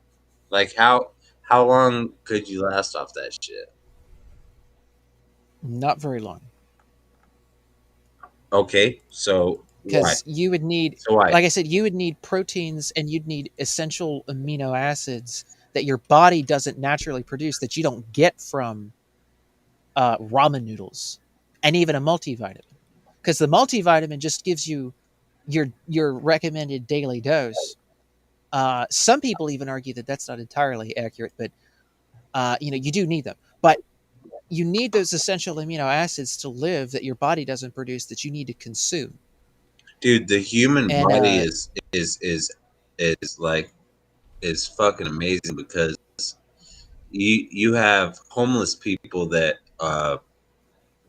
Like, how long could you last off that shit? Not very long. Okay, so because you would need, like I said, you would need proteins and you'd need essential amino acids that your body doesn't naturally produce, that you don't get from ramen noodles and even a multivitamin, because the multivitamin just gives you your recommended daily dose. Some people even argue that that's not entirely accurate, but you do need them. But you need those essential amino acids to live that your body doesn't produce, that you need to consume. Dude, the human body is fucking amazing, because you have homeless people that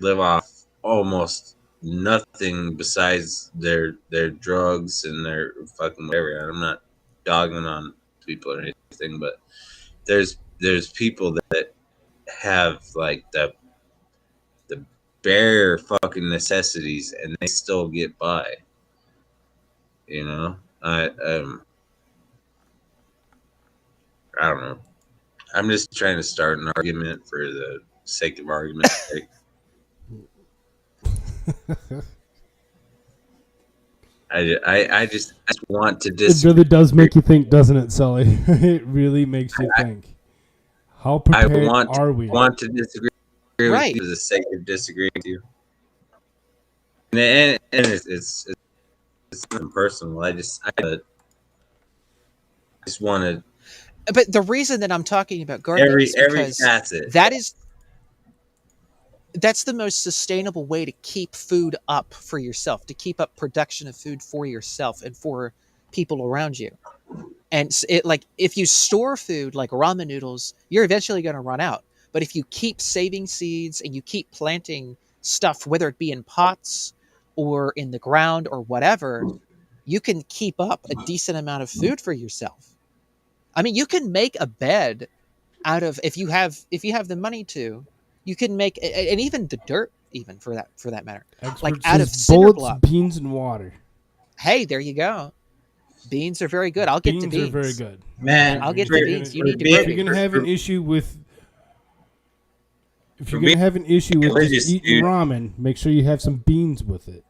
live off almost nothing besides their drugs and their fucking whatever. I'm not dogging on people or anything, but there's people that have like the bare fucking necessities and they still get by. You know, I don't know. I'm just trying to start an argument for the sake of argument's sake. I just want to disagree. It really does make you think, doesn't it, Sully? It really makes you think. How prepared are we? I want to disagree with you for the sake of disagreeing with you. And it's personal. I just want to. But the reason that I'm talking about gardening is because that's the most sustainable way to keep food up for yourself, to keep up production of food for yourself and for people around you. And if you store food like ramen noodles, you're eventually going to run out. But if you keep saving seeds and you keep planting stuff, whether it be in pots or in the ground or whatever, you can keep up a decent amount of food for yourself. I mean, you can make a bed out of, if you have the money to, you can make, and even the dirt, even for that matter, Expert like out of says cinder bullets, block. beans, and water. Hey, there you go. Beans are very good. I'll get to beans. Beans are very good. Man, I'll get to beans. You need to If grow you're beans. gonna have an issue with, just eating ramen, make sure you have some beans with it.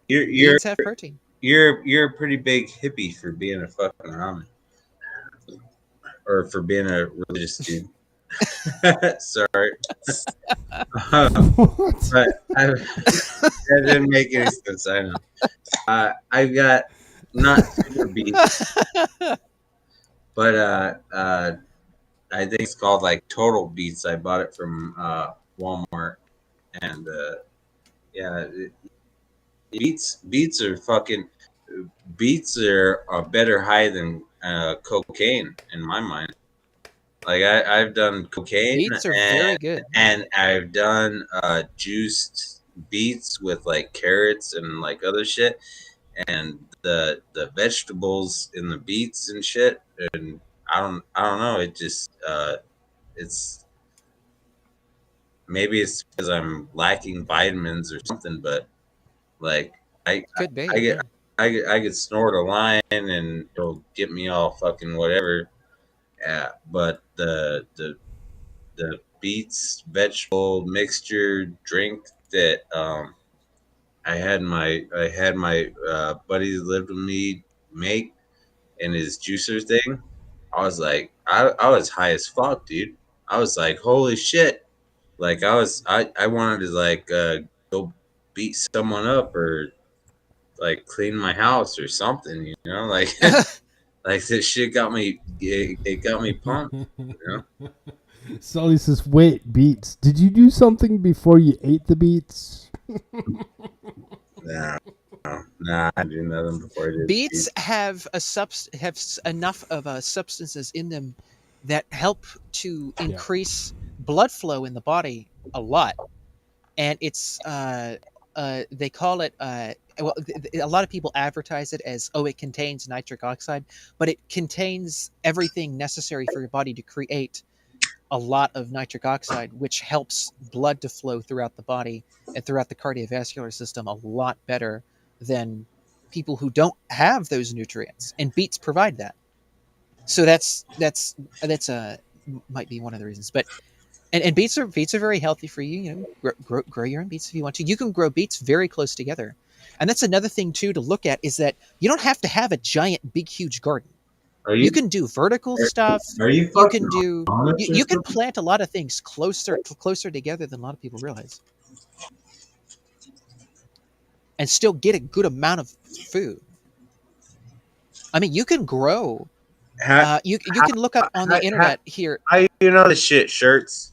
Beans have protein. You're a pretty big hippie for being a fucking ramen, or for being a religious dude. Sorry. But that didn't make any sense. I know. I've got not super beats, but I think it's called like Total Beats. I bought it from Walmart, and yeah, beats are fucking. Beats are a better high than cocaine in my mind. Like I've done cocaine, beets are very good, and I've done juiced beets with like carrots and like other shit, and the vegetables in the beets and shit. And I don't know. It just it's maybe it's because I'm lacking vitamins or something, but like I could be. I could snort a line and it'll get me all fucking whatever. Yeah, but the beets vegetable mixture drink that I had my buddy that lived with me make in his juicer thing. I was like, I was high as fuck, dude. I was like, holy shit! Like I wanted to like go beat someone up or like clean my house or something, you know, like like this shit got me. It got me pumped, you know. Sully says, "Wait, beets. Did you do something before you ate the beets?" Nah, I didn't do nothing before I did. Beets have enough of substances in them that help to increase blood flow in the body a lot, and it's they call it well, a lot of people advertise it as, oh, it contains nitric oxide, but it contains everything necessary for your body to create a lot of nitric oxide, which helps blood to flow throughout the body and throughout the cardiovascular system a lot better than people who don't have those nutrients. And beets provide that. So that's might be one of the reasons. But and beets are very healthy for you. You know, grow your own beets if you want to. You can grow beets very close together. And that's another thing too to look at, is that you don't have to have a giant, big, huge garden. You can do vertical stuff. You can do. You can plant a lot of things closer together than a lot of people realize, and still get a good amount of food. I mean, you can grow. You can look up on the internet here. You know the shit shirts.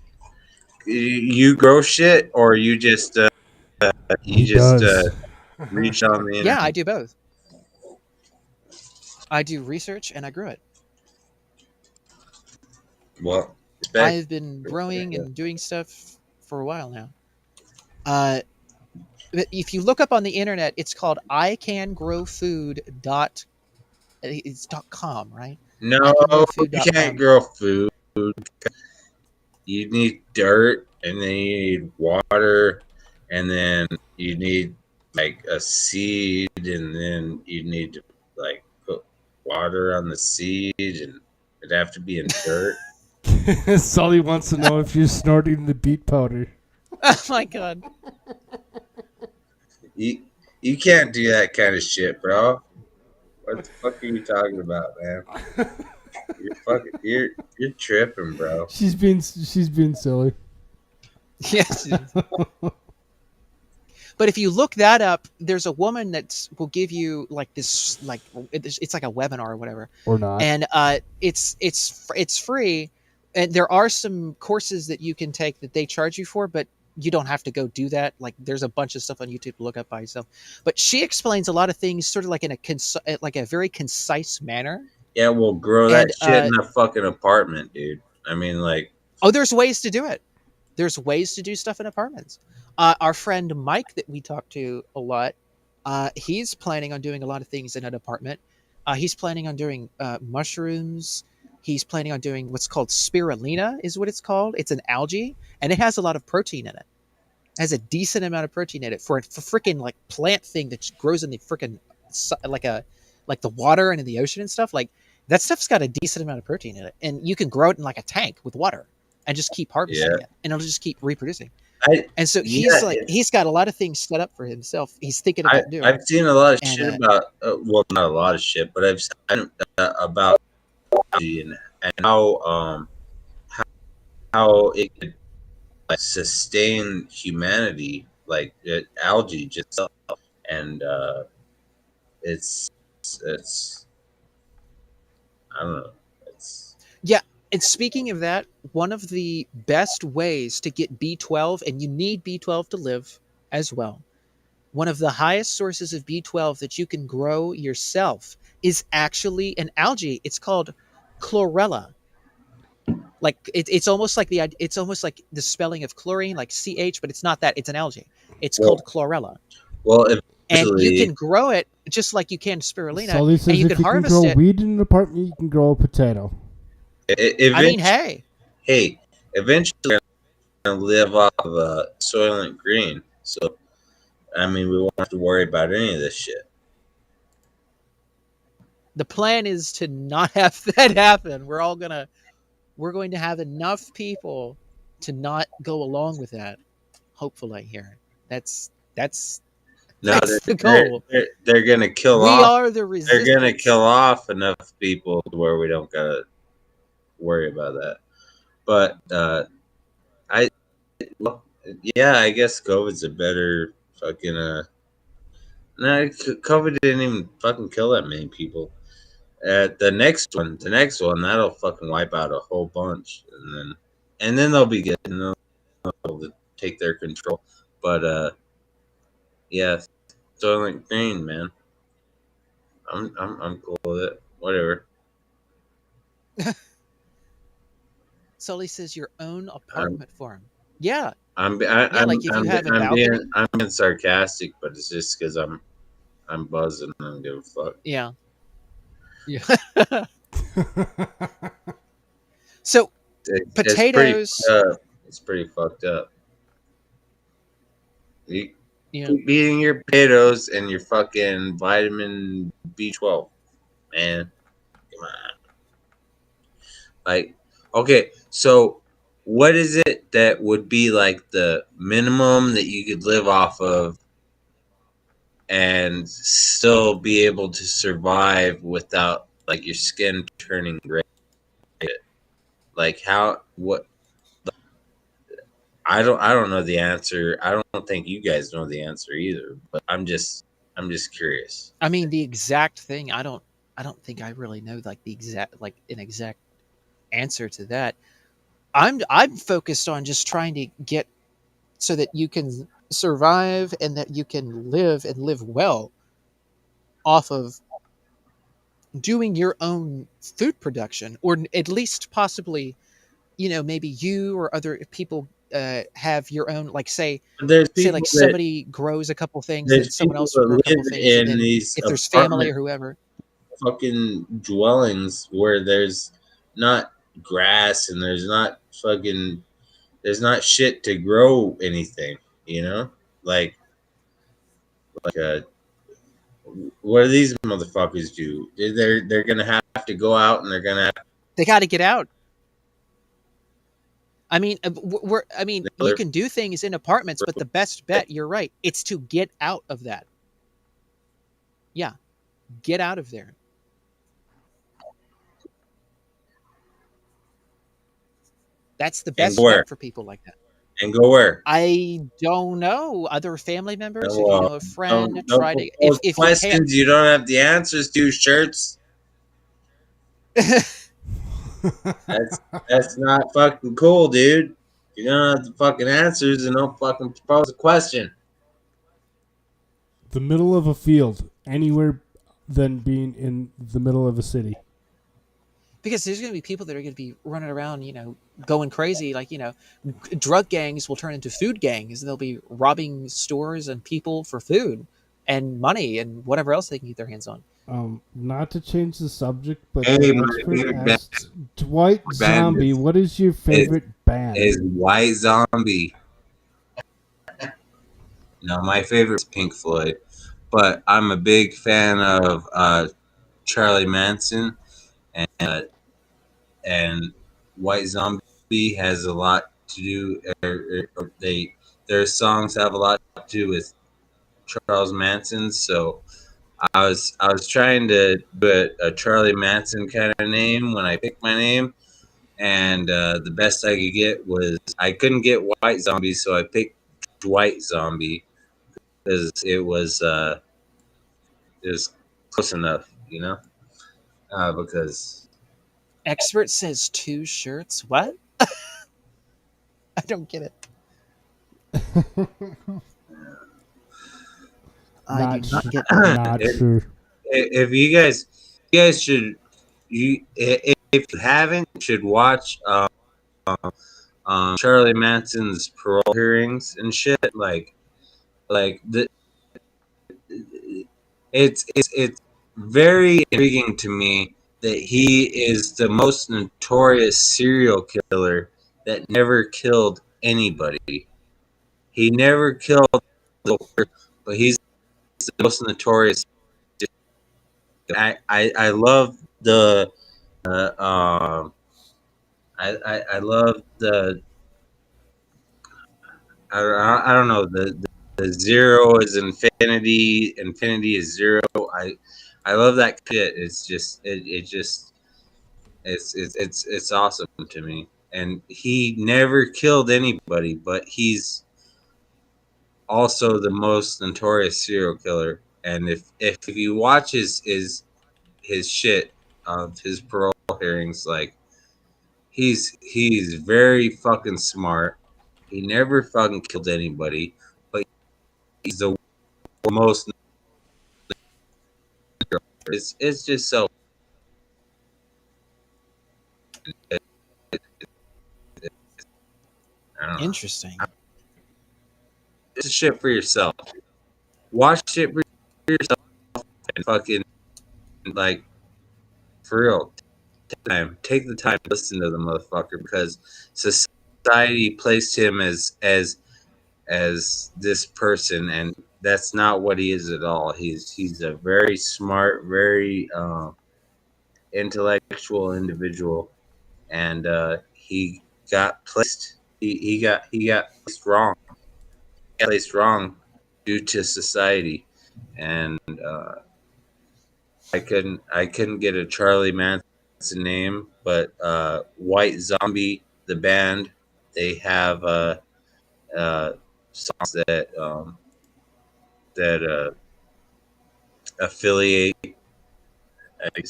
You grow shit, or you just reach on the internet. Yeah, I do both. I do research and I grow it. Well, I've been growing and doing stuff for a while now. If you look up on the internet, it's called icangrowfood.com, right? No, you can't grow food. You need dirt, and then you need water, and then you need like a seed, and then you need to like put water on the seed, and it'd have to be in dirt. Sully wants to know if you're snorting the beet powder. Oh my god. You can't do that kind of shit, bro. What the fuck are you talking about, man? You're tripping, bro. She's being silly. Yes. But if you look that up, there's a woman that will give you like this, like it's like a webinar or whatever, or not, and it's free. And there are some courses that you can take that they charge you for, but you don't have to go do that. Like there's a bunch of stuff on YouTube to look up by yourself. But she explains a lot of things sort of like in a very concise manner. Yeah, we'll grow that shit in a fucking apartment, dude. I mean, like, oh, there's ways to do it. There's ways to do stuff in apartments. Our friend Mike that we talk to a lot, he's planning on doing a lot of things in an apartment. He's planning on doing mushrooms. He's planning on doing what's called spirulina, is what it's called. It's an algae, and it has a lot of protein in it. It has a decent amount of protein in it for freaking like plant thing that grows in the freaking like the water and in the ocean and stuff. Like that stuff's got a decent amount of protein in it, and you can grow it in like a tank with water and just keep harvesting it, and it'll just keep reproducing. And so he's got a lot of things set up for himself. He's thinking about doing. I've seen a lot of shit about well, not a lot of shit, but I've seen about and how it could like sustain humanity, like algae just and it's I don't know. Yeah, and speaking of that, one of the best ways to get B12, and you need B12 to live as well. One of the highest sources of B12 that you can grow yourself is actually an algae. It's called chlorella. Like it's almost like the spelling of chlorine, like CH, but it's not that. It's an algae. It's called chlorella. Well, and you can grow it just like you can spirulina, Sully says and you if can you harvest can grow it. weed in an apartment, you can grow a potato. I mean, hey, eventually we're gonna live off of Soylent Green, so I mean we won't have to worry about any of this shit. The plan is to not have that happen. We're going to have enough people to not go along with that. Hopefully, here. That's the goal. They're gonna kill we off. Are the resistance. They're gonna kill off enough people to where we don't gotta worry about that. But I guess COVID's a better fucking no, COVID didn't even fucking kill that many people. The next one, that'll fucking wipe out a whole bunch, and then they'll be good, and they'll be able to take their control. But yeah, Soylent Green, man, I'm cool with it. Whatever. Sully says your own apartment farm. Yeah. I'm like if you have a balcony. I'm being sarcastic, but it's just because I'm buzzing and I don't give a fuck. Yeah. Yeah. So potatoes. It's pretty fucked up. You Yeah. keep eating your potatoes and your fucking vitamin B12, man. Come on. Like, okay, so what is it that would be like the minimum that you could live off of and still be able to survive without like your skin turning gray? Like I don't know the answer. I don't think you guys know the answer either, but I'm just curious. I mean, the exact thing, I don't think I really know like an exact answer to that. I'm focused on just trying to get so that you can survive and that you can live and live well off of doing your own food production, or at least possibly, maybe you or other people have your own, like say like somebody grows a couple things and someone else will grow a couple things, and then if there's family or whoever, fucking dwellings where there's not grass and there's not shit to grow anything, like what do these motherfuckers do? They're gonna have to go out and they got to get out. I mean, you can do things in apartments, but the best bet, you're right, it's to get out of that. Yeah, get out of there. That's the best bet for people like that. And go where? I don't know. Other family members, if you know a friend, try to. If questions you don't have the answers to, shirts. That's not fucking cool, dude. You don't have the fucking answers and don't fucking pose a question. The middle of a field, anywhere than being in the middle of a city. Because there's going to be people that are going to be running around, going crazy. Like, drug gangs will turn into food gangs. They'll be robbing stores and people for food and money and whatever else they can get their hands on. Not to change the subject, but Hey, the my expert favorite band, asked Dwight Zombie, what is your favorite band? is White Zombie. No, my favorite is Pink Floyd, but I'm a big fan of Charlie Manson, and White Zombie has a lot to do. Their songs have a lot to do with Charles Manson. So I was trying to do a Charlie Manson kind of name when I picked my name, and the best I could get was I couldn't get White Zombie, so I picked Dwight Zombie because it was close enough, because Expert says 2 shirts. What? I don't get it. I do not get that. Not sure. If you guys should, if you haven't, you should watch Charlie Manson's parole hearings and shit. Like it's very intriguing to me that he is the most notorious serial killer that never killed anybody. He never killed, but he's the most notorious. I love the I love the I don't know the zero is infinity, infinity is zero. I love that shit. It's just it's awesome to me. And he never killed anybody, but he's also the most notorious serial killer. And if you watch his shit of his parole hearings, like he's very fucking smart. He never fucking killed anybody, but he's the most. It's just so. Interesting. It's shit for yourself. Watch it for yourself and fucking like for real. Take the time to listen to the motherfucker because society placed him as this person, and that's not what he is at all. He's a very smart, very intellectual individual, and he got placed. He got placed wrong. He got placed wrong due to society, and I couldn't get a Charlie Manson name, but White Zombie, the band, they have songs that affiliate. I think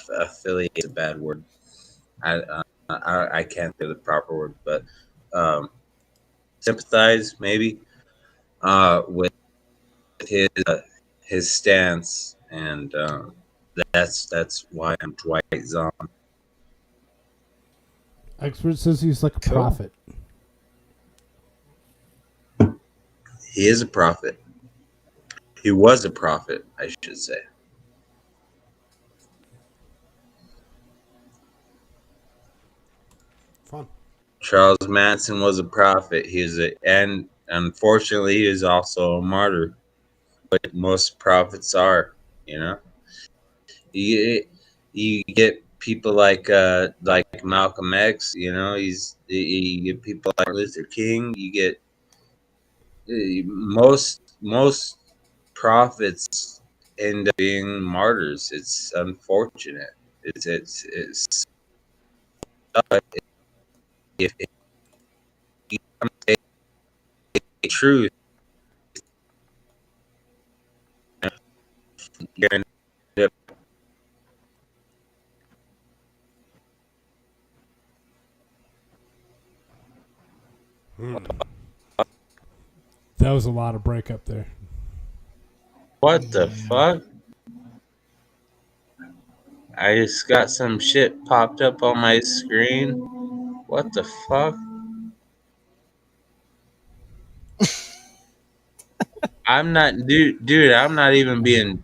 affiliate is a bad word. I can't say the proper word, but sympathize maybe with his stance, and that's why I'm Dwight Zombie. Expert says he's like a prophet. He is a prophet. He was a prophet, I should say. Fun. Charles Manson was a prophet. And unfortunately, he is also a martyr. But most prophets are, You get people like Malcolm X. You get people like Luther King. You get most prophets end up being martyrs. It's unfortunate. It's if you say the truth, you're gonna end up. That was a lot of breakup there. What the fuck? I just got some shit popped up on my screen. What the fuck? I'm not, dude. I'm not even being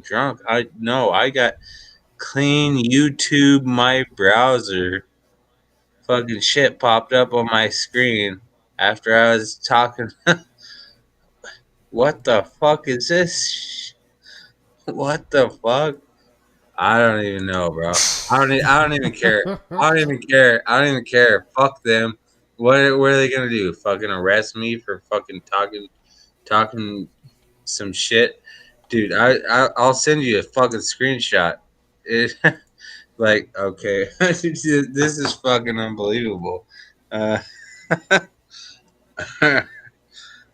drunk. I got clean YouTube. My browser, fucking shit popped up on my screen after I was talking. What the fuck is this? What the fuck? I don't even know, bro. I don't even care. I don't even care. I don't even care. Fuck them. What are they gonna do? Fucking arrest me for fucking talking some shit, dude. I'll send you a fucking screenshot. It, like, okay, this is fucking unbelievable.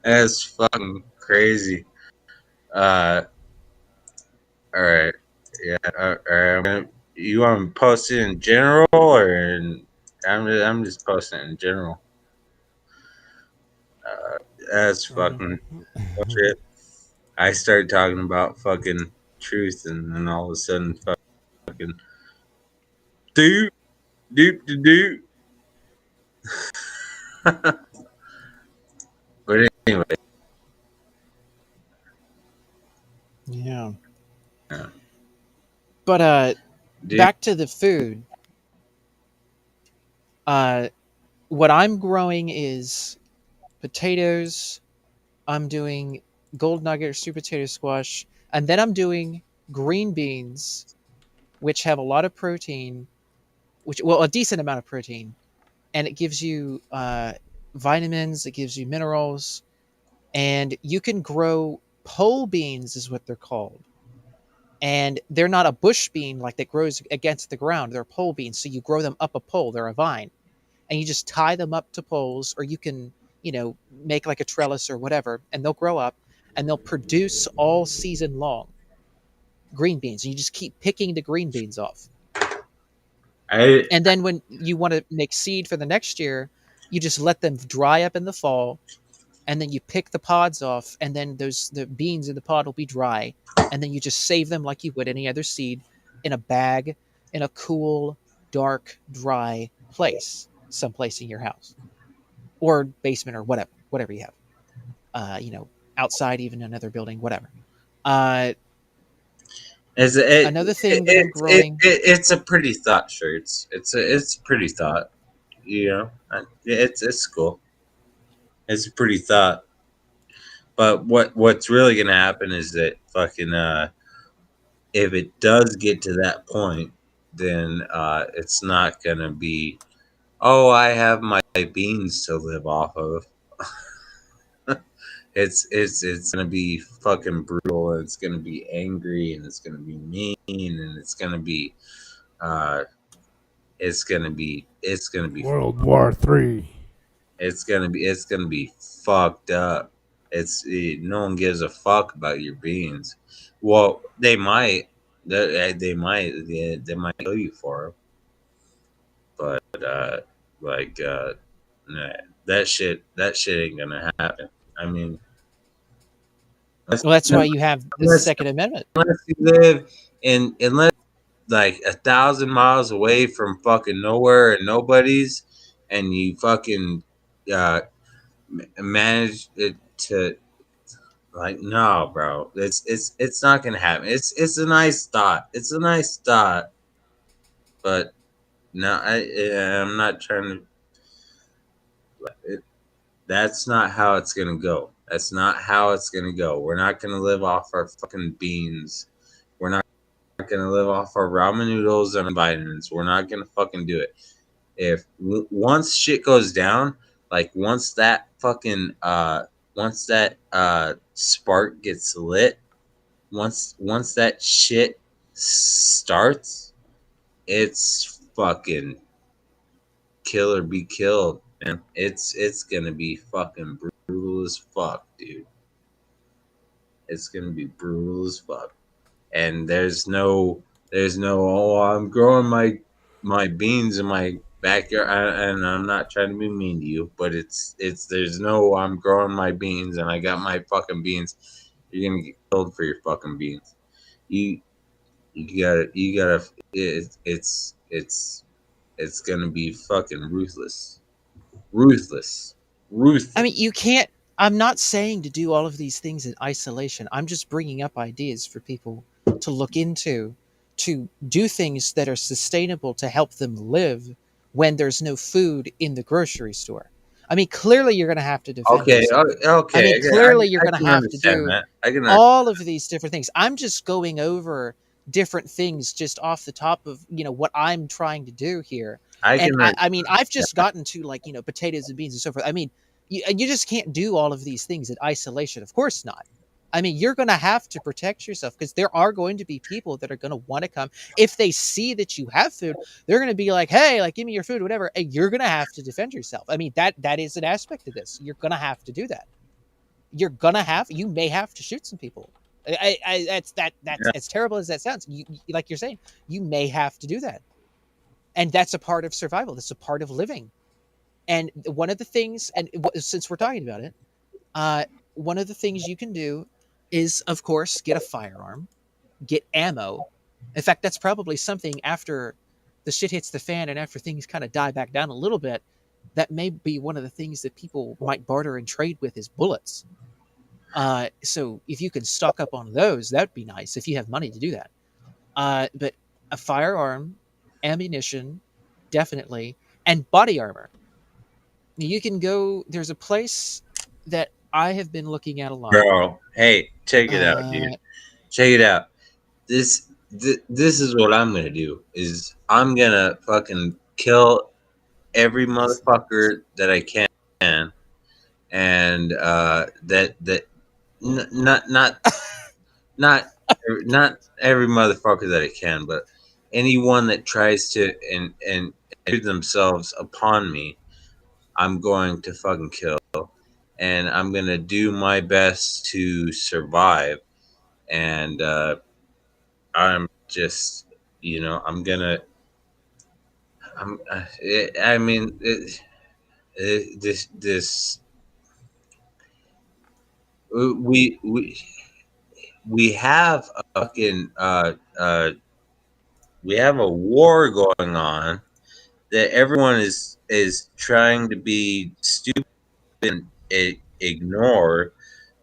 That's fucking crazy. All right, yeah. All right. You want to post it in general, or I'm just posting it in general. That's fucking shit. I started talking about fucking truth, and then all of a sudden, fucking doop doop doop. But anyway, Yeah. yeah. But Dude, back to the food. What I'm growing is potatoes. I'm doing gold nugget or sweet potato squash, and then I'm doing green beans, which have a lot of protein, a decent amount of protein, and it gives you vitamins, it gives you minerals, and you can grow pole beans, is what they're called. And they're not a bush bean like that grows against the ground. They're pole beans, so you grow them up a pole. They're a vine, and you just tie them up to poles, or you can, make like a trellis or whatever, and they'll grow up and they'll produce all season long green beans. And you just keep picking the green beans off. I And then when you want to make seed for the next year, you just let them dry up in the fall, and then you pick the pods off, and then the beans in the pod will be dry, and then you just save them like you would any other seed in a bag in a cool, dark, dry place, someplace in your house or basement or whatever you have. Outside, even another building, whatever. Another thing that I'm growing. It's a pretty thought, shirts. It's a pretty thought. It's cool. It's a pretty thought. But what's really gonna happen is that fucking if it does get to that point, then it's not gonna be, oh, I have my beans to live off of. It's gonna be fucking brutal, and it's gonna be angry, and it's gonna be mean, and it's gonna be World War III. it's gonna be fucked up. No one gives a fuck about your beans. Well, they might. They might. They might kill you for them. But like, nah, that shit ain't gonna happen. I mean, Well, that's why you have the unless Second Amendment. you live unless like 1,000 miles away from fucking nowhere and nobody's, and you fucking uh, manage it to, like, no, bro, it's not gonna happen. It's a nice thought. It's a nice thought, but no, I'm not trying to. That's not how it's gonna go. That's not how it's gonna go. We're not gonna live off our fucking beans. We're not gonna live off our ramen noodles and vitamins. We're not gonna fucking do it. If once shit goes down, like once that fucking spark gets lit, once that shit starts, it's fucking kill or be killed, man. It's gonna be fucking brutal as fuck, dude. It's gonna be brutal as fuck. And there's no, oh, I'm growing my beans in my backyard, and I'm not trying to be mean to you, but there's no, I'm growing my beans and I got my fucking beans. You're gonna get killed for your fucking beans. You gotta it's it's gonna be fucking ruthless. Ruthless. Ruthless. I mean, you can't. I'm not saying to do all of these things in isolation. I'm just bringing up ideas for people to look into, to do things that are sustainable to help them live when there's no food in the grocery store. I mean, clearly you're going to have to defend Okay, yourself. okay. I mean, clearly you're I going to can have to understand do that. I can all of these different things. I'm just going over different things just off the top of, what I'm trying to do here. And I mean, I've just gotten to, like, potatoes and beans and so forth. I mean, you just can't do all of these things in isolation. Of course not. I mean, you're going to have to protect yourself because there are going to be people that are going to want to come. If they see that you have food, they're going to be like, hey, like, give me your food, whatever. And you're going to have to defend yourself. I mean, that is an aspect of this. You're going to have to do that. You may have to shoot some people. That's as terrible as that sounds. Like you're saying, you may have to do that. And that's a part of survival. That's a part of living. And one of the things, and since we're talking about it, one of the things you can do is, of course, get a firearm, get ammo. In fact, that's probably something after the shit hits the fan and after things kind of die back down a little bit, that may be one of the things that people might barter and trade with is bullets. So if you can stock up on those, that'd be nice if you have money to do that. But a firearm, ammunition, definitely, and body armor. You can go. There's a place that I have been looking at a lot. Bro, hey, check it out, dude. Check it out. This is what I'm gonna do. Is I'm gonna fucking kill every motherfucker that I can, and not every motherfucker that I can, but anyone that tries to and intrude themselves upon me, I'm going to fucking kill, and I'm gonna do my best to survive. And I'm just, I'm gonna. I mean, this. We have a fucking we have a war going on that everyone is trying to be stupid and ignore,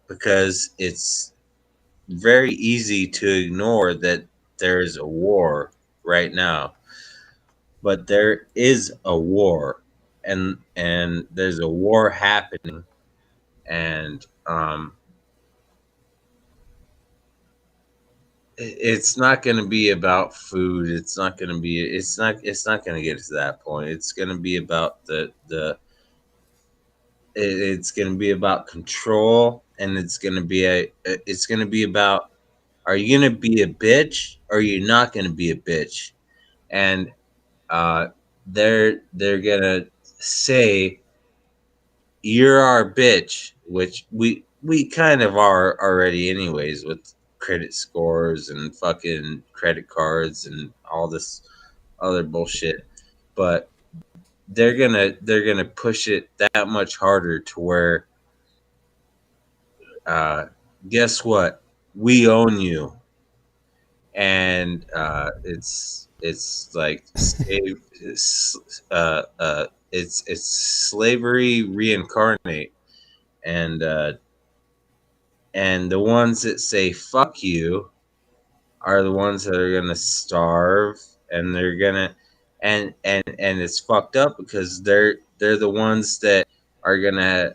because it's very easy to ignore that there's a war right now. But there is a war, and there's a war happening, and it's not going to be about food. It's not going to be. It's not going to get to that point. It's going to be about it's going to be about control, and it's going to be about, are you going to be a bitch or are you not going to be a bitch? And they're going to say, you're our bitch, which we kind of are already anyways, with credit scores and fucking credit cards and all this other bullshit. But they're gonna push it that much harder to where, guess what, we own you. And it's like it's slavery reincarnate. And the ones that say fuck you are the ones that are gonna starve, and they're gonna and it's fucked up because they're the ones that are gonna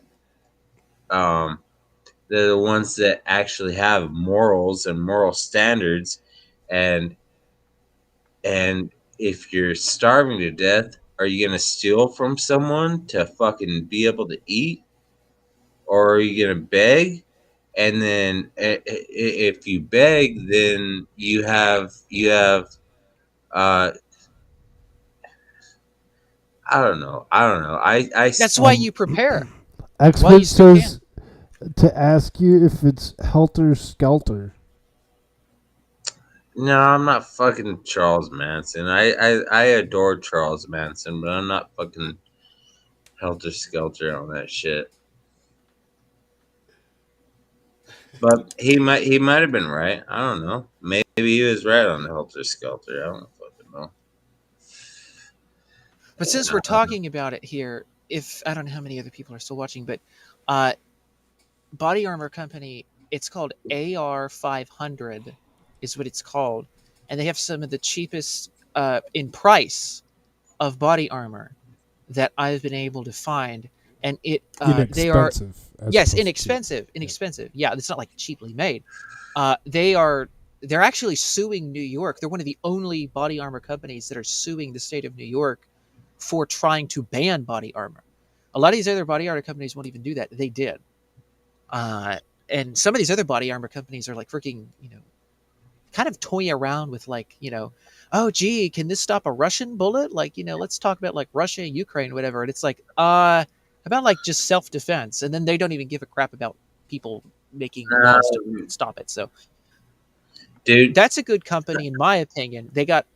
they're the ones that actually have morals and moral standards. And if you're starving to death, are you gonna steal from someone to fucking be able to eat, or are you gonna beg? And then if you beg, then you have uh I don't know. That's why you prepare. Expert says to ask you if it's helter skelter. No, I'm not fucking Charles Manson. I adore Charles Manson, but I'm not fucking helter skelter on that shit. But he might have been right. I don't know. Maybe he was right on the helter skelter. I don't fucking know. But since we're talking about it here, if I don't know how many other people are still watching, but body armor company, it's called AR500 is what it's called, and they have some of the cheapest in price of body armor that I've been able to find, and they are inexpensive. Yeah, it's not like cheaply made. They're actually suing New York. They're one of the only body armor companies that are suing the state of New York for trying to ban body armor. A lot of these other body armor companies won't even do that. They did. And some of these other body armor companies are like freaking, kind of toying around with like, oh, gee, can this stop a Russian bullet? Like, let's talk about like Russia, Ukraine, whatever. And it's like, about like just self-defense. And then they don't even give a crap about people making laws to stop it. So, dude, that's a good company, in my opinion. They got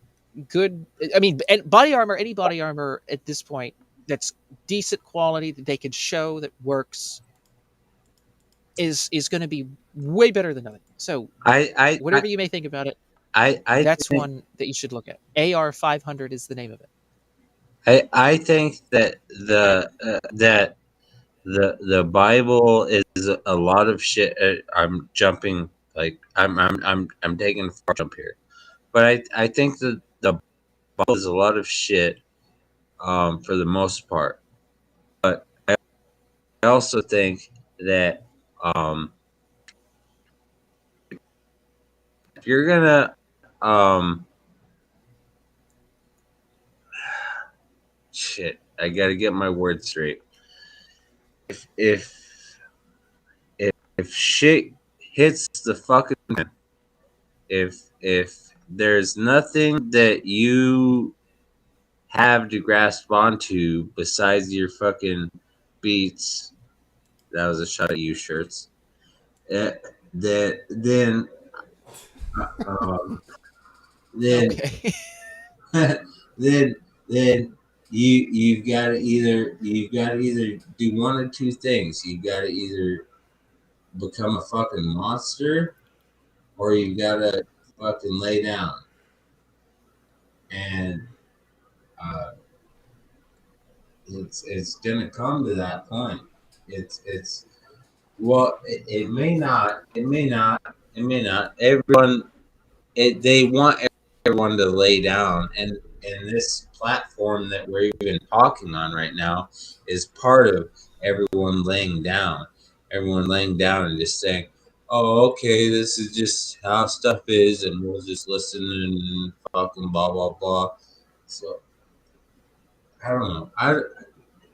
good, and body armor, any body armor at this point that's decent quality that they can show that works is going to be way better than nothing. So whatever you may think about it, that's one that you should look at. AR500 is the name of it. I think that the Bible is a lot of shit. I'm jumping, like I'm taking a far jump here, but I think that the Bible is a lot of shit for the most part. But I also think that if you're gonna shit, I gotta get my words straight. If shit hits the fucking fan, if there's nothing that you have to grasp onto besides your fucking beats, that was a shot at you, shirts. Then Okay. then you've got to either do one or two things. You've got to either become a fucking monster, or you got to fucking lay down. And it's gonna come to that point. It may not. Everyone, they want everyone to lay down, and this platform that we're even talking on right now is part of everyone laying down. Everyone laying down and just saying, "Oh, okay, this is just how stuff is, and we'll just listen and fucking blah blah blah." So I don't know.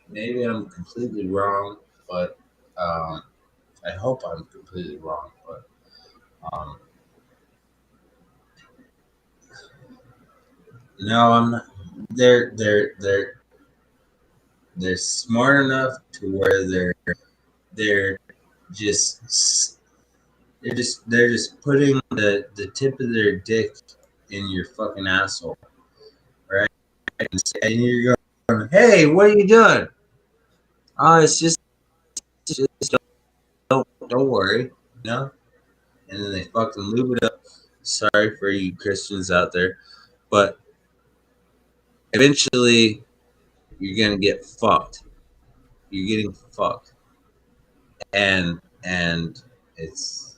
Maybe I'm completely wrong, but I hope I'm completely wrong. But no, I'm not. They're smart enough to where they're just putting the tip of their dick in your fucking asshole, right? And you're going, "Hey, what are you doing?" "Oh, it's just don't worry, And then they fucking lube it up. Sorry for you Christians out there, but eventually you're gonna get fucked. You're getting fucked, and it's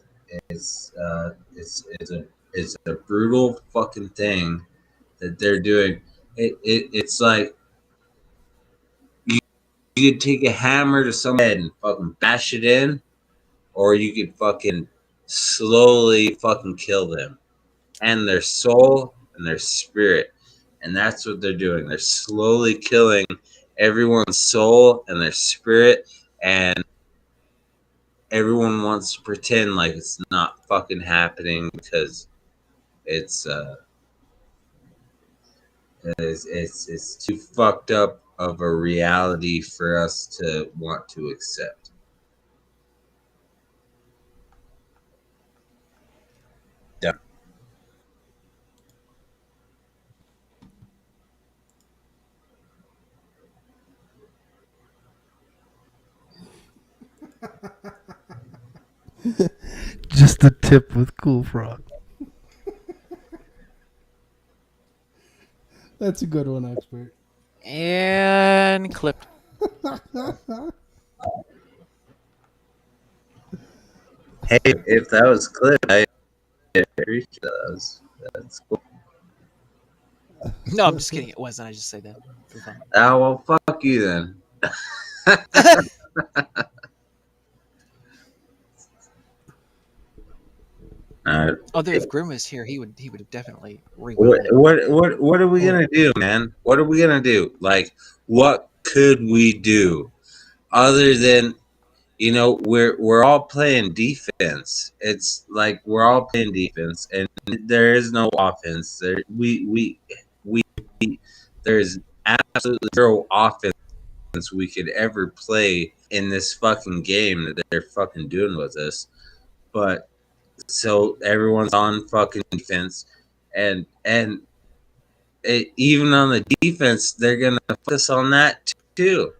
a brutal fucking thing that they're doing. It's like you could take a hammer to someone's head and fucking bash it in, or you could fucking slowly fucking kill them and their soul and their spirit. And that's what they're doing. They're slowly killing everyone's soul and their spirit, and everyone wants to pretend like it's not fucking happening because it's too fucked up of a reality for us to want to accept. Yeah. Just the tip with Koolfrogg. That's a good one, expert. And clipped. Hey, if that was clipped, I appreciate that. That's cool. No, I'm just kidding. It wasn't. I just say that for fun. Ah, well, fuck you then. Although if Grim was here, he would have definitely What are we gonna do, man? What are we gonna do? Like, what could we do other than, you know, we're all playing defense. It's like we're all playing defense, and there is no offense. There's absolutely zero offense we could ever play in this fucking game that they're fucking doing with us. But so everyone's on fucking defense, and even on the defense, they're gonna focus on that too.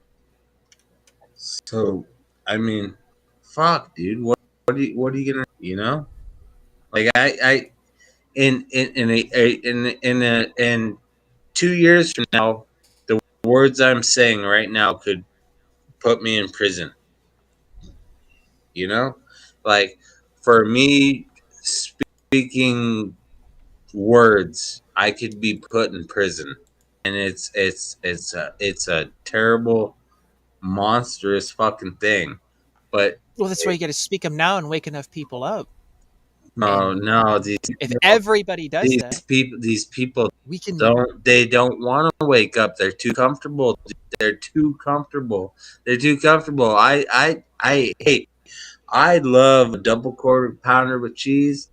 So, I mean, fuck, dude. What are you gonna, you know? Like in 2 years from now, the words I'm saying right now could put me in prison. You know, like for me speaking words, I could be put in prison, and it's a terrible, monstrous fucking thing. But well, that's why you got to speak them now and wake enough people up. no, if everybody does these people we can don't want to wake up. They're too comfortable. They're too comfortable. I love a double quarter pounder with cheese.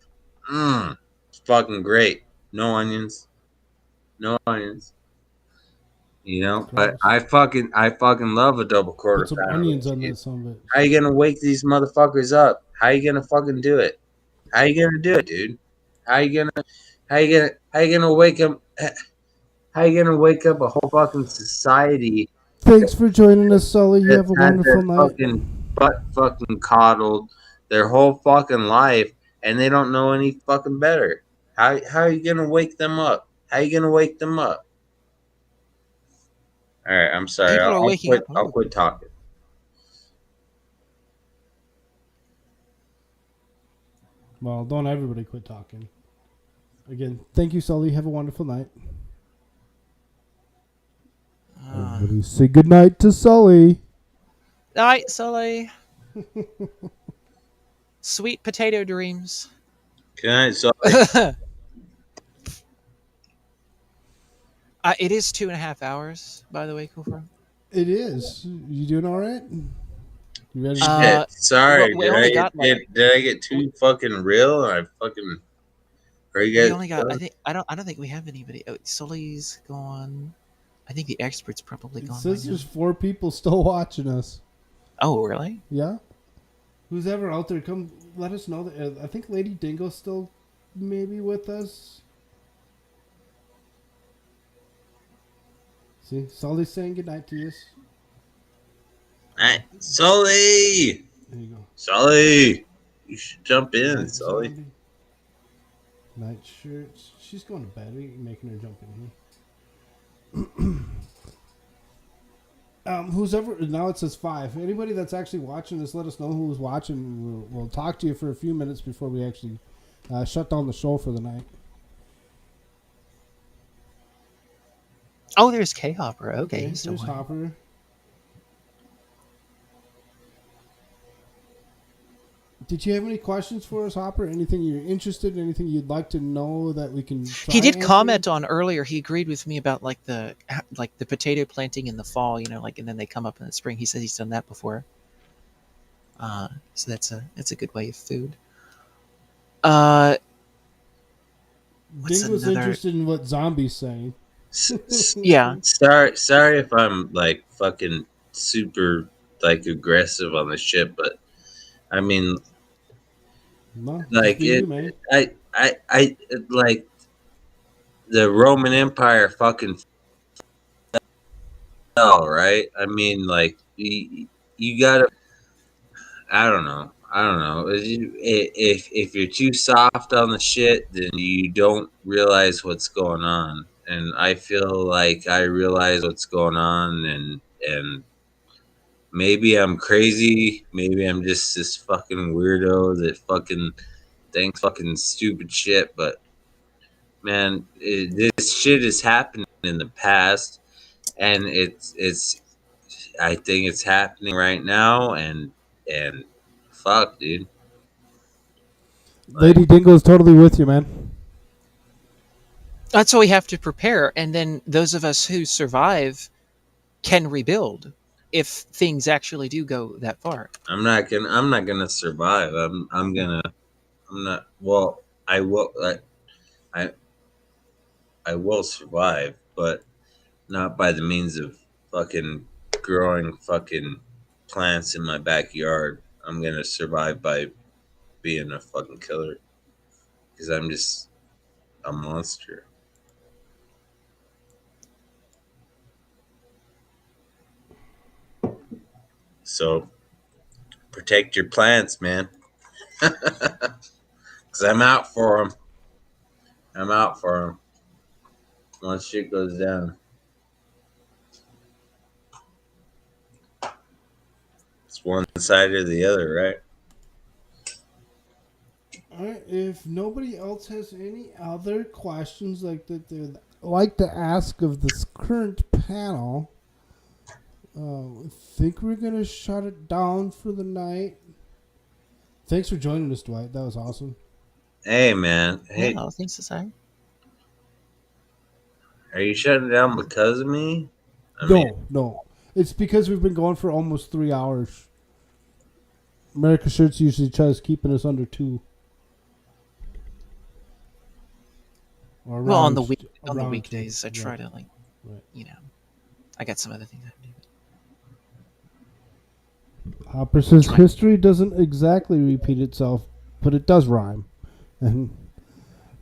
It's fucking great. No onions. You know, but I fucking love a double quarter Put some pounder. onions on that son of a bitch. How you gonna wake these motherfuckers up? How you gonna fucking do it? How you gonna do it, dude? How you gonna wake them? How you gonna wake up a whole fucking society? Thanks for joining us, Sully. You have a Had their wonderful night. fucking butt fucking coddled their whole fucking life, and they don't know any fucking better. How are you gonna wake them up? How you gonna wake them up? All right, I'm sorry. People are waking up. I'll quit talking. Well, don't everybody quit talking. Again, thank you, Sully. Have a wonderful night. Everybody say good night to Sully. Night, Sully. Sweet potato dreams. Good night, Sully. It is 2.5 hours, by the way, Koolfrogg. It is. You doing all right? You ready? Sorry, we did I get too fucking real? I fucking. Are you guys? We only got. I don't think we have anybody. Oh, Sully's gone. I think the expert's probably gone. It says there's 4 people still watching us. Oh, really? Yeah. Who's ever out there, come let us know. That, I think Lady Dingo's still maybe with us. See, Sully's saying goodnight to you. Hey, Sully! There you go. Sully! You should jump in, Sully. Night shirts. She's going to bed. We're making her jump in here. Who's ever... Now it says 5. Anybody that's actually watching this, let us know who's watching. We'll talk to you for a few minutes before we actually shut down the show for the night. Oh, there's K-Hopper. Okay, there's Hopper. Did you have any questions for us, Hopper? Anything you're interested in? Anything you'd like to know that we can try He did answer? comment on earlier. He agreed with me about like the potato planting in the fall, you know, like, and then they come up in the spring. He says he's done that before. So that's a good way of food. Dingo's interested in what Zombie's saying. Yeah. Sorry if I'm like fucking super like aggressive on the shit, but I mean, no, like I like the Roman Empire fucking fell, right? I mean, like you gotta. I don't know. If you're too soft on the shit, then you don't realize what's going on, I feel like I realize what's going on, and maybe I'm crazy, maybe I'm just this fucking weirdo that fucking thinks fucking stupid shit, but man, this shit has happened in the past, and it's I think it's happening right now, and fuck, dude. Lady Dingo's totally with you, man. That's why we have to prepare, and then those of us who survive can rebuild if things actually do go that far. I'm not gonna survive. I'm not. Well, I will. I will survive, but not by the means of fucking growing fucking plants in my backyard. I'm gonna survive by being a fucking killer, because I'm just a monster. So protect your plants, man. Because I'm out for them. I'm out for them. Once shit goes down. It's one side or the other, right? All right. If nobody else has any other questions like that they'd like to ask of this current panel, I think we're gonna shut it down for the night. Thanks for joining us, Dwight. That was awesome. Hey, man. Hey, Yeah, thanks to say. are you shutting down because of me? No. It's because we've been going for almost 3 hours. AmericaShirts usually tries keeping us under 2. Or Well, on the around weekdays, 2. I try to I got some other things I do. Hopper says history doesn't exactly repeat itself, but it does rhyme. And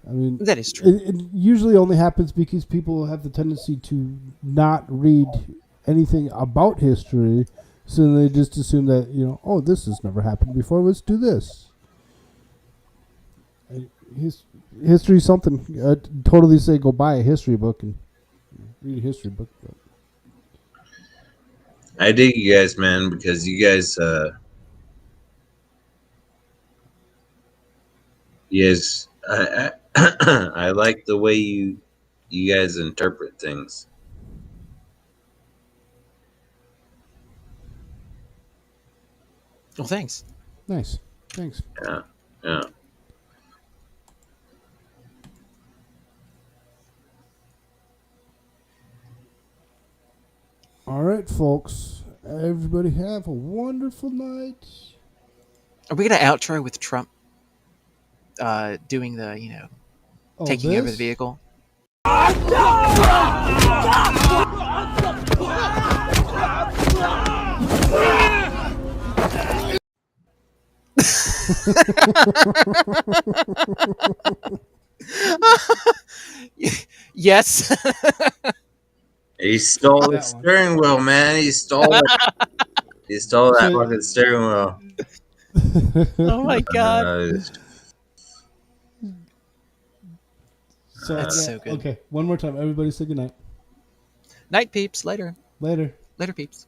I mean, that is true. It usually only happens because people have the tendency to not read anything about history, so they just assume that, oh, this has never happened before, let's do this. History is something. I'd totally say go buy a history book and read a history book. But. I dig you guys, man, because you guys, I like the way you guys interpret things. Well, thanks. Nice. Thanks. Yeah. All right, folks. Everybody have a wonderful night. Are we going to outro with Trump doing the, taking over the vehicle? Yes. He stole the steering wheel, man. He stole it. He stole that fucking steering wheel. Oh my god. That's so good. Okay, one more time. Everybody say goodnight. Night, peeps. Later. Later, peeps.